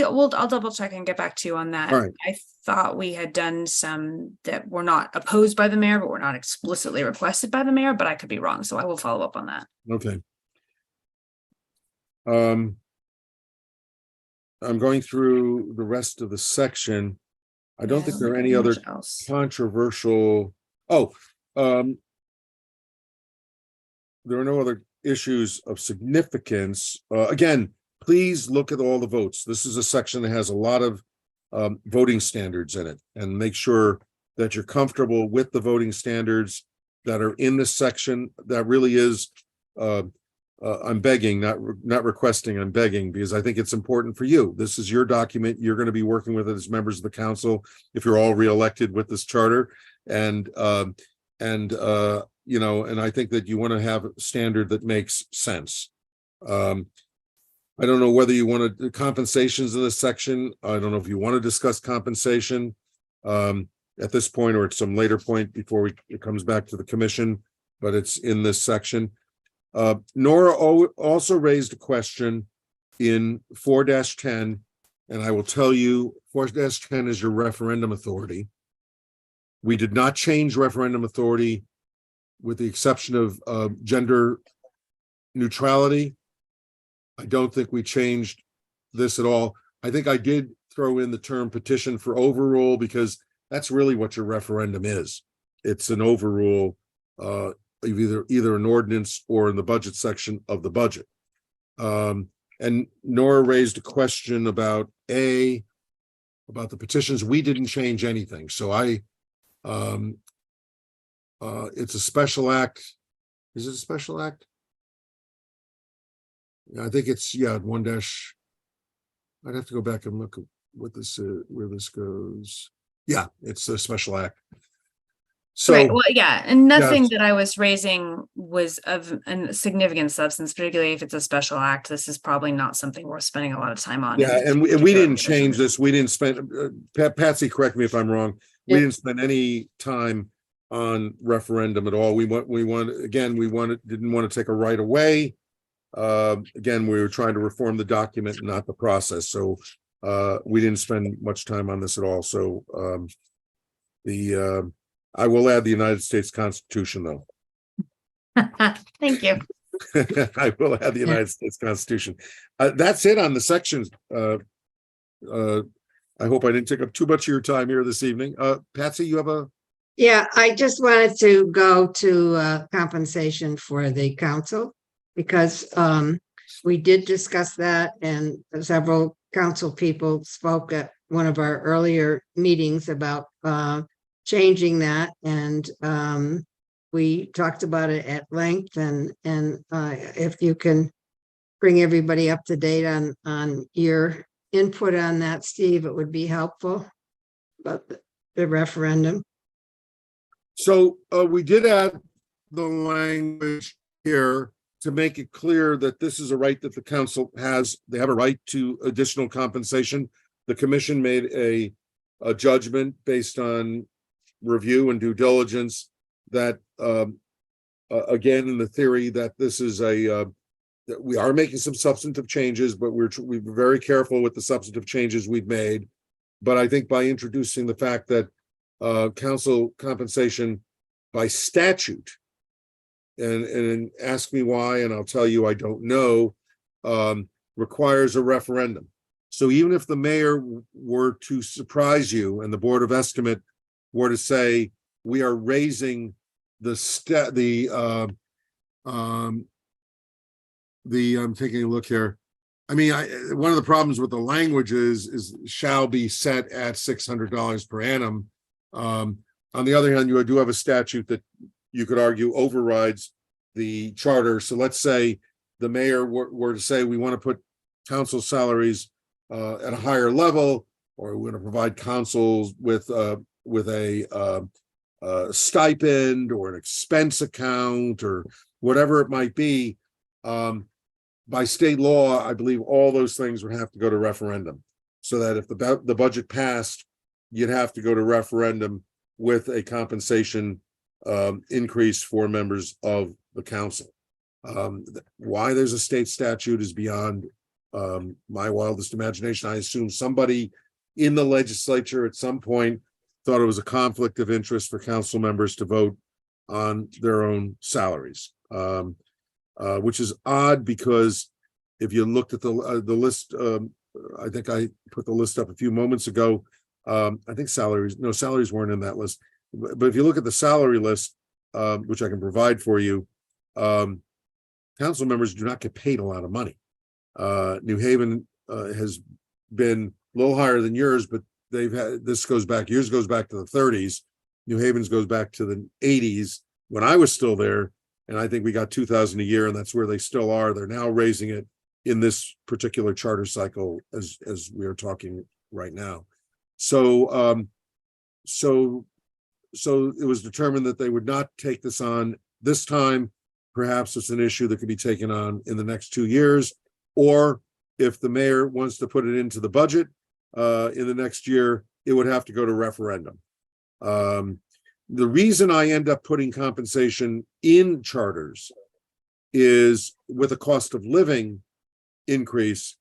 I'll double check and get back to you on that. All right. I thought we had done some that were not opposed by the mayor, but were not explicitly requested by the mayor, but I could be wrong. So I will follow up on that. Okay. I'm going through the rest of the section. I don't think there are any other controversial. There are no other issues of significance. Again, please look at all the votes. This is a section that has a lot of voting standards in it, and make sure that you're comfortable with the voting standards that are in this section. That really is, I'm begging, not requesting, I'm begging, because I think it's important for you. This is your document. You're going to be working with it as members of the council if you're all reelected with this charter. And I think that you want to have a standard that makes sense. I don't know whether you want to compensations in this section. I don't know if you want to discuss compensation at this point or at some later point before it comes back to the commission, but it's in this section. Nora also raised a question in 4-10, and I will tell you 4-10 is your referendum authority. We did not change referendum authority with the exception of gender neutrality. I don't think we changed this at all. I think I did throw in the term petition for overrule because that's really what your referendum is. It's an overrule of either an ordinance or in the budget section of the budget. And Nora raised a question about the petitions. We didn't change anything. So it's a special act. Is it a special act? I think it's 1-. I'd have to go back and look at what this where this goes. Yeah, it's a special act. So right. Well, and nothing that I was raising was of a significant substance, particularly if it's a special act. This is probably not something we're spending a lot of time on. Yeah, and we didn't change this. We didn't spend. Patsy, correct me if I'm wrong. We didn't spend any time on referendum at all. Didn't want to take a right away. Again, we were trying to reform the document, not the process. So We didn't spend much time on this at all, so I will add the United States Constitution, though. Thank you. I will add the United States Constitution. That's it on the sections. I hope I didn't take up too much of your time here this evening. Patsy, you have a? Yeah, I just wanted to go to compensation for the council because we did discuss that and several council people spoke at one of our earlier meetings about changing that. And we talked about it at length and if you can bring everybody up to date on your input on that, Steve, it would be helpful about the referendum. So we did add the language here to make it clear that this is a right that the council has. They have a right to additional compensation. The commission made a judgment based on review and due diligence that, again, in the theory that this is that we are making some substantive changes, but we're very careful with the substantive changes we've made. But I think by introducing the fact that council compensation by statute, and ask me why, and I'll tell you I don't know, requires a referendum. So even if the mayor were to surprise you and the Board of Estimate were to say, we are raising I'm taking a look here. I mean, one of the problems with the language is shall be set at $600 per annum. On the other hand, you do have a statute that you could argue overrides the charter. So let's say the mayor were to say, we want to put council salaries at a higher level, or we want to provide councils with a stipend or an expense account or whatever it might be. By state law, I believe all those things would have to go to referendum, so that if the budget passed, you'd have to go to referendum with a compensation increase for members of the council. Why there's a state statute is beyond my wildest imagination. I assume somebody in the legislature at some point thought it was a conflict of interest for council members to vote on their own salaries. Which is odd because if you looked at the list, I think I put the list up a few moments ago. I think salaries weren't in that list. But if you look at the salary list, which I can provide for you, council members do not get paid a lot of money. New Haven has been a little higher than yours, but yours goes back to the 30s. New Haven's goes back to the 80s when I was still there. And I think we got $2,000 a year, and that's where they still are. They're now raising it in this particular charter cycle as we are talking right now. So it was determined that they would not take this on this time. Perhaps it's an issue that could be taken on in the next 2 years, or if the mayor wants to put it into the budget in the next year, it would have to go to referendum. The reason I end up putting compensation in charters is with a cost of living increase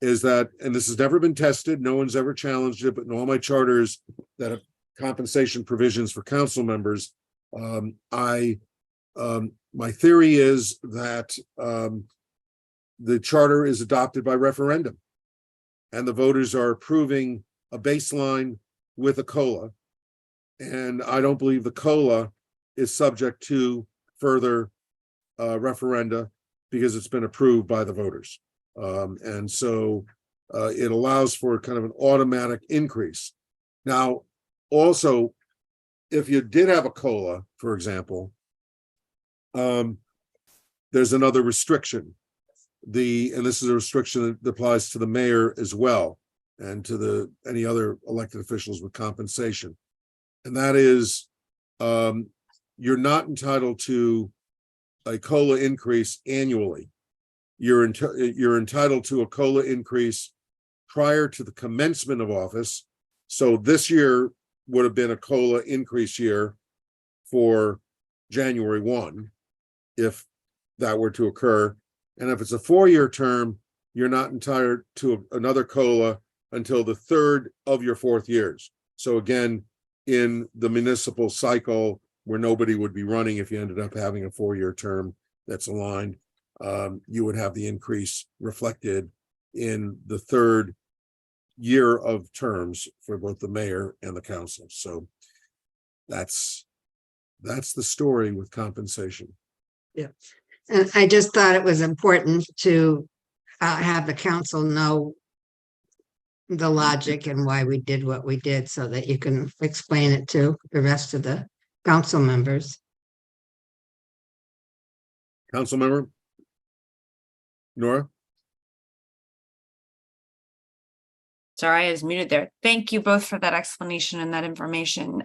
is that, and this has never been tested, no one's ever challenged it, but in all my charters that have compensation provisions for council members, my theory is that the charter is adopted by referendum and the voters are approving a baseline with a COLA. And I don't believe the COLA is subject to further referenda because it's been approved by the voters. And so it allows for kind of an automatic increase. Now, also, if you did have a COLA, for example, there's another restriction. And this is a restriction that applies to the mayor as well and to any other elected officials with compensation. And that is, you're not entitled to a COLA increase annually. You're entitled to a COLA increase prior to the commencement of office. So this year would have been a COLA increase year for January 1, if that were to occur. And if it's a 4-year term, you're not entitled to another COLA until the third of your fourth years. So again, in the municipal cycle where nobody would be running, if you ended up having a 4-year term that's aligned, you would have the increase reflected in the third year of terms for both the mayor and the council. So that's the story with compensation. Yeah. And I just thought it was important to have the council know the logic and why we did what we did so that you can explain it to the rest of the council members. Council member Nora? Sorry, I was muted there. Thank you both for that explanation and that information.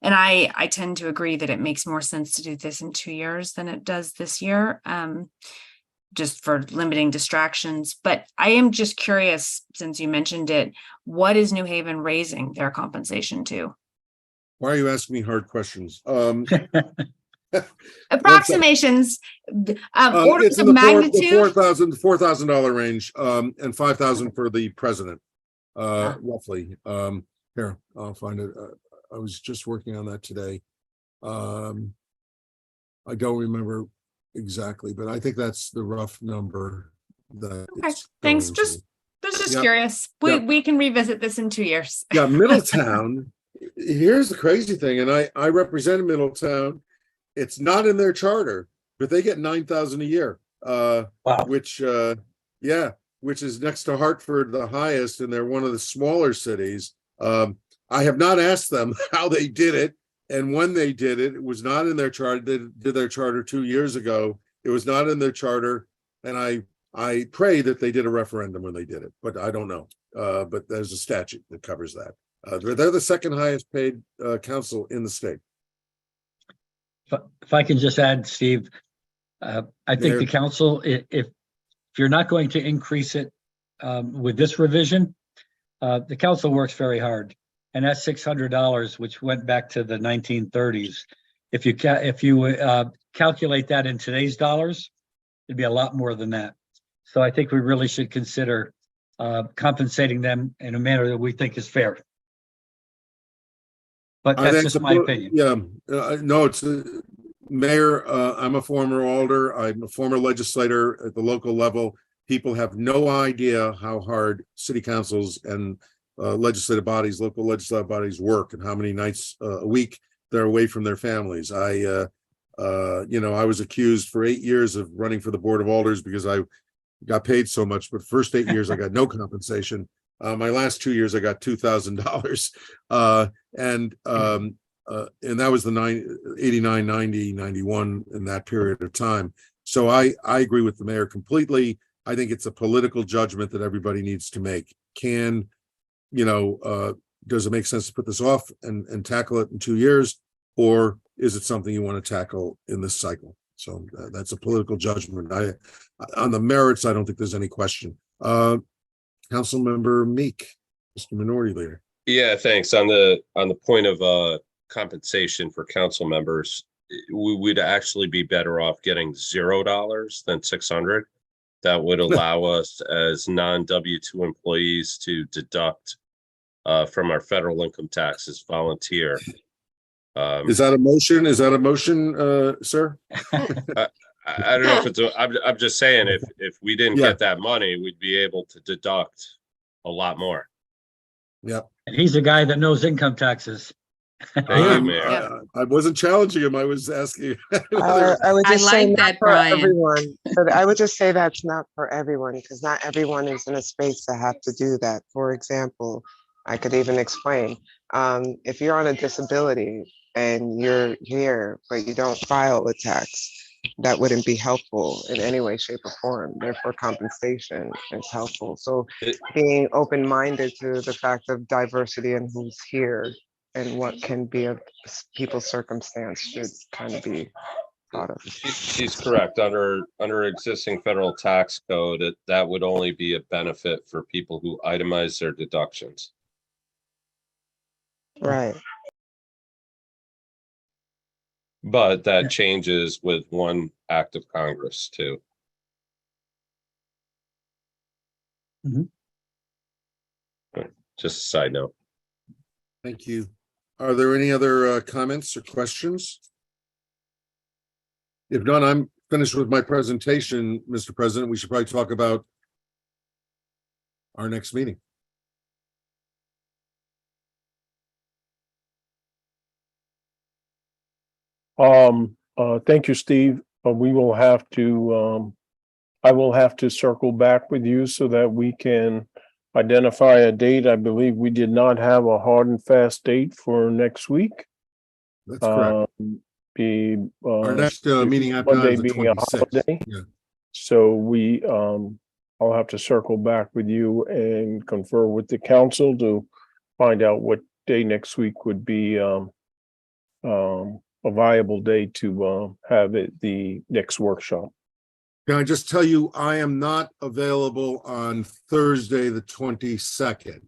And I tend to agree that it makes more sense to do this in 2 years than it does this year, just for limiting distractions. But I am just curious, since you mentioned it, what is New Haven raising their compensation to? Why are you asking me hard questions? Approximations, orders It's in of the magnitude. $4,000 range, and 5,000 for the president, roughly. Here, I'll find it. I was just working on that today. I don't remember exactly, but I think that's the rough number that. Okay, it's thanks. going Just Yep. curious. Yep. We can revisit this in 2 years. Yeah, Middletown. Here's the crazy thing, and I represent Middletown. It's not in their charter, but they get 9,000 a year. Wow. Which is next to Hartford, the highest, and they're one of the smaller cities. I have not asked them how they did it and when they did it. It was not in their charter. They did their charter 2 years ago. It was not in their charter, and I pray that they did a referendum when they did it, but I don't know. But there's a statute that covers that. They're the second highest paid council in the state. If I can just add, Steve, I think Mayor. the council, if you're not going to increase it with this revision, the council works very hard. And that's $600, which went back to the 1930s. If you calculate that in today's dollars, it'd be a lot more than that. So I think we really should consider compensating them in a manner that we think is fair. But I that's think just the my po- opinion. Yeah, no, it's Mayor. I'm a former alder. I'm a former legislator at the local level. People have no idea how hard city councils and legislative bodies, local legislative bodies work, and how many nights a week they're away from their families. I was accused for 8 years of running for the Board of Alders because I got paid so much, but first 8 years I got no compensation. My last 2 years I got $2,000, and that was the 89, 90, 91 in that period of time. So I agree with the mayor completely. I think it's a political judgment that everybody needs to make. Does it make sense to put this off and tackle it in 2 years, or is it something you want to tackle in this cycle? So that's a political judgment. On the merits, I don't think there's any question. Councilmember Meek, Mr. Minority Leader. Yeah, thanks. On the point of compensation for council members, we would actually be better off getting $0 than 600. That would allow us as non-W2 employees to deduct from our federal income tax as volunteer. Is that a motion? Sir? I don't know if it's I'm just saying if we didn't Yeah. get that money, we'd be able to deduct a lot more. Yep. And he's a guy that knows income taxes. Thank you, Mayor. I wasn't challenging him. I was asking. I would I just say like not that, for Brian. everyone, but I would just say that's not for everyone, because not everyone is in a space to have to do that. For example, I could even explain, if you're on a disability and you're here, but you don't file a tax, that wouldn't be helpful in any way, shape, or form. Therefore, compensation is helpful. So being open-minded to the fact of diversity and who's here and what can be of people's circumstance should kind of be thought of. He's correct. Under existing federal tax code, that would only be a benefit for people who itemize their deductions. Right. But that changes with one act of Congress too. Just a side note. Thank you. Are there any other comments or questions? If not, I'm finished with my presentation, Mr. President. We should probably talk about our next meeting. Thank you, Steve. We will have to, I will have to circle back with you so that we can identify a date. I believe we did not have a hard and fast date for next week. That's correct. Our next meeting after that Monday is the being a 26th. holiday. Yeah. So I'll have to circle back with you and confer with the council to find out what day next week would be a viable day to have it the next workshop. Can I just tell you, I am not available on Thursday, the 22nd.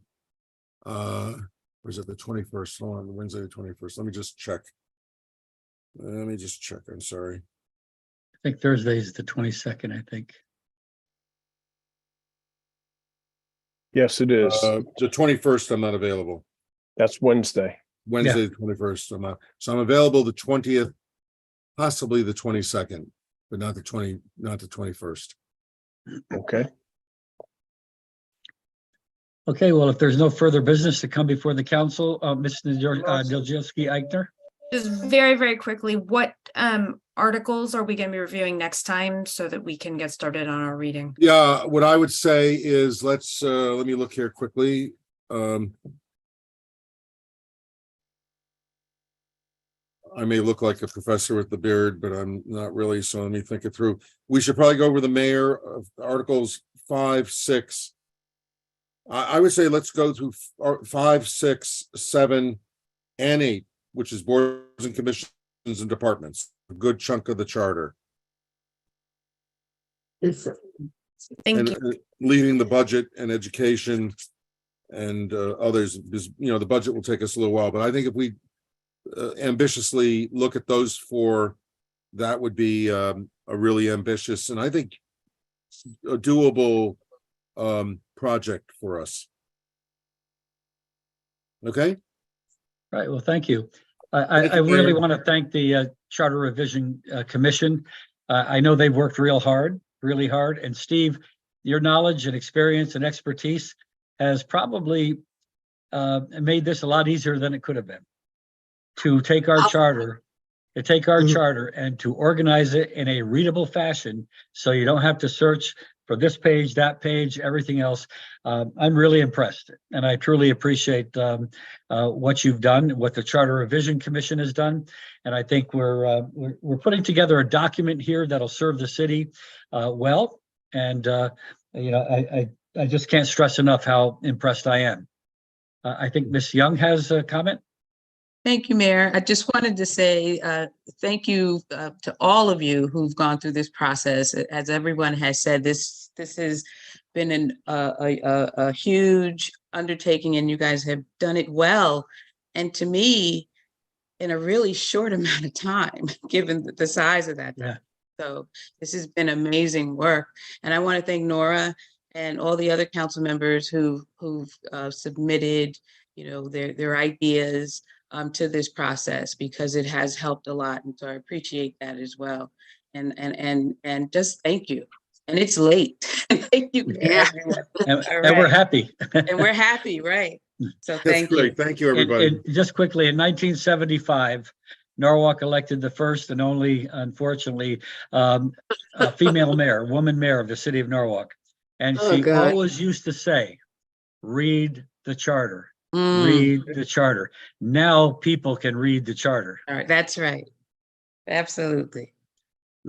Or is it the 21st? Hold on, Wednesday, the 21st. Let me just check. I'm sorry. I think Thursday is the 22nd, I think. Yes, it is. The 21st, I'm not available. That's Wednesday. Wednesday, the 21st, I'm not. So I'm available the 20th, possibly the 22nd, but not the 21st. Okay. Okay, well, if there's no further business to come before the council, Ms. Nielczewski Eichner? Just very, very quickly, what articles are we going to be reviewing next time so that we can get started on our reading? Yeah, what I would say is let me look here quickly. I may look like a professor with the beard, but I'm not really, so let me think it through. We should probably go over the mayor of Articles 5, 6. I would say let's go through 5, 6, 7, and 8, which is boards and commissions and departments, a good chunk of the charter. Thank you. Leaving the budget and education and others, because the budget will take us a little while, but I think if we ambitiously look at those four, that would be a really ambitious and I think a doable project for us. Okay. Right, well, thank you. I really want to thank the Charter Revision Commission. I know they've worked really hard. And Steve, your knowledge and experience and expertise has probably made this a lot easier than it could have been. To take our charter and to organize it in a readable fashion, so you don't have to search for this page, that page, everything else. I'm really impressed, and I truly appreciate what you've done, what the Charter Revision Commission has done, and I think we're putting together a document here that'll serve the city well. And I just can't stress enough how impressed I am. I think Ms. Young has a comment. Thank you, Mayor. I just wanted to say thank you to all of you who've gone through this process. As everyone has said, this has been a huge undertaking, and you guys have done it well. And to me, in a really short amount of time, given the size of that. Yeah. So this has been amazing work. And I want to thank Nora and all the other council members who've submitted, their ideas to this process, because it has helped a lot. And so I appreciate that as well. And just thank you. And it's late. Thank you. Yeah. And we're happy. And we're happy, right? So thank you. Great. Thank you, everybody. And just quickly, in 1975, Norwalk elected the first and only, unfortunately, a female mayor, woman mayor of the city of Norwalk. And she always used to say, read the charter. Read the charter. Now people can read the charter. All right, that's right. Absolutely.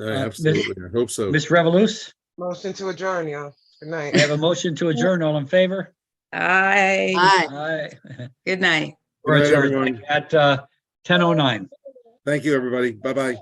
Absolutely. I hope so. Ms. Revolus, Motion to adjourn, y'all. Good night. I have a motion to adjourn. All in favor? Aye. Aye. Good night. We're Good night, adjourned everyone. at 10:09. Thank you, everybody. Bye-bye.